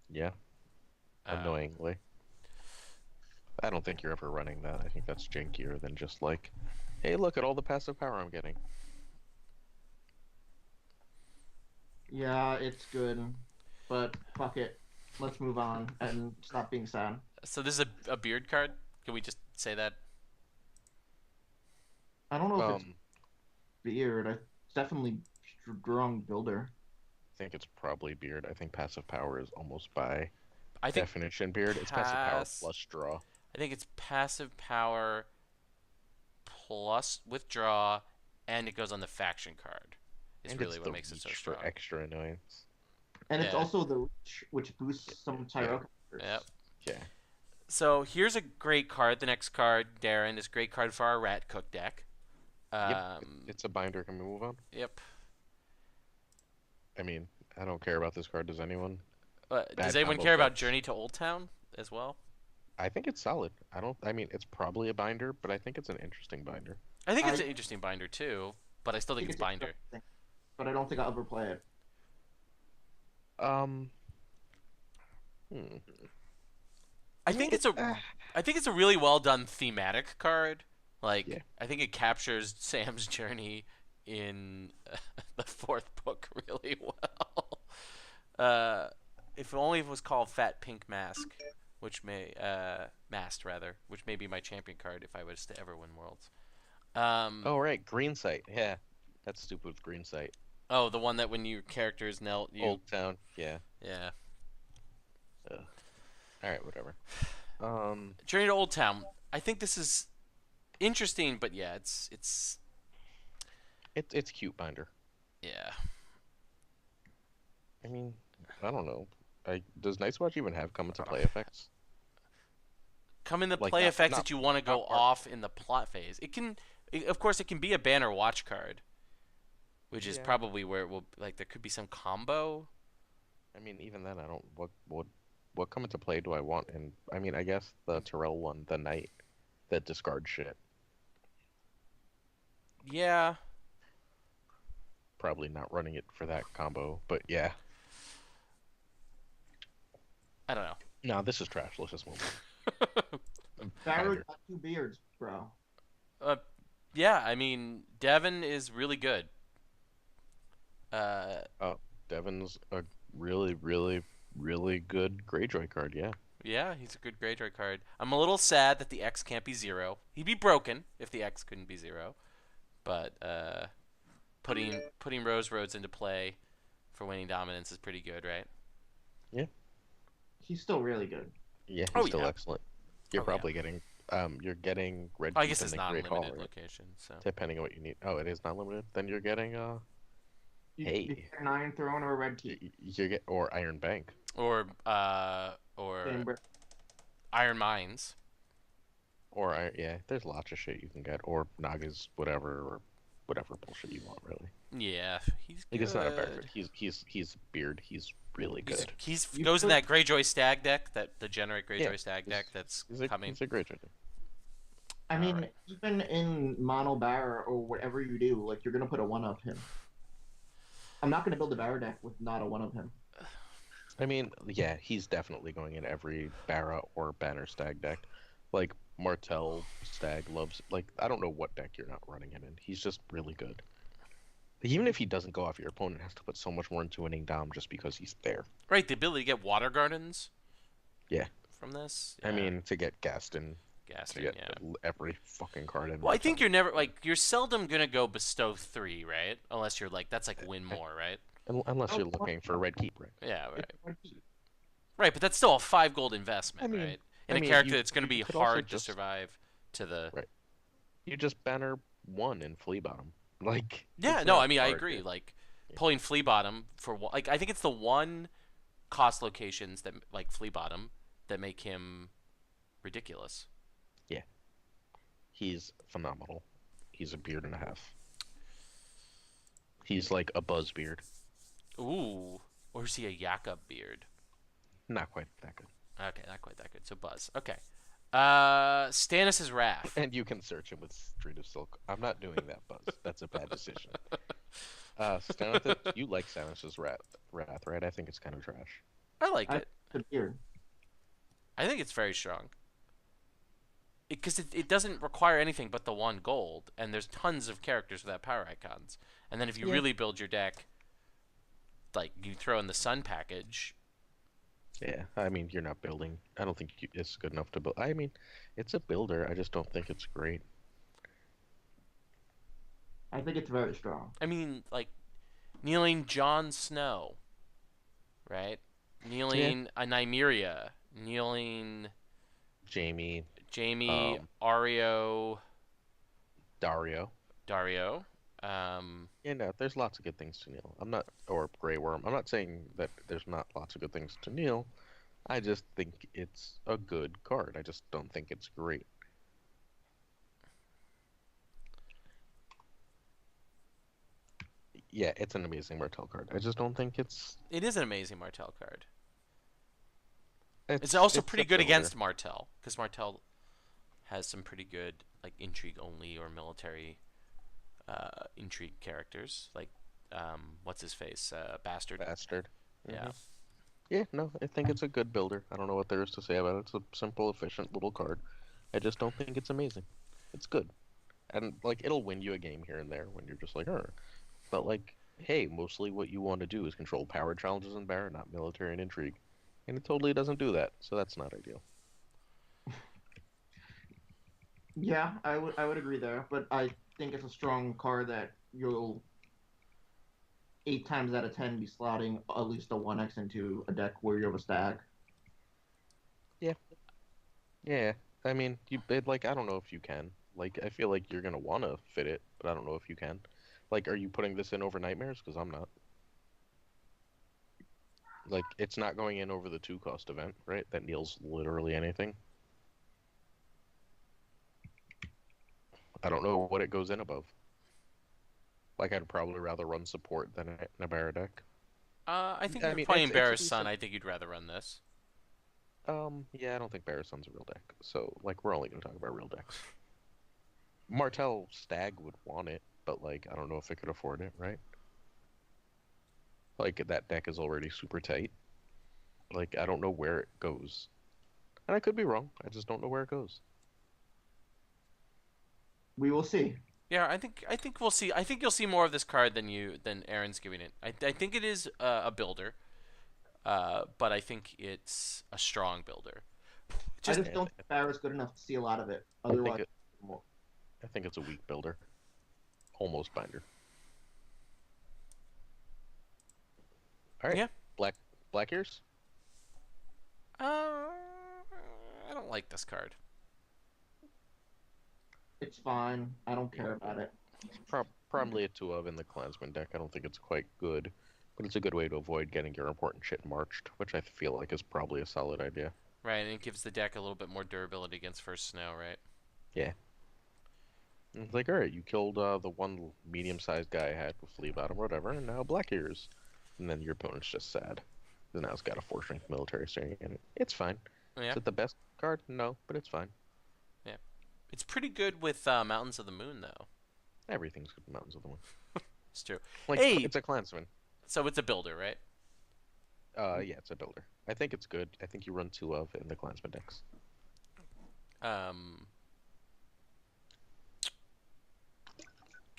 yeah, annoyingly. I don't think you're ever running that. I think that's jankier than just like, hey, look at all the passive power I'm getting. Yeah, it's good, but fuck it. Let's move on and stop being sad. So this is a beard card. Can we just say that? I don't know if it's I weird. It's definitely strong builder. think it's probably Beard. I think passive power is almost by I think definition Beard. It's passive power pass- plus draw. I think it's passive power plus withdraw, and it goes on the faction card. Is And really it's what the makes it so reach strong. for extra annoyance. And it's Yeah. also the reach, which boosts some Tyrell characters. Yep. Yeah. So here's a great card. The next card, Darren, is a great card for our Rat Cook deck. It's a binder. Can we move on? Yep. I mean, I don't care about this card. Does anyone? Does Bad anyone combo care about decks. Journey to Old Town as well? I think it's solid. I mean, it's probably a binder, but I think it's an interesting binder. I think it's I- an interesting binder too, but I still think it's binder. interesting. but I don't think I'll ever play it. Um, hmm. I think it's a really well done thematic card. Like Yeah. I think it captures Sam's journey in the fourth book really well. If only it was called Fat Pink Mask, which may Mast rather, which may be my champion card if I was to ever win Worlds. Oh right, green sight. Yeah, that's stupid with green sight. Oh, the one that when your characters knelt, you Old Town. Yeah. yeah. Ugh. All right, whatever. Journey to Old Town. I think this is interesting, but yeah, it's It's cute binder. yeah. I mean, I don't know. Does Night's Watch even have come into play effects? Come in the Like, play not- effects not- that you want to go not part- off in the plot phase. Of course, it can be a banner watch card, which is Yeah. probably where it will. Like, there could be some combo. I mean, even then, I don't. What come into play do I want? And I mean, I guess the Terrell one, the Knight, that discard shit. Yeah, Probably not running it for that combo, but yeah. I don't know. No, this is trash. Let's just move on. Barrow Binder. got 2 beards, bro. Yeah, I mean, Devin is really good. Devin's a really, really, really good Greyjoy card. Yeah. Yeah, he's a good Greyjoy card. I'm a little sad that the X can't be 0. He'd be broken if the X couldn't be 0. But putting Rose Roads into play for winning dominance is pretty good, right? He's still really good. Yeah, he's Oh, still yeah. excellent. You're Oh, probably getting you're getting Red I Keep guess in it's the not Great limited Hall, right? location, so Depending on what you need. Oh, it is not limited. Then you're getting You Hey. get an Iron Throne or a Red Keep. you get or Iron Bank. or Same where- Iron Mines. Or yeah, there's lots of shit you can get, or Naga's or whatever bullshit you want, really. Yeah, he's good. Like it's not a bad card. He's beard. He's really good. He's You goes in put- that Greyjoy Stag deck, that degenerate Greyjoy Yeah, Stag he's- deck that's He's a, coming. he's a great card. I mean, Alright. even in Mono Barra or whatever you do, like you're gonna put a 1 of him. I'm not gonna build a Barra deck with not a 1 of him. I mean, yeah, he's definitely going in every Barra or Banner Stag deck. Like Martell Stag loves. Like I don't know what deck you're not running him in. He's just really good. Even if he doesn't go off, your opponent has to put so much more into winning Dom just because he's there. Right, the ability to get Water Gardens. Yeah. From this. I mean, to get Gaston, to Gaston, get yeah. every fucking card in. Well, I think you're seldom gonna go bestow 3, right? Unless you're like that's like win more, right? Unless you're looking for Red Keep, right? Yeah, right. It's Red Keep. Right, but that's still a 5 gold investment, I mean- right? In I a mean, character you- that's gonna you be could also hard to just- survive to the. Right. You just banner 1 in Flea Bottom. Like. Yeah, it's no, not I mean I hard, agree. dude. Like Yeah. pulling Flea Bottom for like I think it's the one cost locations that like Flea Bottom that make him ridiculous. He's phenomenal. He's a beard and a half. He's like a buzz beard. Ooh, or is he a Yakub beard? Not quite that good. Okay, not quite that good. So Buzz. Okay. Stannis' Wrath. And you can search him with Street of Silk. I'm not doing that, Buzz. That's a bad decision. Stannis, you like Stannis' Wrath, right? I think it's kind of trash. I like I- it. The beard. I think it's very strong. Because it doesn't require anything but the 1 gold, and there's tons of characters without power icons. And then if you Yeah. really build your deck, like you throw in the Sun package. Yeah, I mean, you're not building. I don't think it's good enough to build. I mean, it's a builder. I just don't think it's great. I think it's very strong. I mean, like kneeling Jon Snow, right? Kneeling a Nymeria, kneeling Jamie, Jamie, Ario, Dario. Dario. Yeah, no, there's lots of good things to kneel. I'm not, or Grey Worm. I'm not saying that there's not lots of good things to kneel. I just think it's a good card. I just don't think it's great. Yeah, it's an amazing Martell card. I just don't think it's. It is an amazing Martell card. It's also pretty a good builder. against Martell, because Martell has some pretty good like intrigue only or military intrigue characters. Like what's his face, Bastard. Bastard. Yeah. Hmm. Yeah, no, I think it's a good builder. I don't know what there is to say about it. It's a simple, efficient little card. I just don't think it's amazing. It's good. And, like, it'll win you a game here and there when you're just like, But, like, hey, mostly what you want to do is control power challenges and Baron, not military and intrigue. And it totally doesn't do that, so that's not ideal. Yeah, I would agree there, but I think it's a strong card that you'll 8 times out of 10 be slotting at least a 1x into a deck where you have a stack. Yeah. Yeah. I mean, like, I don't know if you can. Like, I feel like you're gonna want to fit it, but I don't know if you can. Like, are you putting this in over Nightmares? Because I'm not. Like, it's not going in over the 2-cost event, right? That deals literally anything. I don't know what it goes in above. Like, I'd probably rather run support than a Nabara deck. I think I you're mean, playing it's a Barris Sun. decent. I think you'd rather run this. Yeah, I don't think Barrison's a real deck. So, like, we're only gonna talk about real decks. Martel Stag would want it, but, like, I don't know if it could afford it, right? Like, that deck is already super tight. Like, I don't know where it goes. And I could be wrong. I just don't know where it goes. We will see. Yeah, I think we'll see. I think you'll see more of this card than Aaron's giving it. I think it is a builder, but I think it's a strong builder. I Just just don't think Barrett's good enough to see a lot of it. I think Otherwise, it. I think it's a weak builder. Almost binder. All right. Yeah. Black ears. I don't like this card. it's fine. I don't care about it. Probably a 2 of in the Clansman deck. I don't think it's quite good, but it's a good way to avoid getting your important shit marched, which I feel like is probably a solid idea. Right, and it gives the deck a little bit more durability against first snow, right? Yeah. And it's like, all right, you killed the one medium-sized guy I had with Flea Bottom or whatever, and now Black Ears. And then your opponent's just sad. And now it's got a 4-strength military staring in it. It's fine. Yeah. Is it the best card? No, but it's fine. Yeah. It's pretty good with Mountains of the Moon, though. Everything's good with Mountains of the Moon. It's true. Like, Hey! it's a Clansman. So it's a builder, right? Yeah, it's a builder. I think it's good. I think you run 2 of in the Clansman decks.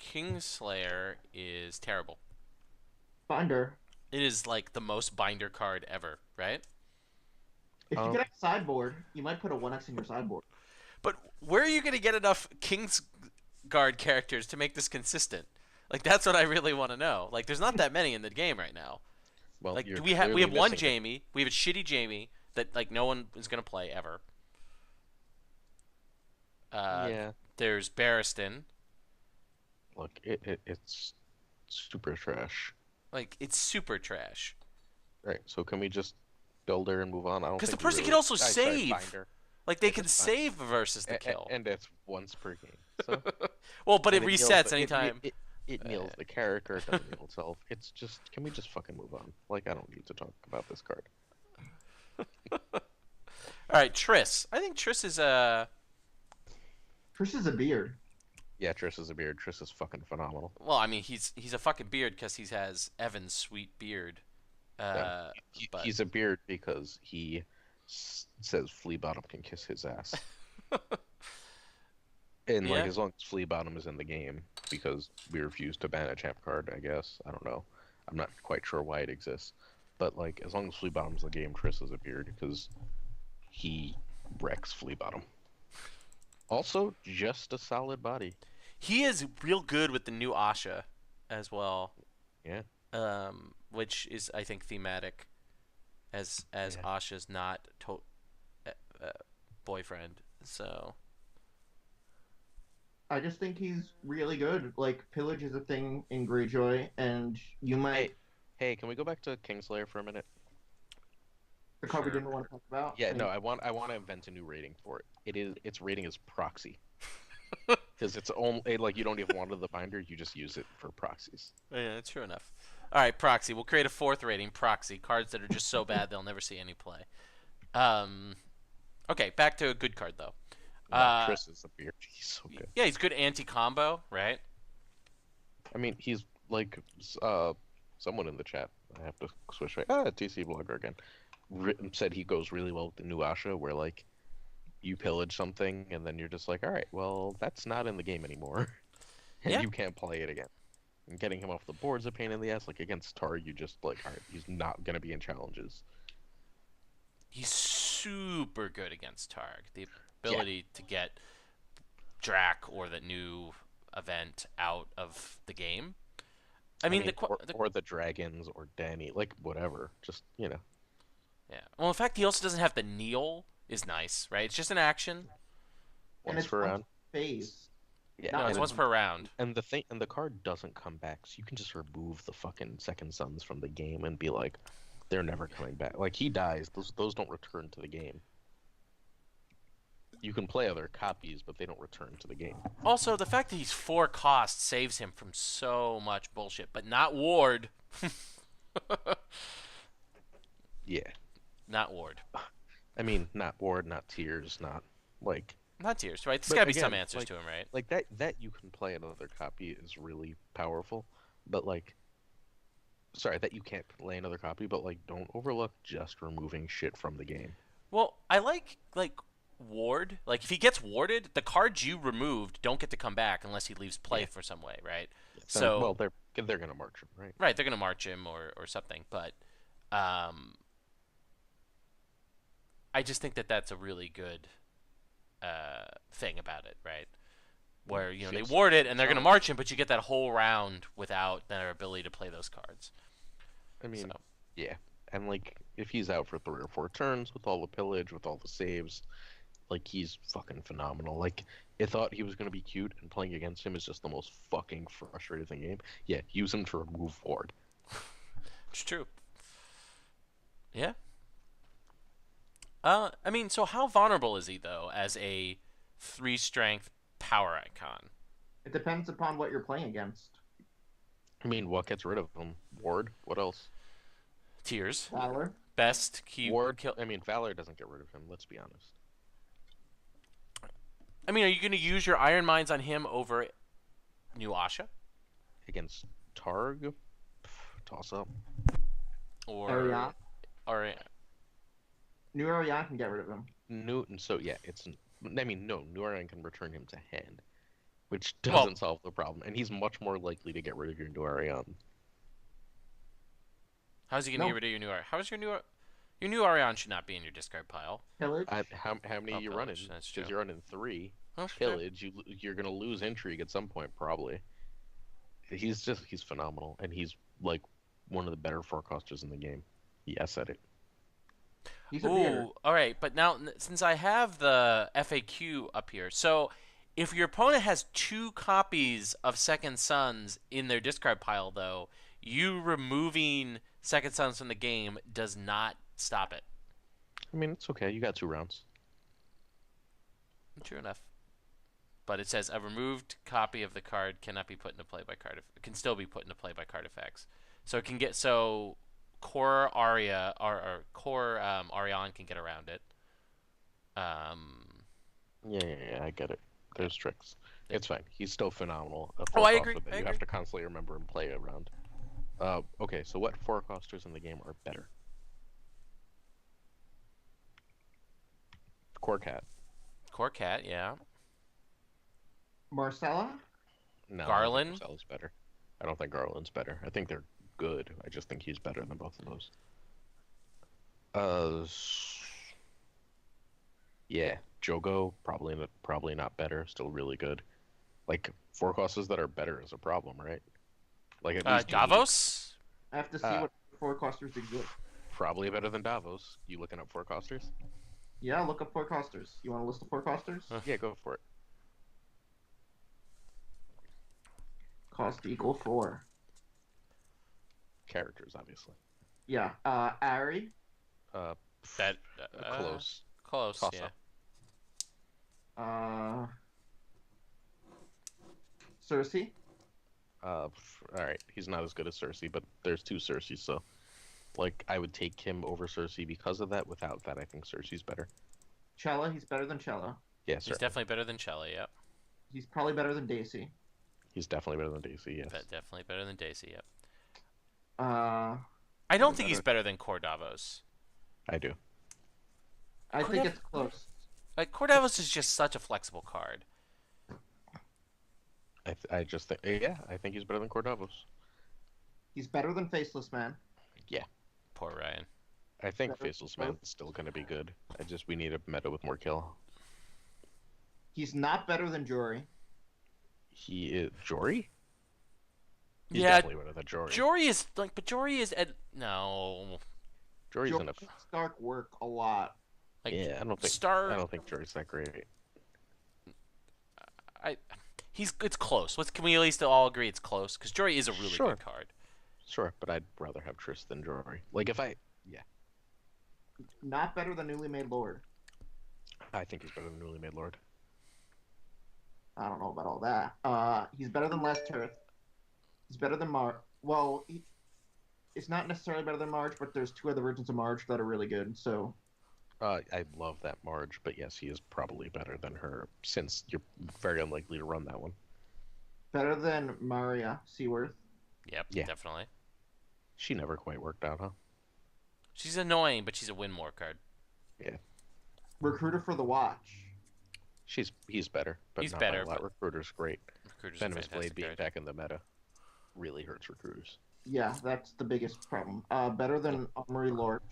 Kingslayer is terrible. Binder. It is like the most binder card ever, right? If you get a sideboard, you might put a 1x in your sideboard. But where are you going to get enough Kingsguard characters to make this consistent? Like, that's what I really want to know. Like, there's not that many in the game right now. Well, Like, you're we have clearly one missing Jamie. We have a shitty Jamie that like no one is going to play ever. Yeah. There's Barristan. Look, it's super trash. Like, it's super trash. Right. So can we just build her and move on? I don't Because the think we person really... can also sorry, save. binder. Like, they Yeah, can that's fine. save versus the kill. And it's once per game. So Well, but it and kneels resets the- anytime. It kneels the character. It doesn't kneel itself. It's just, can we just fucking move on? Like, I don't need to talk about this card. All right, Triss. I think Triss is a. Trish is a beard. Yeah, Triss is a beard. Triss is fucking phenomenal. Well, I mean, he's a fucking beard because he has Evan's sweet beard. Yeah. But He's a beard because he says Flea Bottom can kiss his ass. And like, Yeah. as long as Flea Bottom is in the game, because we refuse to ban a champ card, I guess. I don't know. I'm not quite sure why it exists. But like, as long as Flea Bottom's in the game, Triss is a beard because he wrecks Flea Bottom. Also, just a solid body. he is real good with the new Asha, as well. Yeah. Which is I think thematic, as Yeah. Asha's not boyfriend. So I just think he's really good. Like, pillage is a thing in Greyjoy, and you might. Hey, can we go back to Kingslayer for a minute? The card we Sure. didn't want to talk about. Yeah, I mean, no, I want to invent a new rating for it. Its rating is proxy. Because it's only like, you don't even want it in the binder, you just use it for proxies. yeah, true enough. All right, proxy. We'll create a 4th rating. Proxy cards that are just so bad they'll never see any play. Okay, back to a good card though. Wow, Triss is a beard. He's so good. Yeah, he's good anti-combo, right? I mean, he's like someone in the chat, I have to switch right. TC Blogger again. Said he goes really well with the new Asha, where like you pillage something and then you're just like, all right, well that's not in the game anymore, and Yeah. you can't play it again. And getting him off the board's a pain in the ass. Like against Tar, you just like, all right, he's not gonna be in challenges. He's super good against Targ. The Yeah. ability to get Drac or the new event out of the game. I mean, or the dragons or Danny, like whatever. Just yeah. Well, in fact, he also doesn't have the kneel. Is nice, right? It's just an action. And once it's per once round. phase. Yeah, No, it's once per round. And the card doesn't come back, so you can just remove the fucking second sons from the game and be like, they're never coming back. Like he dies, those don't return to the game. You can play other copies, but they don't return to the game. Also, the fact that he's 4 cost saves him from so much bullshit, but not Ward. Yeah. Not Ward. I mean, not Ward, not Tears, not like. Not Tears, right? There's But got to be some again, answers to him, right? Like that you can play another copy is really powerful, but like. Sorry, that you can't play another copy, but like, don't overlook just removing shit from the game. Well, I like Ward. Like if he gets warded, the cards you removed don't get to come back unless he leaves play for some way, right? So well, they're gonna march him, right? right, they're gonna march him or something. But I just think that that's a really good thing about it, right? Where they ward it and they're gonna march him, but you get that whole round without their ability to play those cards. I mean, So. yeah, and like if he's out for 3 or 4 turns with all the pillage, with all the saves, like he's fucking phenomenal. Like I thought he was gonna be cute, and playing against him is just the most fucking frustrating thing in the game. Yeah, use him to remove Ward. It's true. Yeah. I mean, so how vulnerable is he though as a 3 strength power icon? It depends upon what you're playing against. I mean, what gets rid of him? Ward. What else? Tears. Valor. Best key Ward. kill. I mean, Valor doesn't get rid of him. Let's be honest. I mean, are you going to use your Iron Mines on him over New Asha? Against Targ, toss up. Or Ariane. Or New Ariane can get rid of him. Newton. So yeah, it's. I mean, no. Nuarian can return him to hand, which doesn't solve the problem, and he's much more likely to get rid of your Nuarian. how's he going to get rid of your new Arion? How's your new Arion should not be in your discard pile. Pillage. How many are you running? Pillage, that's Because true. you're running 3. Oh, fair. Pillage, you're gonna lose intrigue at some point probably. He's phenomenal, and he's like one of the better forecasters in the game. Yes, at it. He's a beater. Ooh, all right, but now since I have the FAQ up here, so if your opponent has 2 copies of Second Sons in their discard pile, though, you removing Second Sons from the game does not stop it. I mean, it's okay. You got 2 rounds. True enough. But it says a removed copy of the card cannot be put into play by card. Can still be put into play by card effects. So it can get core Aria or core Ariane can get around it. Yeah, I get it. There's tricks. It's fine. He's still phenomenal. Oh, I agree. But you have to constantly remember and play around. Okay, so what forecasters in the game are better? Core Cat. Core Cat, yeah. Marcella. No, Garland? I think Marcella's better. I don't think Garland's better. I think they're good. I just think he's better than both of those. Yeah, Jogo probably not better. Still really good. Like forecasters that are better is a problem, right? Like at least Davos? I have to see what forecasters exist. probably better than Davos. You looking up forecasters? Yeah, look up forecasters. You want a list of forecasters? Yeah, go for it. Cost equal 4. Characters, obviously. Yeah. Ari. That Close. Close, Toss yeah. up. Cersei. All right. He's not as good as Cersei, but there's 2 Cerseis, so like I would take him over Cersei because of that. Without that, I think Cersei's better. Chella. He's better than Chella. Yeah, He's certainly. definitely better than Shelly, yep. He's probably better than Daisy. He's definitely better than Daisy. Yes. But definitely better than Daisy. Yep. Uh, I don't think better. he's better than Cordavos. I do. I think it's close. Like Cordavos is just such a flexible card. I just think, yeah, I think he's better than Cordavos. He's better than Faceless Man. Yeah. Poor Ryan. I think Better Faceless than Man's still gonna be good. We need a meta with more kill. He's not better than Jory. He is Jory? He's Yeah, definitely better than Jory. Jory is like, but Jory is at no. Jory's Jory in a and Stark work a lot. Like, yeah, I don't think Jory's that great. It's close. Can we at least all agree it's close? Because Jory is a really Sure. good card. Sure, but I'd rather have Triss than Jory. Like Not better than Newly Made Lord. I think he's better than Newly Made Lord. I don't know about all that. He's better than Last Earth. He's better than it's not necessarily better than Marge, but there's two other versions of Marge that are really good. So I love that Marge, but yes, he is probably better than her since you're very unlikely to run that one. better than Maria Seaworth. Yep, Yeah. definitely. She never quite worked out, huh? She's annoying, but she's a win more card. Yeah. Recruiter for the Watch. He's better, but He's not better, by a lot. but- Recruiter's great. Recruiter's a Venomous Blade fantastic being card. back in the meta really hurts recruiters. Yeah, that's the biggest problem. Better than Armory Lorch.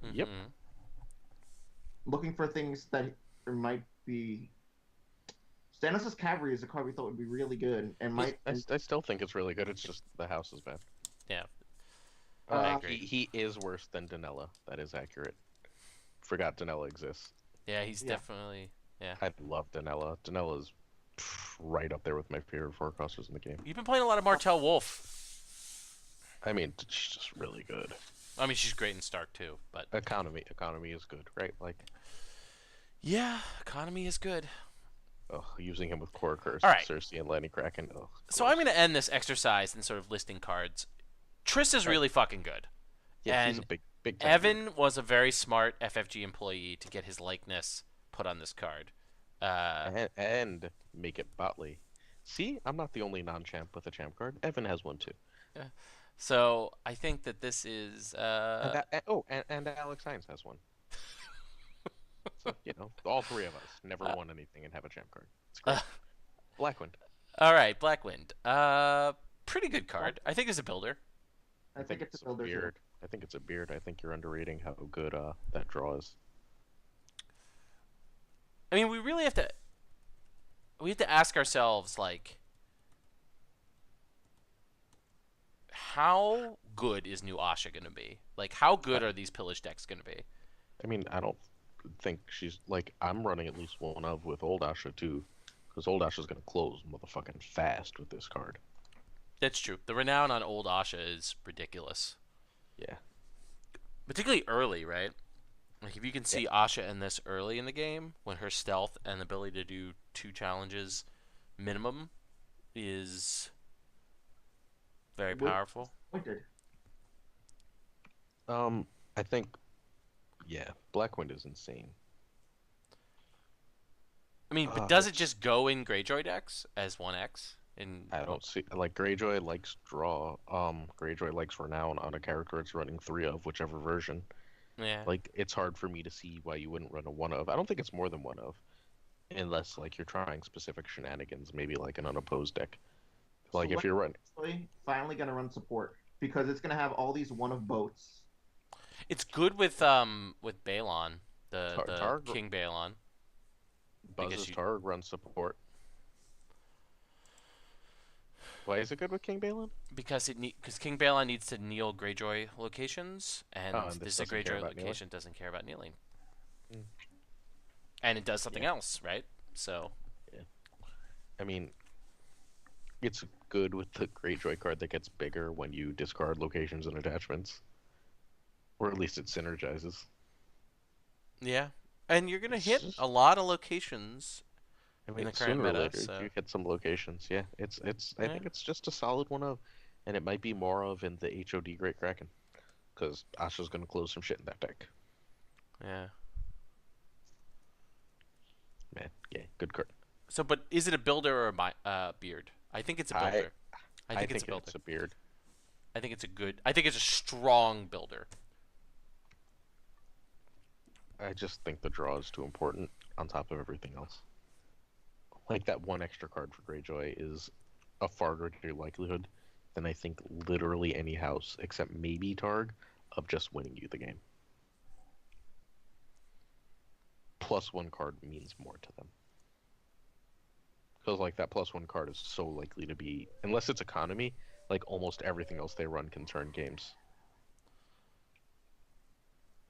Yep. Mhm. Looking for things that there might be. Stannis' Cavalry is a card we thought would be really good, and might. I still think it's really good. It's just the house is bad. Yeah. I agree. He is worse than Danella. That is accurate. Forgot Danella exists. Yeah, he's Yeah. definitely. Yeah. I love Danella. Danella's right up there with my favorite forecasters in the game. You've been playing a lot of Martell Wolf. I mean, she's just really good. I mean, she's great in Stark too, but Economy is good, right? Like, yeah, economy is good. using him with Core Curse, All right. Cersei, and Lenny Kraken. So I'm going to end this exercise in sort of listing cards. Triss is really fucking good. Yeah, he's and a big time dude. Evan was a very smart FFG employee to get his likeness put on this card. And make it Botley. See, I'm not the only non-champ with a champ card. Evan has one too. So I think that this is. And Alex Hines has one. So, all three of us never won anything and have a champ card. It's great. Blackwind. All right, Blackwind. Pretty good card. I think it's a builder. I think it's a builder. beard. I think it's a beard. I think you're underrating how good that draw is. I mean, we really have to. We have to ask ourselves, like, how good is new Asha going to be? Like, how good are these pillage decks going to be? I mean, I don't think she's like I'm running at least one of with old Asha too, because old Asha's gonna close motherfucking fast with this card. That's true. The renown on old Asha is ridiculous. Yeah. Particularly early, right? Like, if you can see Asha in this early in the game, when her stealth and ability to do 2 challenges minimum is very powerful. Pointed. I think, Blackwind is insane. I mean, but does it just go in Greyjoy decks as 1x? I don't see like Greyjoy likes draw. Greyjoy likes renown on a character it's running 3 of, whichever version. Yeah. Like, it's hard for me to see why you wouldn't run a 1 of. I don't think it's more than 1 of, unless like you're trying specific shenanigans, maybe like an unopposed deck. Like if you're running. Finally gonna run support because it's gonna have all these one of boats. It's good with Balon, the Targ- King Balon. Buzz's Targ runs support. Why is it good with King Balon? Because King Balon needs to kneel Greyjoy locations, and and this this doesn't care Greyjoy about location doesn't care about kneeling. Mm. And it does something else, right? So. I mean, it's good with the Greyjoy card that gets bigger when you discard locations and attachments. Or at least it synergizes. Yeah. And you're going to hit just- a lot of locations. I In mean, the current sooner or meta, later so- you hit some locations. Yeah, I think it's just a solid 1 of, and it might be more of in the HOD Great Kraken, because Asha's gonna close some shit in that deck. Yeah. Man, yeah, good card. So, but is it a builder or a beard? I think it's a I builder. I I think it's a think builder. it's a beard. I think it's a good. I think it's a strong builder. I just think the draw is too important on top of everything else. Like that one extra card for Greyjoy is a far greater likelihood than I think literally any house except maybe Targ of just winning you the game. Plus one card means more to them. Because like that plus one card is so likely to be, unless it's economy, like almost everything else they run can turn games.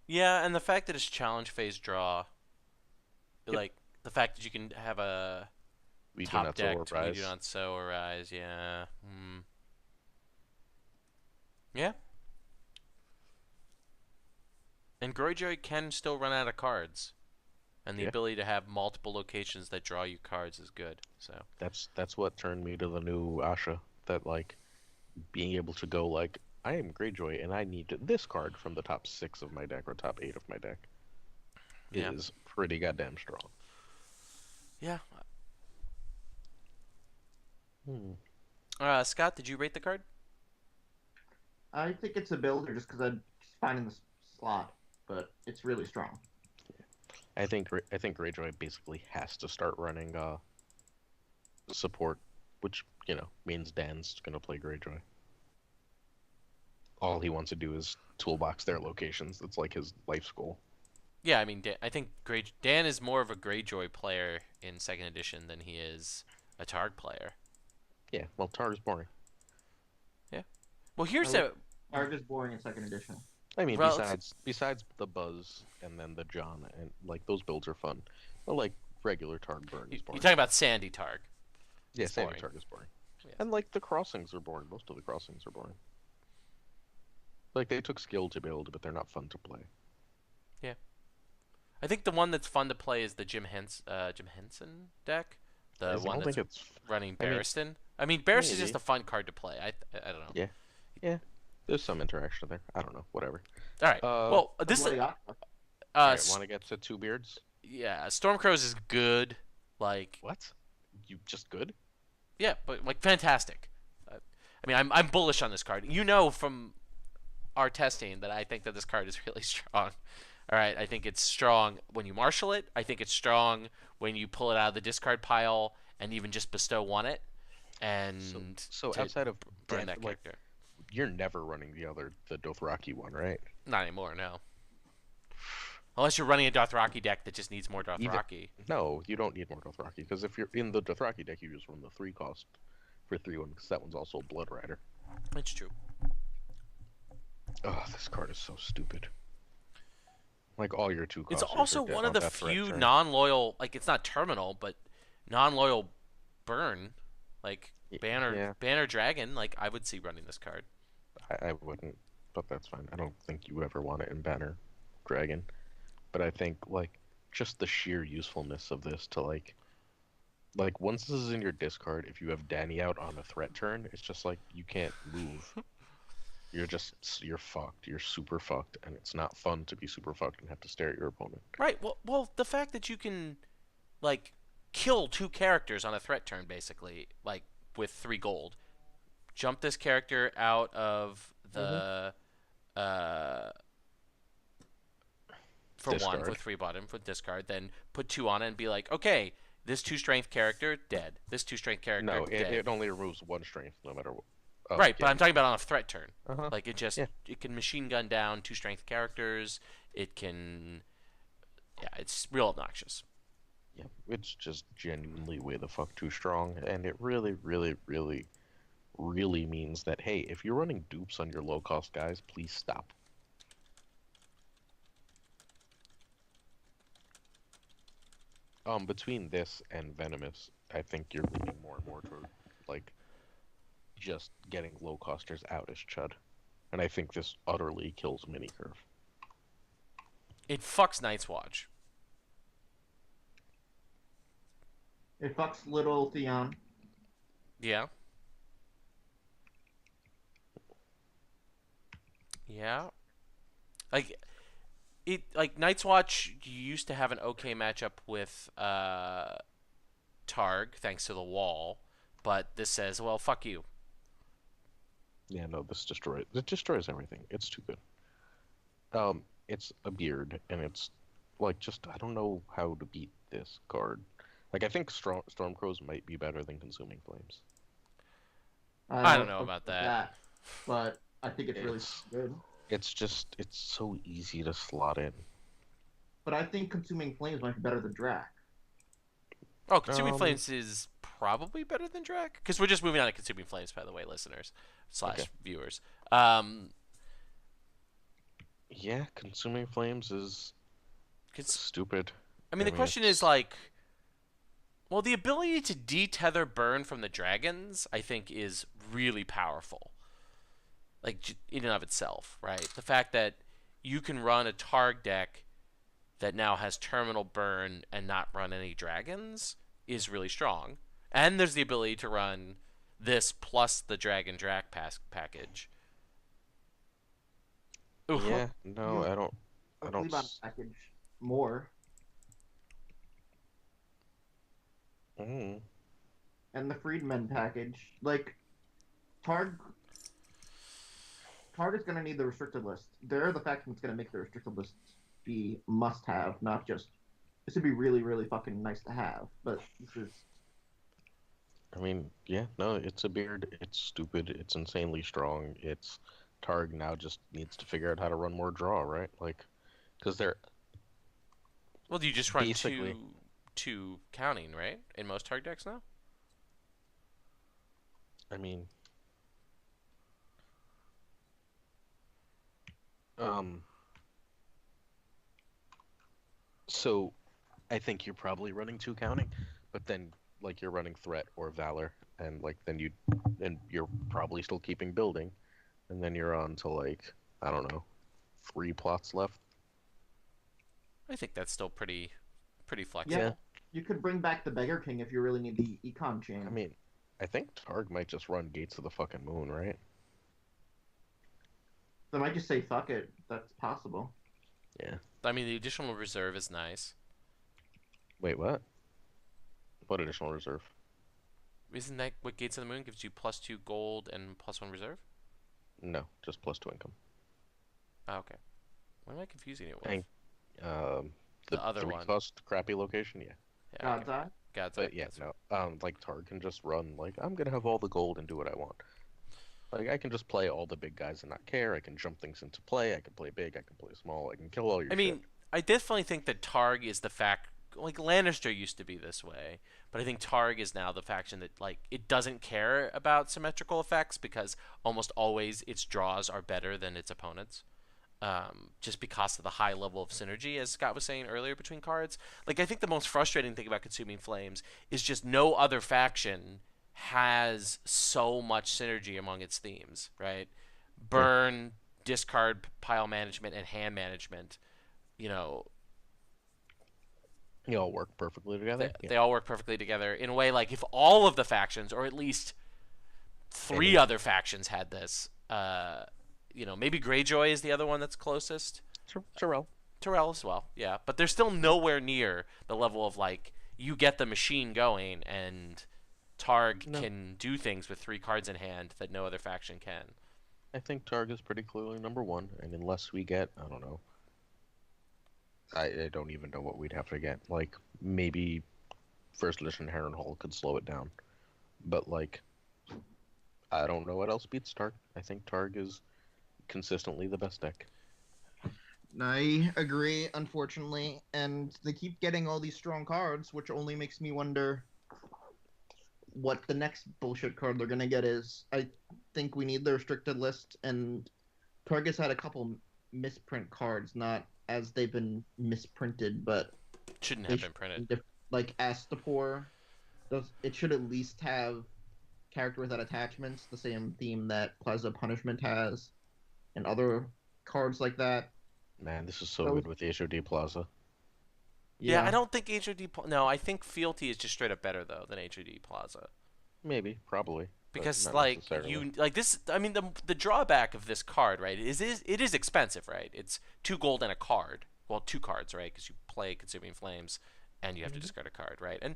Yeah, and the fact that it's challenge phase draw, Yep. like the fact that you can have a We do top not so decked, we do rise. not sow or rise. Yeah. Yeah. And Greyjoy can still run out of cards, and the Yeah, ability to have multiple locations that draw you cards is good. So. that's what turned me to the new Asha. That like being able to go like I am Greyjoy and I need this card from the top 6 of my deck or top 8 of my deck Yeah. is pretty goddamn strong. Yeah. Hmm. Scott, did you rate the card? I think it's a builder just because I'm just finding the slot, but it's really strong. I think Greyjoy basically has to start running support, which you know means Dan's gonna play Greyjoy. All he wants to do is toolbox their locations. That's like his life's goal. Yeah, I mean, I think Dan is more of a Greyjoy player in second edition than he is a Targ player. Yeah, well, Tar's boring. Yeah. Well, here's I a Arg is boring in second edition. I mean, relative. besides the Buzz and then the John and like those builds are fun, but like regular Targ burn is You're boring. talking about Sandy Targ. Yeah, It's Sandy boring. Targ is boring. Yeah. And like the crossings are boring. Most of the crossings are boring. Like they took skill to build, but they're not fun to play. I think the one that's fun to play is the Jim Henson deck, the I one don't that's think it's running I mean, Barristan. I mean, Barristan's just maybe. a fun card to play. I don't know. Yeah. Yeah. There's some interaction there. I don't know. Whatever. All right. Well, But this what do you got? Alright, want to get to Two Beards? yeah, Stormcrows is good. Like, What? You just good? yeah, but like fantastic. I mean, I'm bullish on this card. You know from our testing that I think that this card is really strong. All right, I think it's strong when you marshal it. I think it's strong when you pull it out of the discard pile and even just bestow one it and So to outside of burn Dan, that like character. you're never running the Dothraki one, right? Not anymore, no. Unless you're running a Dothraki deck that just needs more Even Dothraki. no, you don't need more Dothraki because if you're in the Dothraki deck, you just run the 3 cost for 3/1 because that one's also a Blood Rider. It's true. Oh, this card is so stupid. Like all your 2 It's costs. also one of the few non-loyal, like it's not terminal, but non-loyal burn, like Yeah, Banner Dragon. Like I would see running this card. I wouldn't, but that's fine. I don't think you ever want it in Banner Dragon, but I think like just the sheer usefulness of this to like once this is in your discard, if you have Danny out on a threat turn, it's just like you can't move. You're fucked. You're super fucked, and it's not fun to be super fucked and have to stare at your opponent. Right. Well, the fact that you can, like, kill 2 characters on a threat turn, basically, like with 3 gold, jump this character out of the, for Discard. 1 with 3 bottom for discard, then put 2 on it and be like, okay, this 2 strength character dead. This 2 strength character No, dead. it only removes 1 strength, no matter what. Oh, Right, but yeah. I'm talking about on a threat turn. Uh-huh. Like it just Yeah. it can machine gun down 2 strength characters. It can, yeah, it's real obnoxious. Yeah, it's just genuinely way the fuck too strong, and it really, really, really, really means that hey, if you're running dupes on your low cost guys, please stop. Between this and Venomous, I think you're leaning more and more toward like just getting low costers out as Chud, and I think this utterly kills Mini Curve. It fucks Night's Watch. It fucks little Theon. Yeah. Yeah. Like Night's Watch used to have an okay matchup with Targ thanks to the wall, but this says, well, fuck you. Yeah, no, this destroys everything. It's too good. It's a beard, and it's like just I don't know how to beat this card. Like I think Stormcrows might be better than Consuming Flames. I don't know about that. But I think it's really It's good. it's so easy to slot in. But I think Consuming Flames might be better than Drac. Oh, Consuming Um, Flames is probably better than Drac, because we're just moving on to Consuming Flames, by the way, listeners / Okay. viewers. Yeah, Consuming Flames is 'Cause, stupid. I mean, the question is like, well, the ability to detether burn from the dragons, I think, is really powerful. Like in and of itself, right? The fact that you can run a Targ deck that now has terminal burn and not run any dragons is really strong. And there's the ability to run this plus the Dragon Drac package. Ooh. Yeah, no, I don't. A I don't. Fleabot package more. Mm. And the Freedmen package. Like, Targ is going to need the restricted list. They're the faction that's going to make the restricted list be must-have, not just... This would be really, really fucking nice to have, but this is... I mean, yeah, no, it's a beard. It's stupid. It's insanely strong. It's Targ now just needs to figure out how to run more draw, right? Like, because they're Well, do you just run basically two counting, right? In most Targ decks now? I mean, so I think you're probably running two counting, but then like you're running threat or valor, and like then you're probably still keeping building, and then you're on to like I don't know, 3 plots left. I think that's still pretty Yeah, flexible. you could bring back the Beggar King if you really need the Econ chain. I mean, I think Targ might just run Gates of the fucking Moon, right? They might just say, fuck it. That's possible. Yeah. I mean, the additional reserve is nice. Wait, what? What additional reserve? Isn't that what Gates of the Moon gives you +2 gold and +1 reserve? No, just +2 income. Oh, okay. What am I confusing it with? And, The other one. 3-cost crappy location, yeah. Yeah, God's okay. Eye? God's But Eye, yeah, that's no. Like Targ can just run like I'm gonna have all the gold and do what I want. Like I can just play all the big guys and not care. I can jump things into play. I can play big. I can play small. I can kill all your I mean, I definitely think that Targ is the fact. Like Lannister used to be this way, but I think Targ is now the faction that like it doesn't care about symmetrical effects because almost always its draws are better than its opponents. Just because of the high level of synergy, as Scott was saying earlier, between cards. Like I think the most frustrating thing about Consuming Flames is just no other faction has so much synergy among its themes, right? Burn, discard, pile management, and hand management. You know, They all work perfectly together. they all work perfectly together in a way like if all of the factions, or at least three other factions, had this. Maybe Greyjoy is the other one that's closest. Terrell. Terrell as well, yeah. But they're still nowhere near the level of like you get the machine going and Targ can do things with 3 cards in hand that no other faction can. I think Targ is pretty clearly #1, and unless we get, I don't know, I don't even know what we'd have to get. Like maybe first edition Harrenhal could slow it down, but like I don't know what else beats Targ. I think Targ is consistently the best deck. I agree, unfortunately. And they keep getting all these strong cards, which only makes me wonder what the next bullshit card they're gonna get is. I think we need the restricted list, and Target's had a couple misprint cards, not as they've been misprinted, but Shouldn't they have been printed. like Astapor. It should at least have character without attachments, the same theme that Plaza Punishment has, and other cards like that. Man, this is so good with HOD Plaza. Yeah, I don't think HOD. No, I think Fealty is just straight up better though than HOD Plaza. Maybe, probably. Because not like necessarily. this. I mean, the drawback of this card, right, is it is expensive, right? It's 2 gold and a card. Well, 2 cards, right? Because you play Consuming Flames and you have to discard a card, right? And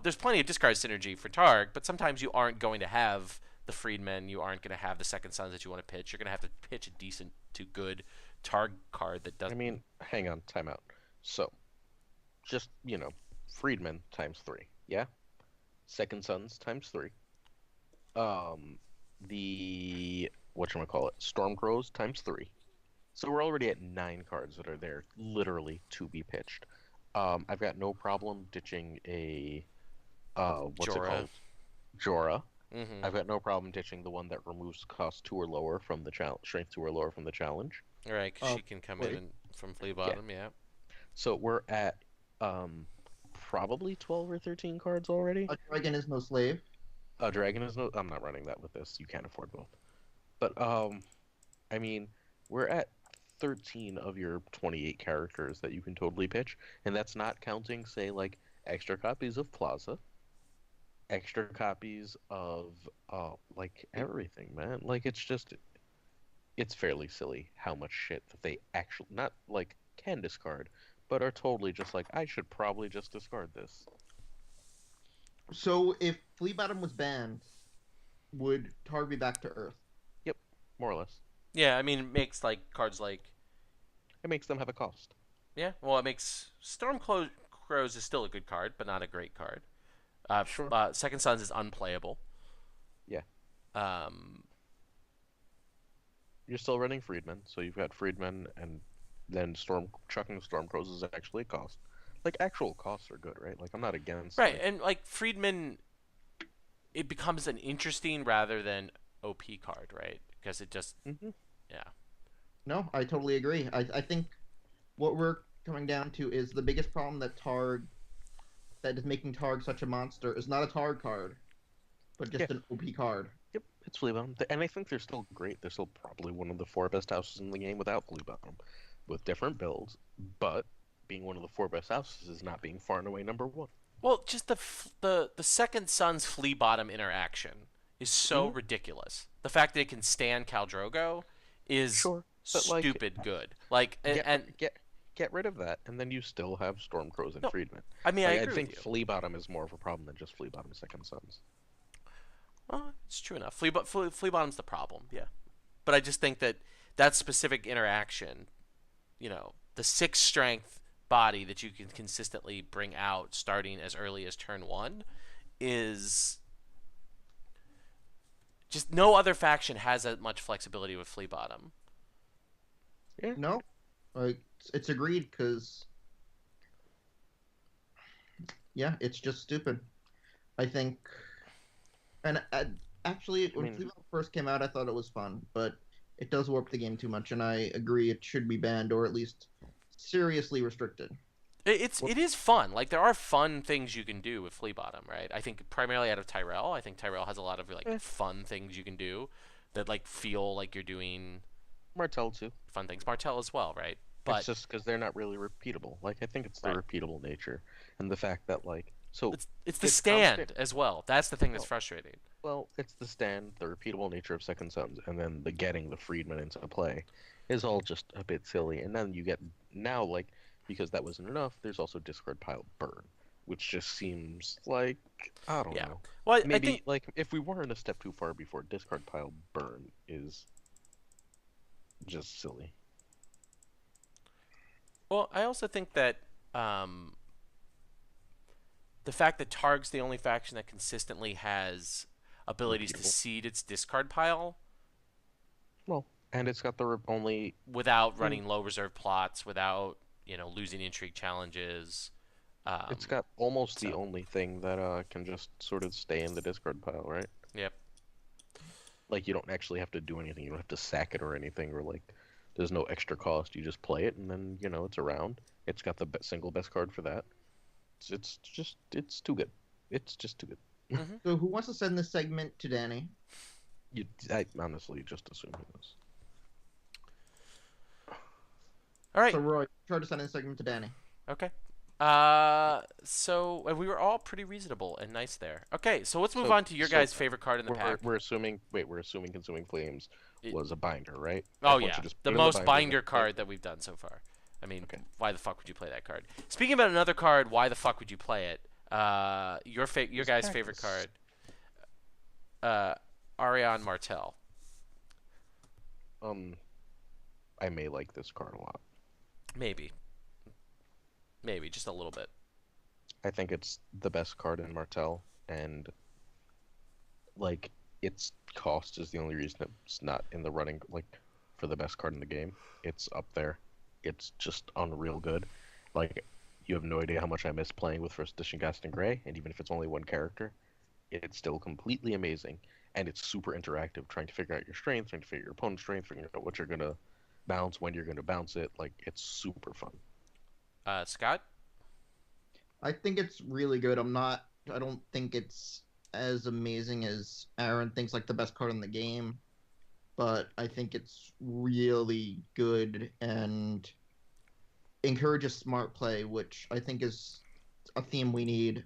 there's plenty of discard synergy for Targ, but sometimes you aren't going to have the Freedmen, you aren't going to have the Second Sons that you want to pitch. You're going to have to pitch a decent to good Targ card that doesn't. I mean, hang on, time out. So, just, Freedmen times 3, yeah? Second Sons times 3. The whatchamacallit, Stormcrows times 3. So we're already at 9 cards that are there, literally to be pitched. I've got no problem ditching a what's Jorah. it called? Jorah. Mm-hmm. I've got no problem ditching the one that removes cost 2 or lower from the challenge, strength 2 or lower from the challenge. All right, 'cause Oh, she can come wait. in from Flea Bottom, yeah. So we're at probably 12 or 13 cards already. A dragon is no slave. A dragon is no. I'm not running that with this. You can't afford both. But I mean, we're at 13 of your 28 characters that you can totally pitch, and that's not counting, say, like extra copies of Plaza, extra copies of like everything, man. Like it's fairly silly how much shit that they actually not like can discard, but are totally just like, I should probably just discard this. So if Flea Bottom was banned, would Targ be back to Earth? More or less. Yeah, I mean, it makes like cards like It makes them have a cost. yeah. Well, it makes Crows is still a good card, but not a great card. Sure. Second Sons is unplayable. Yeah. Um, You're still running Freedmen, so you've got Freedmen, and then chucking Stormcrows is actually a cost. Like, actual costs are good, right? Like, I'm not against... right, like, and like Friedman, it becomes an interesting rather than OP card, right? Because it just yeah. No, I totally agree. I think what we're coming down to is the biggest problem that is making Targ such a monster is not a Targ card, but just an OP card. Yep, it's Flea Bottom. And I think they're still great. They're still probably one of the 4 best houses in the game without Flea Bottom, with different builds, but being one of the 4 best houses is not being far and away number 1. Well, just the Second Son's Flea Bottom interaction is so ridiculous. The fact that it can stand Khal Drogo is Sure, but, like, stupid good. Like Get rid of that, and then you still have Stormcrows and No, Freedmen. I mean, Like, I agree think with you. Flea Bottom is more of a problem than just Flea Bottom Second Sons. Well, it's true enough. Flea Bottom's the problem, yeah. But I just think that specific interaction, the 6 strength body that you can consistently bring out starting as early as turn 1 is just no other faction has that much flexibility with Flea Bottom. Yeah. No, it's agreed because yeah, it's just stupid. I think, and actually, when Flea Bottom first came out, I thought it was fun, but it does warp the game too much, and I agree it should be banned or at least seriously restricted. It is fun. Like, there are fun things you can do with Flea Bottom, right? I think primarily out of Tyrell. I think Tyrell has a lot of fun things you can do that feel like you're doing Martell too. fun things. Martell as well, right? But It's just because they're not really repeatable. Like, I think it's the Right. repeatable nature and the fact that, like, so it's the it's stand constant- as well. That's the thing that's Well, frustrating. well, it's the stand, the repeatable nature of Second Sons, and then the getting the Freedmen into play is all just a bit silly. And then you get now, like, because that wasn't enough, there's also discard pile burn, which just seems like, I don't know. Well, Maybe, I think like, if we weren't a step too far before, discard pile burn is just silly. Well, I also think that the fact that Targ's the only faction that consistently has abilities to Repeatable. seed its discard pile Well, and it's got the only... without running low reserve plots, without losing intrigue challenges. It's got almost the so- only thing that can just sort of stay in the discard pile, right? Yep. Like, you don't actually have to do anything. You don't have to sack it or anything, or like, there's no extra cost. You just play it, and then it's around. It's got the single best card for that. It's too good. It's just too good. So who wants to send this segment to Danny? I honestly just assume it was. All right. So Roy, try to send this segment to Danny. Okay. So we were all pretty reasonable and nice there. Okay, so let's move on to your guys' favorite card in the pack. We're assuming Consuming Flames was a binder, right? Oh Like, once yeah, you just the put in most binder, binder then- card that we've done so far. I mean, Okay. why the fuck would you play that card? Speaking about another card, why the fuck would you play it? Your This guy's favorite cactus. card, uh, Ariane Martel. Um, I may like this card a lot. Maybe, just a little bit. I think it's the best card in Martel, and like its cost is the only reason it's not in the running like for the best card in the game. It's up there. It's just unreal good. Like you have no idea how much I miss playing with First Edition Gaston Gray, and even if it's only one character, it's still completely amazing. And it's super interactive, trying to figure out your strength, trying to figure out your opponent's strength, figuring out what you're gonna bounce, when you're gonna bounce it. Like it's super fun. Scott. I think it's really good. I don't think it's as amazing as Aaron thinks like the best card in the game, but I think it's really good and encourages smart play, which I think is a theme we need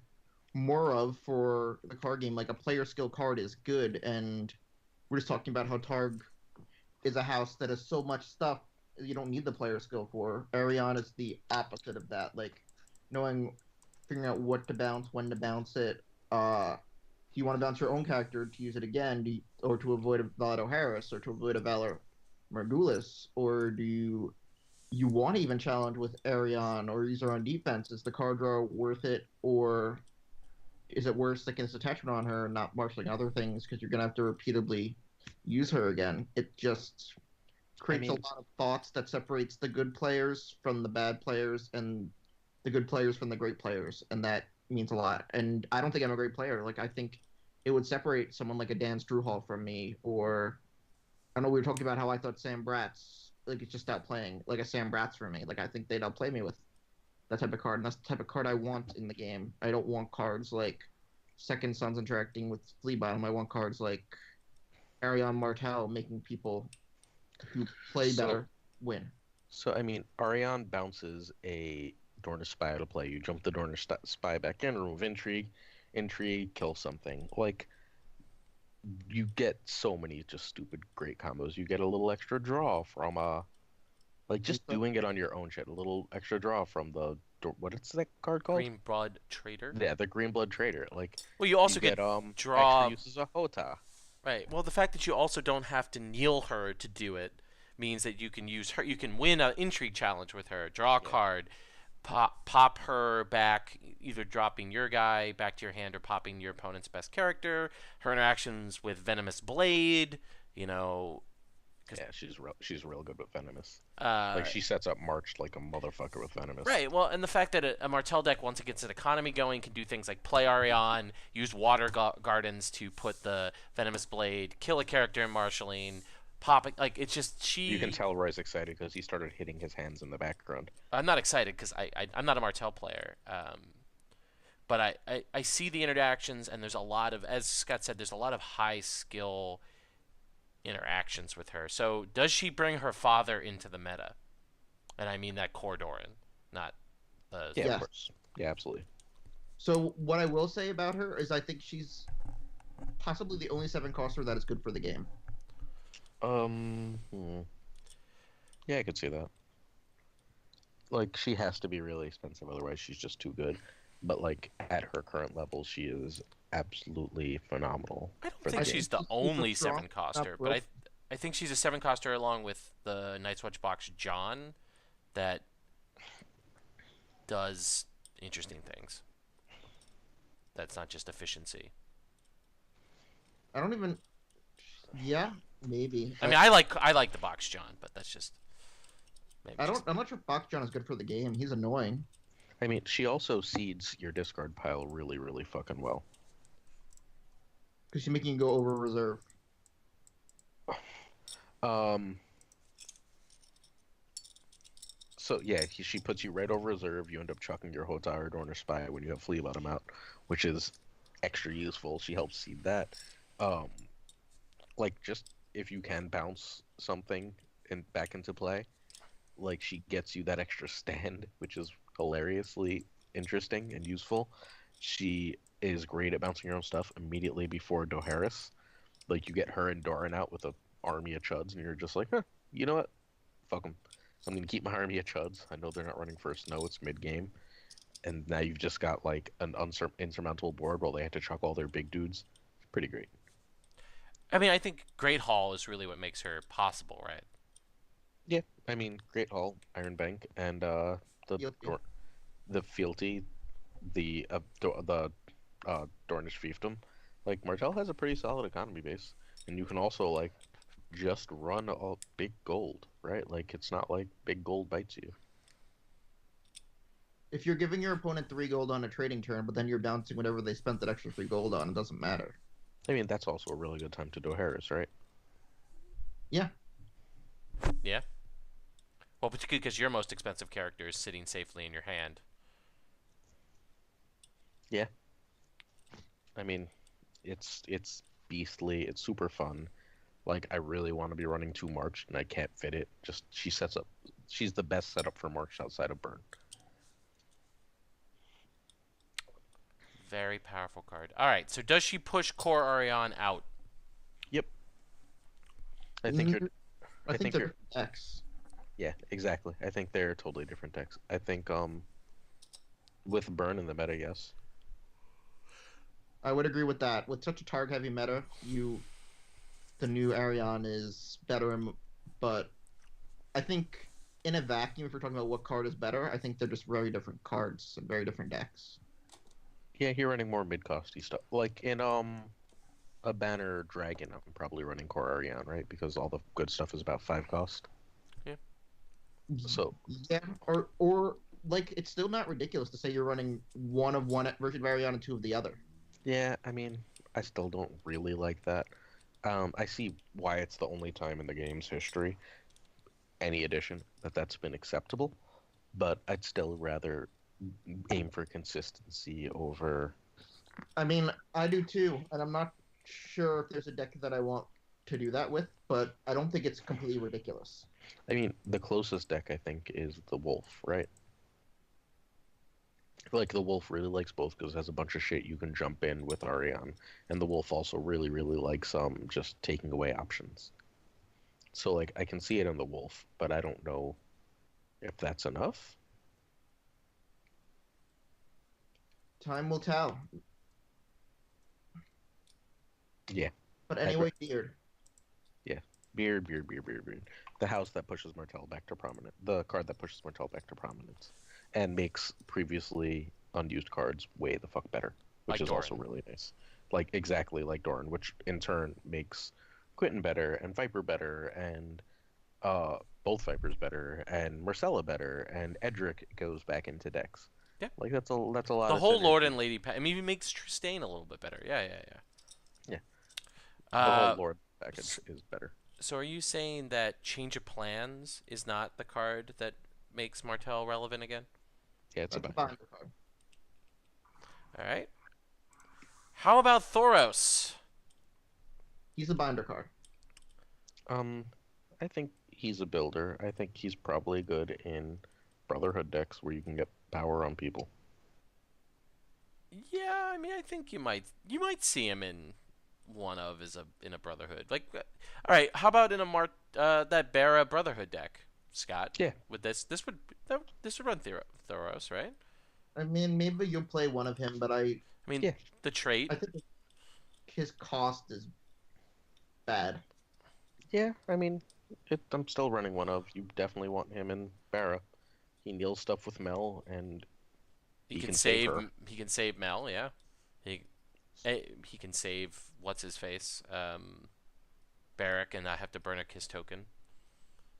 more of for the card game. Like a player skill card is good, and we're just talking about how Targ is a house that has so much stuff you don't need the player skill for. Arion is the opposite of that. Like knowing, figuring out what to bounce, when to bounce it. Do you want to bounce your own character to use it again, or to avoid a Valado Harris, or to avoid a Valor Margulis, or do you want to even challenge with Arion or use her on defense? Is the card draw worth it, or is it worth sticking this attachment on her and not marshaling other things because you're gonna have to repeatedly use her again? It just I creates a mean, lot of thoughts that separates the good players from the bad players and the good players from the great players, and that means a lot. And I don't think I'm a great player. Like I think it would separate someone like a Dan Struhal from me, or I know we were talking about how I thought Sam Bratz like it's just outplaying like a Sam Bratz for me. Like I think they'd outplay me with that type of card, and that's the type of card I want in the game. I don't want cards like Second Sons interacting with Flea Bottom. I want cards like Arion Martel making people who play so better win. I mean, Arion bounces a Dorner Spy to play. You jump the Spy back in, remove intrigue, kill something. Like you get so many just stupid great combos. You get a little extra draw from like just doing it on your own shit. A little extra draw from what is that card called? Green Blood Trader. Yeah, the Green Blood Trader. Like Well, you you also get get extra draw. uses of Hota. Right. Well, the fact that you also don't have to kneel her to do it means that you can use her. You can win an intrigue challenge with her. Draw a Yeah. card, pop her back, either dropping your guy back to your hand or popping your opponent's best character. Her interactions with Venomous Blade. You know. Yeah, she's real good with Venomous. Uh, Like she sets up March like a motherfucker with Venomous. Right. Well, and the fact that a Martel deck, once it gets an economy going, can do things like play Arion, use Water Gardens to put the Venomous Blade, kill a character in Marshalling, pop it. Like it's just You can tell Roy's excited because he started hitting his hands in the background. I'm not excited because I'm not a Martel player. But I see the interactions, and there's a lot of, as Scott said, there's a lot of high skill interactions with her. So does she bring her father into the meta? And I mean that Cordoran, not the. Yeah, Yes. of course. Yeah, absolutely. So what I will say about her is I think she's possibly the only seven coster that is good for the game. Hmm. Yeah, I could see that. Like she has to be really expensive, otherwise she's just too good. But like at her current level, she is absolutely phenomenal. I don't for think the she's game. the She's only super strong, seven coster, not but broke. I think she's a seven coster along with the Night's Watch box John that does interesting things. That's not just efficiency. I don't even. Yeah, maybe. I mean, I like the box John, but that's just maybe. I don't. Just, I'm not sure Bach John is good for the game. He's annoying I mean, she also seeds your discard pile really, really fucking well. because she's making you go over reserve. Um. So yeah, she puts you right over reserve. You end up chucking your Hota or Dorner Spy when you have Flea Bottom out, which is extra useful. She helps seed that. Um, like just if you can bounce something and back into play, like she gets you that extra stand, which is hilariously interesting and useful. She is great at bouncing her own stuff immediately before Doharis. Like you get her and Doran out with a army of chuds, and you're just like, huh, you know what? Fuck them. I'm gonna keep my army of chuds. I know they're not running for a snow. It's mid game, and now you've just got like an insurmountable board while they had to chuck all their big dudes. Pretty great. I mean, I think Great Hall is really what makes her possible, right? Yeah, I mean, Great Hall, Iron Bank, and the Guilty. the fealty, the Dornish fiefdom. Like Martell has a pretty solid economy base, and you can also like just run a big gold, right? Like it's not like big gold bites you. If you're giving your opponent 3 gold on a trading turn, but then you're bouncing whatever they spent that extra 3 gold on, it doesn't matter. I mean, that's also a really good time to do Harris, right? Yeah. Yeah. Well, particularly because your most expensive character is sitting safely in your hand. Yeah. I mean, it's beastly. It's super fun. Like I really want to be running 2 March, and I can't fit it. Just she sets up. She's the best setup for March outside of Burn. Very powerful card. All right. So does she push Core Arion out? Yep. I think you're. I think think they're X. Yeah, exactly. I think they're totally different decks. I think with Burn in the meta, yes. I would agree with that. With such a target heavy meta, the new Arion is better, but I think in a vacuum, if we're talking about what card is better, I think they're just very different cards and very different decks. Yeah, you're running more mid-costy stuff. Like in a Banner Dragon, I'm probably running Core Arion, right? Because all the good stuff is about 5 cost. Yeah. So Yeah, or like it's still not ridiculous to say you're running one of one version of Arion and two of the other. yeah, I mean, I still don't really like that. I see why it's the only time in the game's history, any edition, that's been acceptable, but I'd still rather aim for consistency over. I mean, I do too, and I'm not sure if there's a deck that I want to do that with, but I don't think it's completely ridiculous. I mean, the closest deck I think is the Wolf, right? Like the Wolf really likes both because it has a bunch of shit you can jump in with Arion, and the Wolf also really really likes just taking away options. So like I can see it in the Wolf, but I don't know if that's enough. Time will tell. Yeah. But anyway, Beard. Yeah. Beard. The house that pushes Martell back to prominent. The card that pushes Martell back to prominence. And makes previously unused cards way the fuck better. Which Like is also Doran. really nice. Like exactly like Doran, which in turn makes Quentin better and Viper better and both Vipers better and Marcella better and Edric goes back into decks. Yeah. Like that's a lot The of whole Lord synergy. and Lady. I mean, it makes Tristane a little bit better. Yeah. Yeah. The whole Uh, Lord package is better. so are you saying that Change of Plans is not the card that makes Martell relevant again? Yeah, it's a That's a binder. binder card. All right. How about Thoros? He's a binder card. I think he's a builder. I think he's probably good in Brotherhood decks where you can get power on people. Yeah, I mean, I think you might see him in one of in a Brotherhood. Like, all right, how about in a that Bara Brotherhood deck, Scott? Yeah. With this would run Thoros, right? I mean, maybe you'll play one of him, but I mean, Yeah. the trait. I think his cost is bad. Yeah, I mean, I'm still running one of. You definitely want him in Barra. He kneels stuff with Mel, and He can can save her. He can save Mel. Yeah. He can save what's his face, Barrack, and not have to burn a kiss token.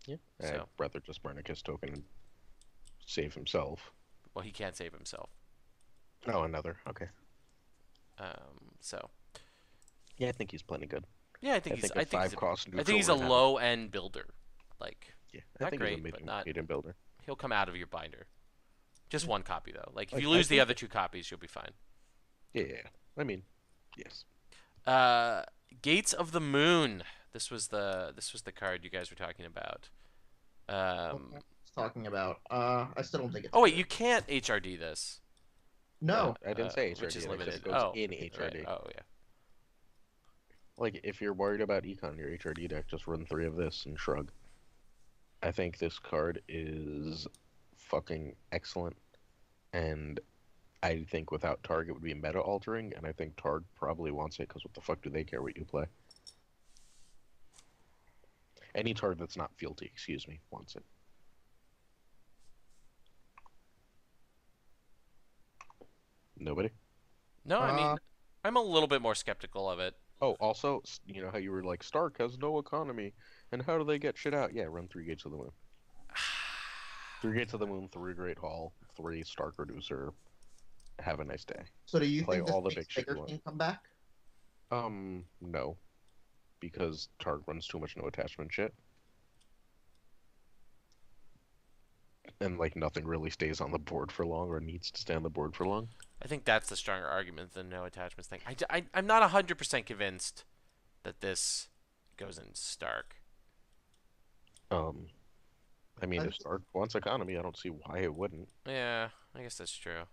yeah, So. I'd rather just burn a kiss token and save himself. Well, he can't save himself. Oh, another. Okay. So. Yeah, I think he's plenty good. Yeah, I think he's. a I think he's. 5 cost I think he's a neutral low end builder. Like, Yeah, I not think great, he's a but not. medium builder. He'll come out of your binder. Just one copy though. Like if Like, you I lose the think- other 2 copies, you'll be fine. Yeah, I mean, yes. Gates of the Moon. This was the card you guys were talking about. Talking about. I still don't think it's. Oh wait, good. you can't HRD this. No. I didn't say HRD. Which is I said limited. it goes Oh, in right. HRD. Oh yeah. Like, if you're worried about econ in your HRD deck, just run 3 of this and shrug. I think this card is fucking excellent, and I think without Targ it would be meta altering, and I think Targ probably wants it because what the fuck do they care what you play? Any Targ that's not fealty, excuse me, wants it. Nobody? No, I Uh, mean, I'm a little bit more skeptical of it. Oh, also, you know how you were like, Stark has no economy, and how do they get shit out? Yeah, run 3 Gates of the Moon. 3 Gates of the Moon, 3 Great Hall, 3 Stark Reducer. Have a nice day. so do you Play think this all the makes big shit you Bigger want. King come back? No, because Targ runs too much no attachment shit, and like nothing really stays on the board for long or needs to stay on the board for long. I think that's the stronger argument than no attachments thing. I'm not 100% convinced that this goes in Stark. Um, I mean, I if Stark wants economy, I don't see why it wouldn't. Yeah, I guess that's true.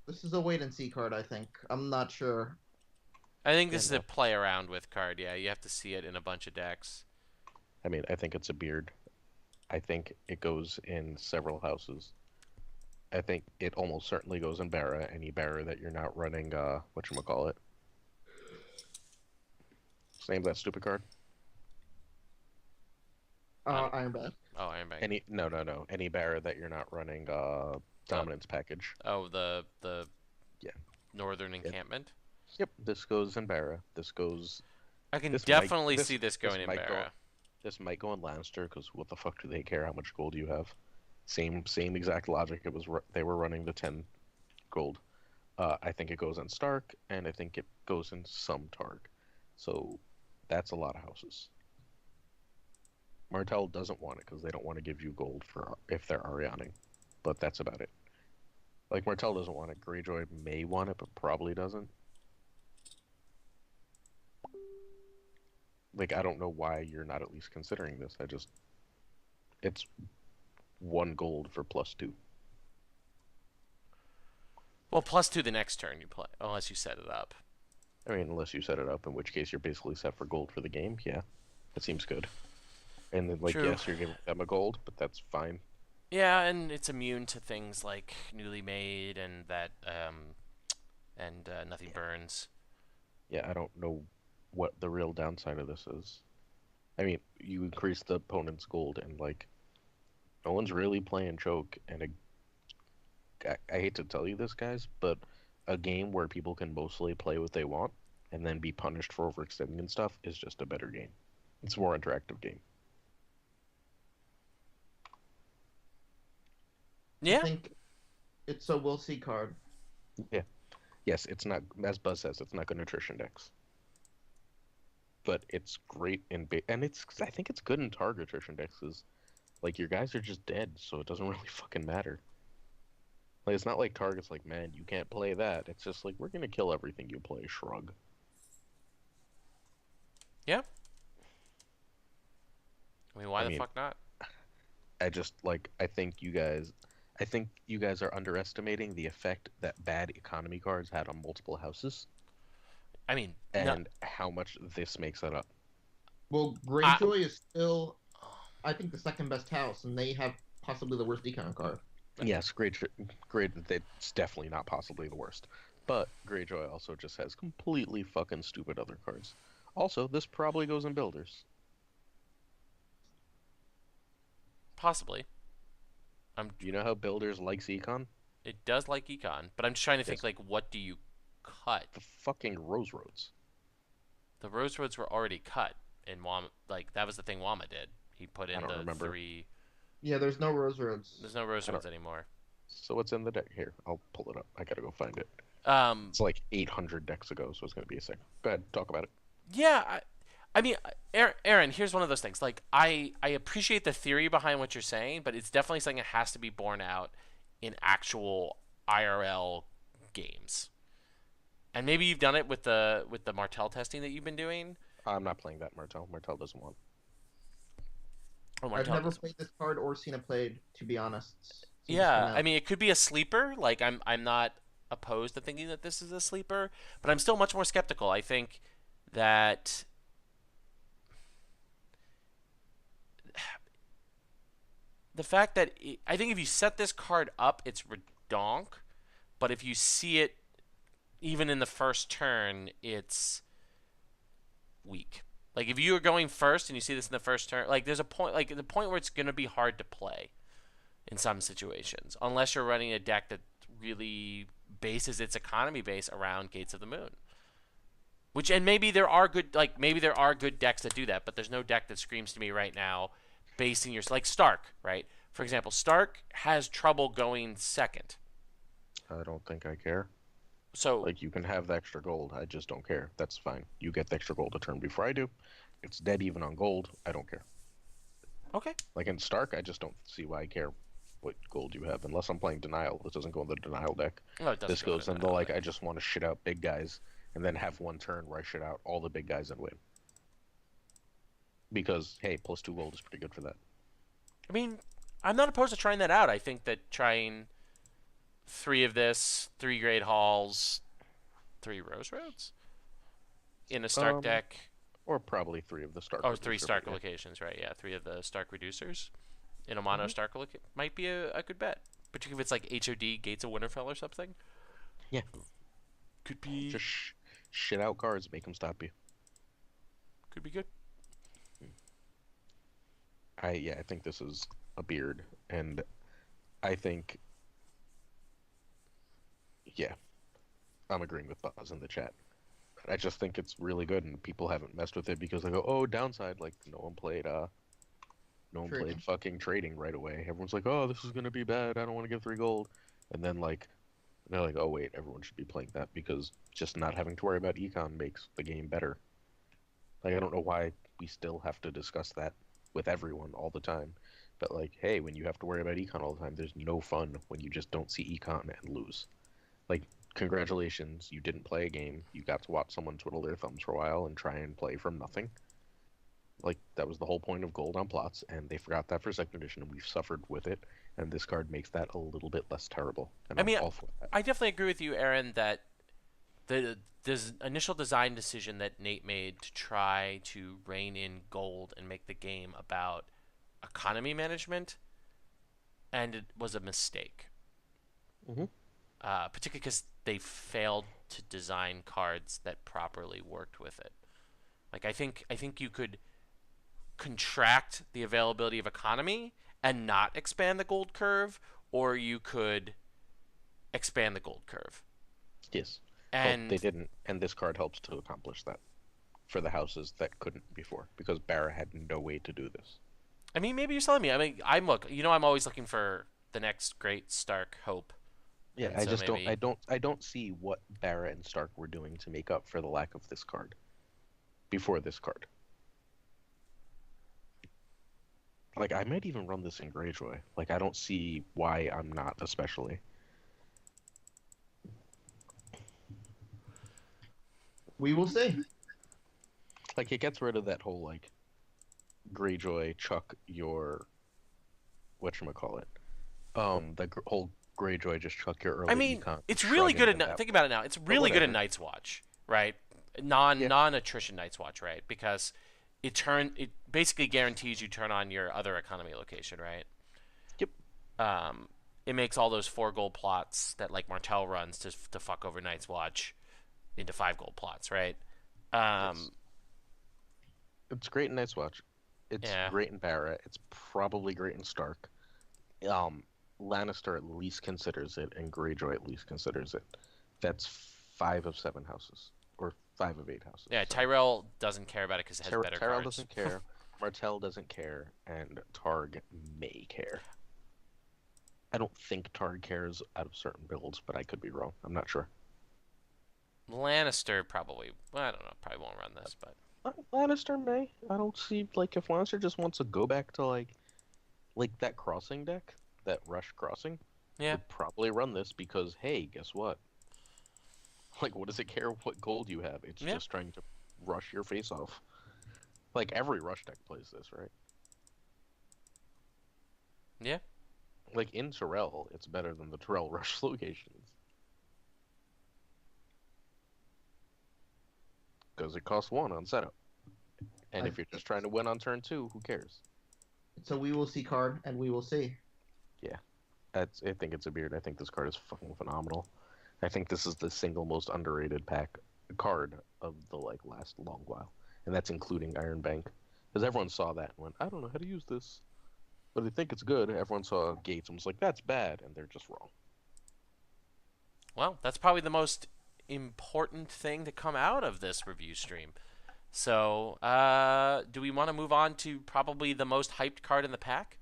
This is a wait and see card, I think. I'm not sure. I think Yeah, this is no. a play around with card. Yeah, you have to see it in a bunch of decks. I mean, I think it's a beard. I think it goes in several houses. I think it almost certainly goes in Barra. Any Barra that you're not running, whatchamacallit. What's the name of that stupid card? Iron Bad. Oh, Iron Bank. No. Any Barra that you're not running, Dominance package. Oh, the Yeah. Northern Encampment. Yep, this goes in Barra. This goes. I can This definitely might, see this going in might go. Barra. This might go in Lannister because what the fuck do they care how much gold you have? Same exact logic. It was they were running the 10 gold. I think it goes in Stark, and I think it goes in some Targ. So that's a lot of houses. Martell doesn't want it because they don't want to give you gold for if they're Arianing, but that's about it. Like Martell doesn't want it. Greyjoy may want it, but probably doesn't. Like I don't know why you're not at least considering this. It's 1 gold for +2. Well, +2 the next turn you play, unless you set it up. I mean, unless you set it up, in which case you're basically set for gold for the game. Yeah, that seems good. And then, like, True. yes, you're giving them a gold, but that's fine. Yeah, and it's immune to things like newly made and that nothing burns. Yeah, I don't know what the real downside of this is. I mean, you increase the opponent's gold, and like, no one's really playing choke. And I hate to tell you this, guys, but a game where people can mostly play what they want and then be punished for overextending and stuff is just a better game. It's a more interactive game. I Yeah, think it's a we'll see card. Yeah. Yes, it's not, as Buzz says, it's not good nutrition decks. But it's great and I think it's good in target nutrition decks because, like, your guys are just dead, so it doesn't really fucking matter. Like, it's not like target's like, man, you can't play that. It's just like, we're gonna kill everything you play, shrug. yeah. I mean, why I the mean, fuck not? I think you guys are underestimating the effect that bad economy cards had on multiple houses I mean, and how much this makes it up. Well, Greyjoy is still, I think, the second best house, and they have possibly the worst econ card. Yes, great. It's definitely not possibly the worst, but Greyjoy also just has completely fucking stupid other cards. Also, this probably goes in builders. possibly. You know how builders likes econ? It does like econ, but I'm just trying to think Yes. like, what do you cut? The fucking Rose Roads. The Rose Roads were already cut, and Wama, like that was the thing Wama did. He put in don't the remember. 3. Yeah, there's no Rose Roads. There's no Rose I don't- Roads anymore. So what's in the deck here? I'll pull it up. I gotta go find it. Um, It's like 800 decks ago, so it's gonna be a sec. Go ahead, talk about it. yeah, I mean, Aaron, here's one of those things. Like, I appreciate the theory behind what you're saying, but it's definitely something that has to be borne out in actual IRL games. And maybe you've done it with the Martell testing that you've been doing. I'm not playing that Martell. Martell doesn't want. Or I've Martell never doesn't- played this card or seen it played, to be honest. Seems Yeah, fun I mean, it could be a sleeper. Like, I'm not opposed to thinking that this is a sleeper, but I'm still much more skeptical. I think that the fact that I think if you set this card up, it's redonk, but if you see it even in the first turn, it's weak. Like if you are going first and you see this in the first turn, like there's a point, like the point where it's gonna be hard to play in some situations, unless you're running a deck that really bases its economy base around Gates of the Moon. Which, and maybe there are good, like maybe there are good decks that do that, but there's no deck that screams to me right now, basing your, like Stark, right? For example, Stark has trouble going second. I don't think I care. So Like, you can have the extra gold. I just don't care. That's fine. You get the extra gold a turn before I do. It's dead even on gold. I don't care. okay, Like in Stark, I just don't see why I care what gold you have, unless I'm playing Denial. This doesn't go in the Denial deck. no, it doesn't. This go goes into into that, like, I just want to shit out big guys, and then have one turn where I shit out all the big guys and win. Because, hey, +2 gold is pretty good for that. I mean, I'm not opposed to trying that out. I think that trying 3 of this, 3 Great Halls, 3 Rose Roads in a Stark deck. Or probably 3 of the Stark. Oh, 3 Reducer, Stark but yeah. locations, right? Yeah, 3 of the Stark Reducers in a mono Stark might be a good bet. Particularly if it's like HOD, Gates of Winterfell or something. Yeah. Could be Just shit out cards, make them stop you. could be good. I think this is a beard, and I think, yeah, I'm agreeing with Buzz in the chat. I just think it's really good, and people haven't messed with it because they go, oh, downside, like no one played Trading. fucking trading right away. Everyone's like, oh, this is gonna be bad. I don't want to give 3 gold, and then like they're like, oh wait, everyone should be playing that because just not having to worry about econ makes the game better. Like I don't know why we still have to discuss that with everyone all the time. But like, hey, when you have to worry about econ all the time, there's no fun when you just don't see econ and lose. Like, congratulations, you didn't play a game. You got to watch someone twiddle their thumbs for a while and try and play from nothing. Like, that was the whole point of gold on plots, and they forgot that for second edition, and we've suffered with it. And this card makes that a little bit less terrible. And I mean, I'm all for that. I definitely agree with you, Aaron, that the initial design decision that Nate made to try to rein in gold and make the game about economy management, and it was a mistake. Mhm. Particularly because they failed to design cards that properly worked with it. Like I think you could contract the availability of economy and not expand the gold curve, or you could expand the gold curve. Yes. And Well, they didn't, and this card helps to accomplish that for the houses that couldn't before, because Barra had no way to do this. I mean, maybe you're selling me. I mean, I'm always looking for the next great Stark hope. Yeah, And I so just maybe- I don't see what Barra and Stark were doing to make up for the lack of this card before this card. Like, I might even run this in Greyjoy. Like, I don't see why I'm not, especially. We will see. Like, it gets rid of that whole, like, Greyjoy, chuck your... whatchamacallit. Whole Greyjoy, just chuck your early I mean, econ. it's really shrug good into at that. think about it now. It's really good at whatever. Night's Watch, right? Yeah. Non-attrition Night's Watch, right? Because it basically guarantees you turn on your other economy location, right? Yep. It makes all those 4 gold plots that like Martell runs to fuck over Night's Watch into 5 gold plots, right? It's great in Night's Watch. It's Yeah. great in Barra. It's probably great in Stark. Lannister at least considers it, and Greyjoy at least considers it. That's 5 of 7 houses, or 5 of 8 houses. Yeah, so. Tyrell doesn't care about it because it has better Tyrell cards. doesn't care. Martell doesn't care, and Targ may care. I don't think Targ cares out of certain builds, but I could be wrong. I'm not sure. Lannister probably. Well, I don't know. Probably won't run this, but Lannister may. I don't see, like, if Lannister just wants to go back to, like that crossing deck, that rush crossing, yeah. would probably run this because, hey, guess what? Like, what does it care what gold you have? It's Yeah. just trying to rush your face off. Like, every rush deck plays this, right? Yeah. Like, in Tyrell, it's better than the Tyrell rush locations. Because it costs 1 on setup. And if you're just trying to win on turn 2, who cares? So we will see card, and we will see. I think it's a beard. I think this card is fucking phenomenal. I think this is the single most underrated pack card of the like last long while, and that's including Iron Bank, because everyone saw that and went, I don't know how to use this, but I think it's good. Everyone saw Gates and was like, that's bad, and they're just wrong. Well, that's probably the most important thing to come out of this review stream. So, do we want to move on to probably the most hyped card in the pack?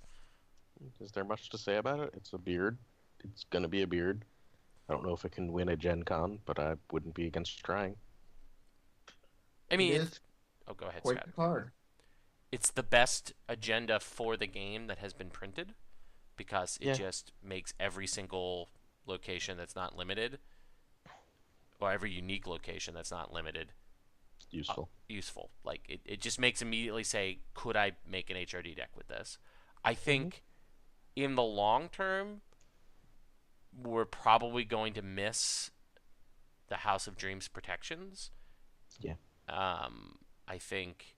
Is there much to say about it? It's a beard. It's gonna be a beard. I don't know if it can win a Gen Con, but I wouldn't be against trying. I mean, It is oh, go ahead, quite Scott. the card. It's the best agenda for the game that has been printed because it Yeah. just makes every single location that's not limited, or every unique location that's not limited, Useful. useful. Like, it just makes immediately say, could I make an HRD deck with this? I think in the long term, we're probably going to miss the House of Dreams protections. Yeah. I think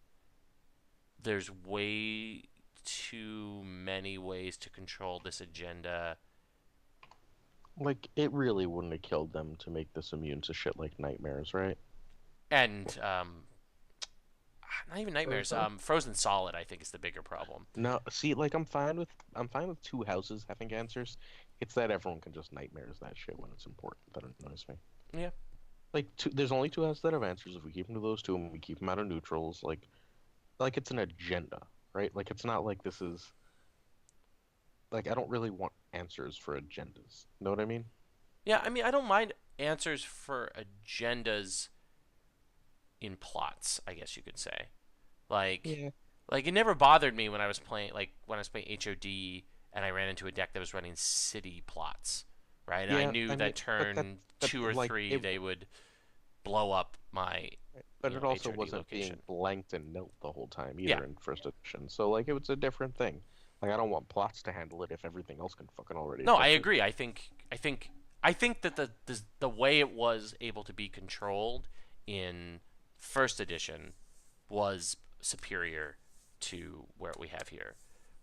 there's way too many ways to control this agenda. Like, it really wouldn't have killed them to make this immune to shit like nightmares, right? And not even nightmares. Frozen? Frozen Solid, I think, is the bigger problem. No, see, like I'm fine with two houses having answers. It's that everyone can just nightmares that shit when it's important that annoys me. Yeah. Like, there's only two houses that have answers. If we keep them to those two and we keep them out of neutrals, like it's an agenda, right? Like, it's not like this is like I don't really want answers for agendas. Know what I mean? Yeah, I mean, I don't mind answers for agendas in plots, I guess you could say. Like, Yeah. like it never bothered me when I was playing, HOD and I ran into a deck that was running city plots, right? And I Yeah, knew I mean, that but turn that 2 or like 3 it, they would blow up my but it also HOD wasn't being location. blanked and nilled the whole time Yeah. either in first edition. So like it was a different thing. Like I don't want plots to handle it if everything else can fucking already. No, I fix it. agree. I think that the way it was able to be controlled in first edition was superior to where we have here.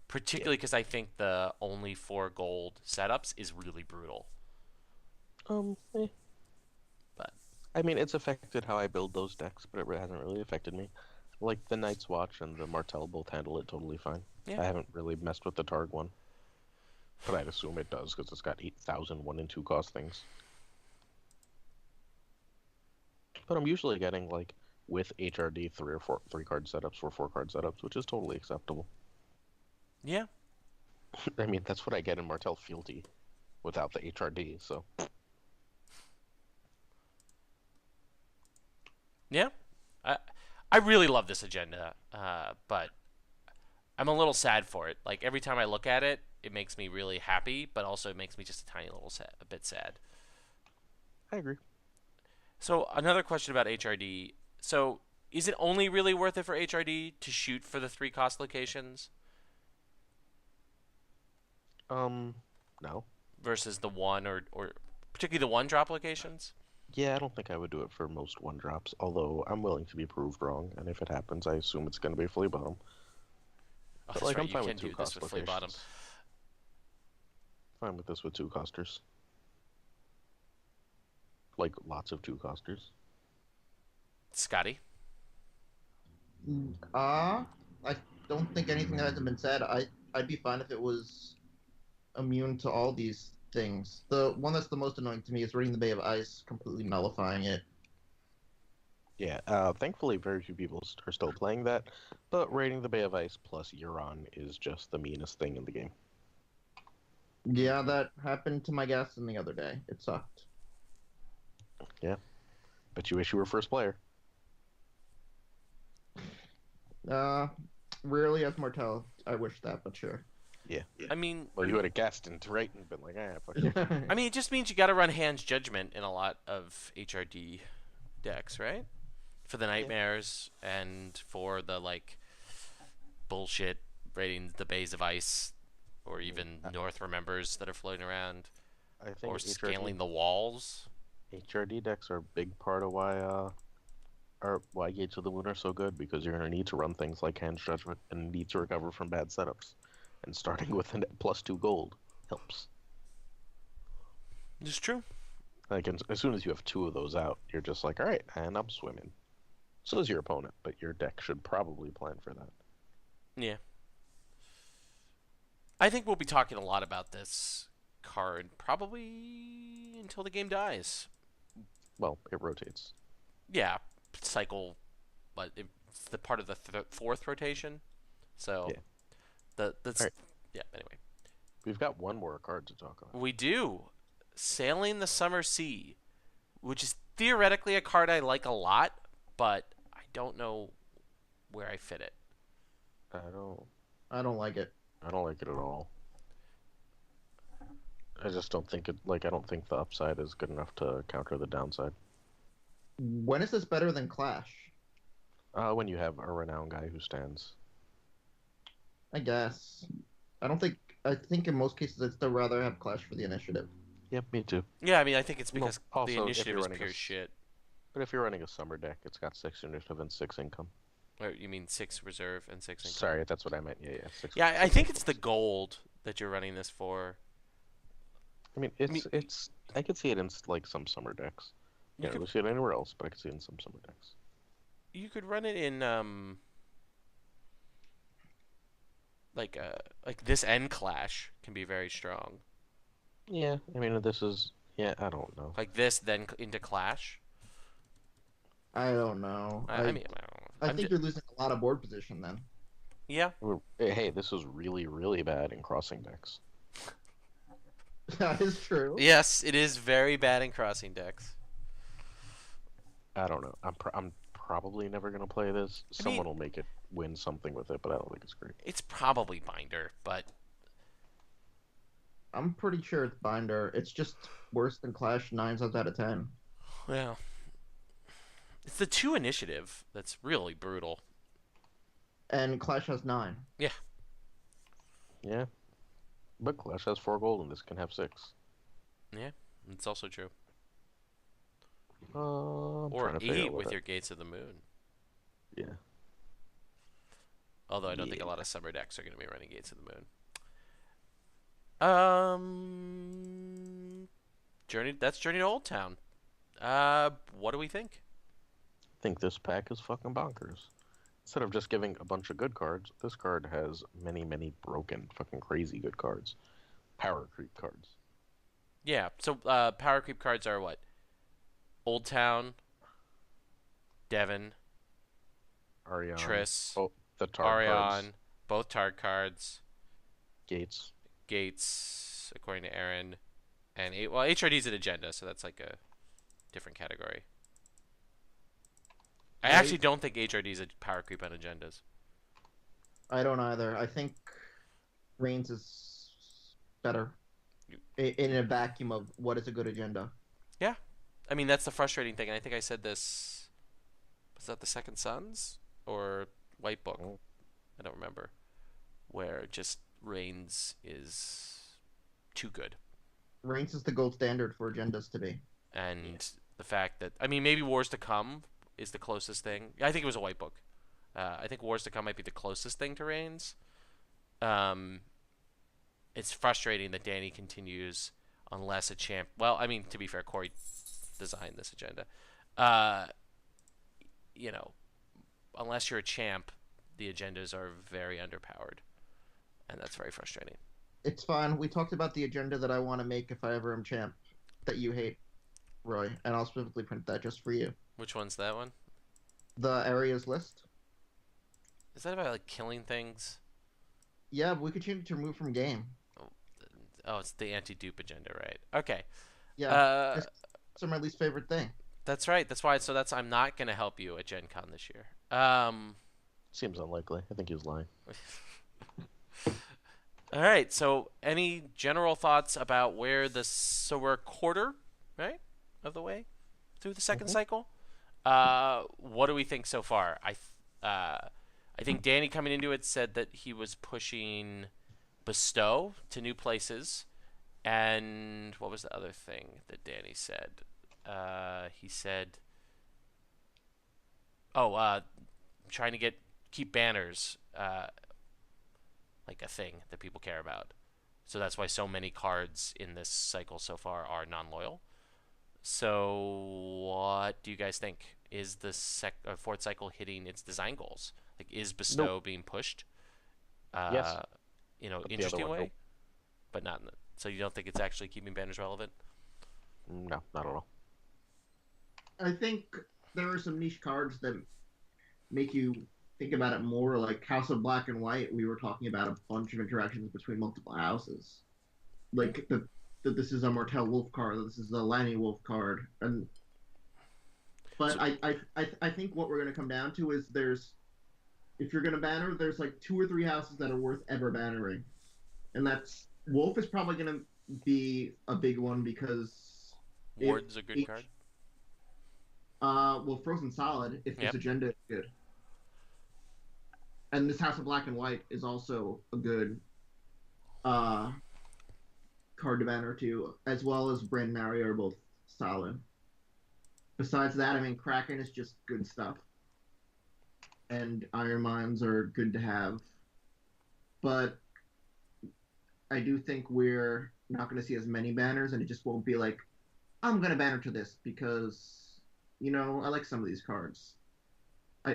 Particularly because I think the only 4 gold setups is really brutal. Eh. But I mean, it's affected how I build those decks, but it hasn't really affected me. Like the Night's Watch and the Martell both handle it totally fine. Yeah. I haven't really messed with the Targ one, but I'd assume it does because it's got 8,000 1 and 2 cost things. But I'm usually getting like with HRD 3 card setups or 4 card setups, which is totally acceptable. yeah, I mean, that's what I get in Martell Fealty without the HRD. So yeah, I really love this agenda, but I'm a little sad for it. Like every time I look at it, it makes me really happy, but also it makes me just a tiny little a bit sad. I agree. So another question about HRD. So is it only really worth it for HRD to shoot for the 3 cost locations No. versus the 1 or particularly the 1 drop locations? Yeah, I don't think I would do it for most 1 drops, although I'm willing to be proved wrong, and if it happens, I assume it's going to be flea bottom. Oh, But that's like, right. I'm You fine can with do 2 this cost with flea bottom. locations. Fine with this with 2 costers. Like, lots of 2 costers. Scotty. I don't think anything that hasn't been said. I'd be fine if it was immune to all these things. The one that's the most annoying to me is reading the Bay of Ice, completely nullifying it. Yeah, thankfully very few people are still playing that, but raiding the Bay of Ice plus Euron is just the meanest thing in the game. Yeah, that happened to my Gaston the other day. It sucked. Yeah. But you wish you were first player. Rarely as Martell. I wish that, but sure. Yeah. I mean, Well, you would have guessed into right and been like, fuck you. I mean, it just means you got to run Hand's Judgment in a lot of HRD decks, right? For the nightmares and for the bullshit raiding the Bays of Ice, or even North Remembers that are floating around, I think or scaling the walls. HRD decks are a big part of why Gates of the Moon are so good, because you're going to need to run things like Hand's Judgment and need to recover from bad setups. and starting with a +2 gold helps. It's true. Like as soon as you have 2 of those out, you're just like, all right, and I'm swimming. So is your opponent, but your deck should probably plan for that. Yeah. I think we'll be talking a lot about this card probably until the game dies. Well, it rotates. Yeah, cycle, but it's the part of the fourth rotation. So Yeah. that's All right. yeah. Anyway, We've got one more card to talk about. we do sailing the summer sea, which is theoretically a card I like a lot, but I don't know where I fit it. I don't. I don't like it. I don't like it at all. I just don't think it. Like I don't think the upside is good enough to counter the downside. When is this better than Clash? When you have a renowned guy who stands. I guess. I don't think. I think in most cases I'd still rather have Clash for the initiative. Yep, me too. Yeah, I mean I think it's No, because also, the if initiative you're is running pure a shit. But if you're running a summer deck, it's got 6 initiative and 6 income. Or you mean 6 reserve and 6 income? Sorry, that's what I meant. Yeah, 6. Yeah, I 6 think it's the incomes. gold that you're running this for. I mean, it's. I could see it in like some summer decks. You Yeah, could we see it anywhere else, but I could see it in some summer decks. you could run it in like this end clash can be very strong. Yeah, I mean, this is. Yeah, I don't know. Like this then into clash. I don't know. I mean, I don't know. I think you're losing a lot of board position then. Yeah. Hey, this was really, really bad in crossing decks. That is true. Yes, it is very bad in crossing decks. I don't know. I'm probably never gonna play this. I mean- Someone will make it win something with it, but I don't think it's great. It's probably binder, but I'm pretty sure it's Binder. It's just worse than Clash 9 times out of 10. well, it's the 2 initiative that's really brutal. And Clash has 9. Yeah, but Clash has 4 gold, and this can have 6. Yeah, it's also true. I'm Or trying to figure 8 out what with that- your Gates of the Moon. Yeah. Although I don't think a Yeah. lot of summer decks are going to be running Gates of the Moon. That's Journey to Old Town. What do we think? I think this pack is fucking bonkers. Instead of just giving a bunch of good cards, this card has many, many broken, fucking crazy good cards. Power creep cards. Yeah, so power creep cards are what? Old Town, Devon, Arion. Triss, Oh, the Tar cards. Arion, both Targ cards, Gates. Gates, according to Aaron, and well, HRD's an agenda, so that's like a different category. I Right. actually don't think HRD's a power creep on agendas. I don't either. I think Reigns is better in a vacuum of what is a good agenda. I mean, that's the frustrating thing, and I think I said this. Was that the Second Sons or White Book? Oh. I don't remember. Where just Reigns is too good, Reigns is the gold standard for agendas to be. and the fact that maybe Wars to Come is the closest thing. I think it was a White Book. I think Wars to Come might be the closest thing to Reigns. It's frustrating that Danny continues unless a champ. Well, I mean, to be fair, Corey designed this agenda. Unless you're a champ, the agendas are very underpowered, and that's very frustrating. It's fine. We talked about the agenda that I want to make if I ever am champ that you hate, Roy, and I'll specifically print that just for you. Which one's that one? The areas list. Is that about like killing things? Yeah, but we could change it to remove from game. Oh, it's the anti-dupe agenda, right? Okay. Yeah, it's my least favorite thing. That's right. That's why. So I'm not gonna help you at Gen Con this year. Seems unlikely. I think he was lying. All right. So any general thoughts about where so we're a quarter, right, of the way through the second cycle. What do we think so far? I think Danny coming into it said that he was pushing Bestow to new places, and what was the other thing that Danny said? He said, trying to keep banners. like a thing that people care about. So that's why so many cards in this cycle so far are non-loyal. So what do you guys think? Is the fourth cycle hitting its design goals? Like, is Bestow Nope. being pushed? Yes. You know, But the other interesting one, way, nope. but not. So you don't think it's actually keeping banners relevant? No, not at all. I think there are some niche cards that make you think about it more. Like House of Black and White, we were talking about a bunch of interactions between multiple houses. Like that this is a Martell Wolf card, that this is a Lanny Wolf card, and but So, I think what we're going to come down to is there's if you're going to banner, there's like 2 or 3 houses that are worth ever bannering, and that's Wolf is probably going to be a big one because if Ward's a good card. well, Frozen Solid if this Yep. agenda is good, and this House of Black and White is also a good uh card to banner too, as well as Brand Mario are both solid. Besides that, I mean, Kraken is just good stuff, and Iron Mines are good to have. But I do think we're not going to see as many banners, and it just won't be like, I'm going to banner to this because, I like some of these cards. I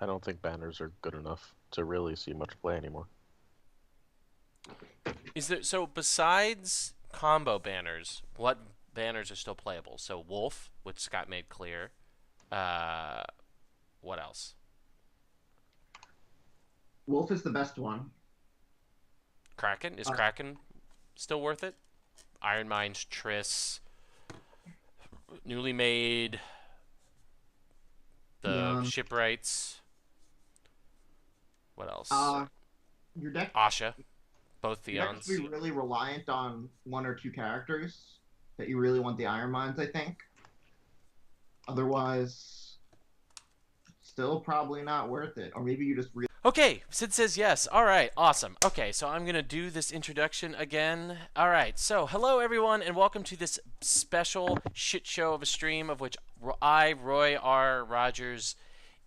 don't think banners are good enough to really see much play anymore. Is there besides combo banners, what banners are still playable? So Wolf, which Scott made clear. What else? Wolf is the best one. Kraken, is Kraken still worth it? Iron Mines, Triss, newly made, the shipwrights. What else? Your deck Asha, both Your deck has Theons. to be really reliant on 1 or 2 characters that you really want the Iron Mines, I think. Otherwise, still probably not worth it. Or maybe you just really. Okay, Sid says yes. All right, awesome. Okay, so I'm going to do this introduction again. All right, so hello everyone, and welcome to this special shit show of a stream of which I, Roy R. Rogers,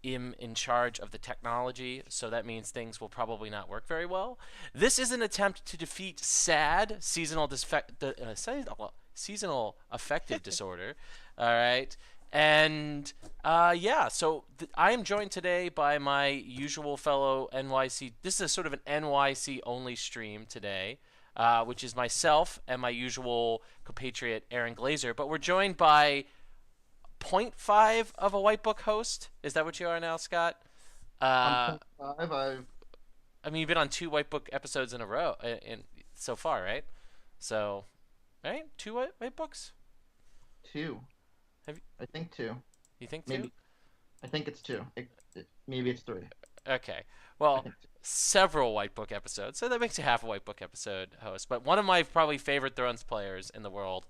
am in charge of the technology, so that means things will probably not work very well. This is an attempt to defeat SAD, seasonal affective disorder. All right. And yeah, so I am joined today by my usual fellow NYC. This is a sort of an NYC only stream today, which is myself and my usual compatriot Aaron Glazer. But we're joined by 0.5 of a White Book host. Is that what you are now, Scott? I'm 0.5. I mean, you've been on 2 White Book episodes in a row, so far, right? So, right, 2 White Books. 2. I think 2. You think 2? Maybe. I think it's 2. Maybe it's 3. Okay. Well, several White Book episodes, so that makes you half a White Book episode host. But one of my probably favorite Thrones players in the world,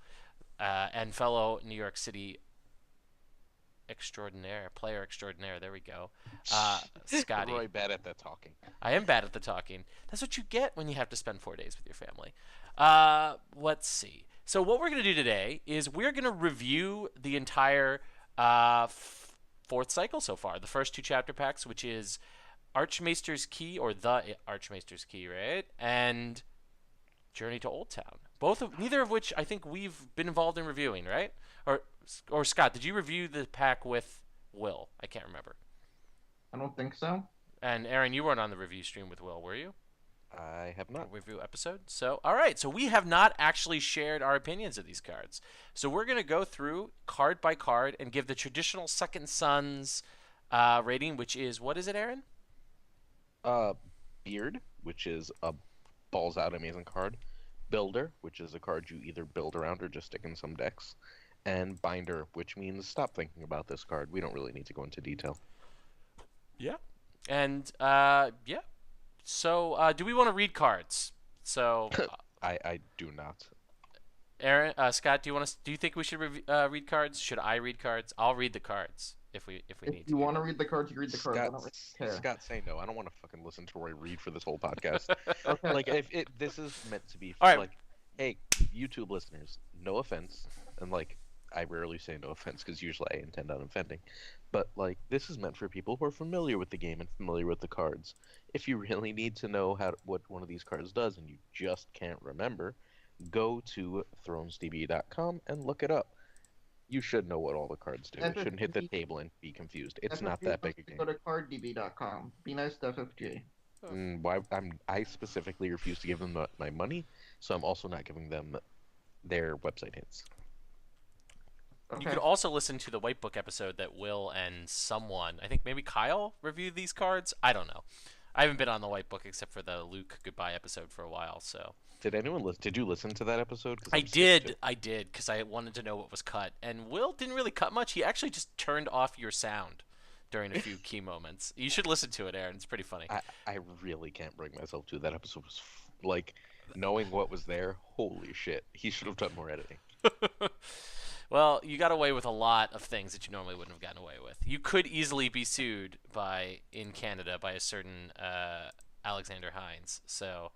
and fellow New York City player extraordinaire. There we go. Scotty. Roy, bad at that talking. I am bad at the talking. That's what you get when you have to spend 4 days with your family. Let's see. So what we're going to do today is we're going to review the entire fourth cycle so far. The first 2 chapter packs, which is Archmaester's Key, or the Archmaester's Key, right? And Journey to Old Town. Neither of which I think we've been involved in reviewing, right? Or Scott, did you review the pack with Will? I can't remember. I don't think so. And Aaron, you weren't on the review stream with Will, were you? I have not. Review episode. So, all right. So we have not actually shared our opinions of these cards. So we're going to go through card by card and give the traditional Second Sons rating, which is, what is it, Aaron? Beard, which is a balls out amazing card. Builder, which is a card you either build around or just stick in some decks. And Binder, which means stop thinking about this card. We don't really need to go into detail. Yeah. And, yeah. So, do we want to read cards? So, I do not. Aaron, Scott, do you think we should read cards? Should I read cards? I'll read the cards if we need to. If you want to read the cards, you read the cards. I don't really care. Scott, say no. I don't want to fucking listen to Roy read for this whole podcast. Okay. Like, this is meant to be All right. like, hey, YouTube listeners, no offense, and like, I rarely say no offense because usually I intend on offending. But like this is meant for people who are familiar with the game and familiar with the cards. If you really need to know what one of these cards does and you just can't remember, go to thronesdb.com and look it up. You should know what all the cards do. You shouldn't hit the FFG, table and be confused. It's not FFG that wants big a to game. go to carddb.com. Be nice to FFG. Why I specifically refuse to give them my money, so I'm also not giving them their website hits. Okay. You could also listen to the White Book episode that Will and someone, I think maybe Kyle, reviewed these cards. I don't know. I haven't been on the White Book except for the Luke goodbye episode for a while, so. Did anyone listen? Did you listen to that episode? 'Cause I I'm sick, did, because I wanted to know what was cut. And Will didn't really cut much. He actually just turned off your sound during a few key moments. You should listen to it, Aaron. It's pretty funny. I really can't bring myself to. That episode was like knowing what was there. Holy shit! He should have done more editing. Well, you got away with a lot of things that you normally wouldn't have gotten away with. You could easily be sued in Canada by a certain Alexander Hines. So,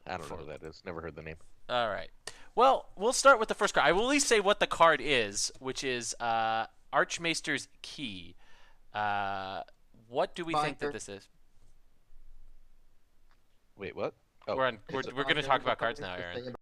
I don't know who that is. Never heard the name. all right. Well, we'll start with the first card. I will at least say what the card is, which is Archmaester's Key. What do we think that Binder. this is? Wait, what? Oh, We're going to talk about cards now, Aaron.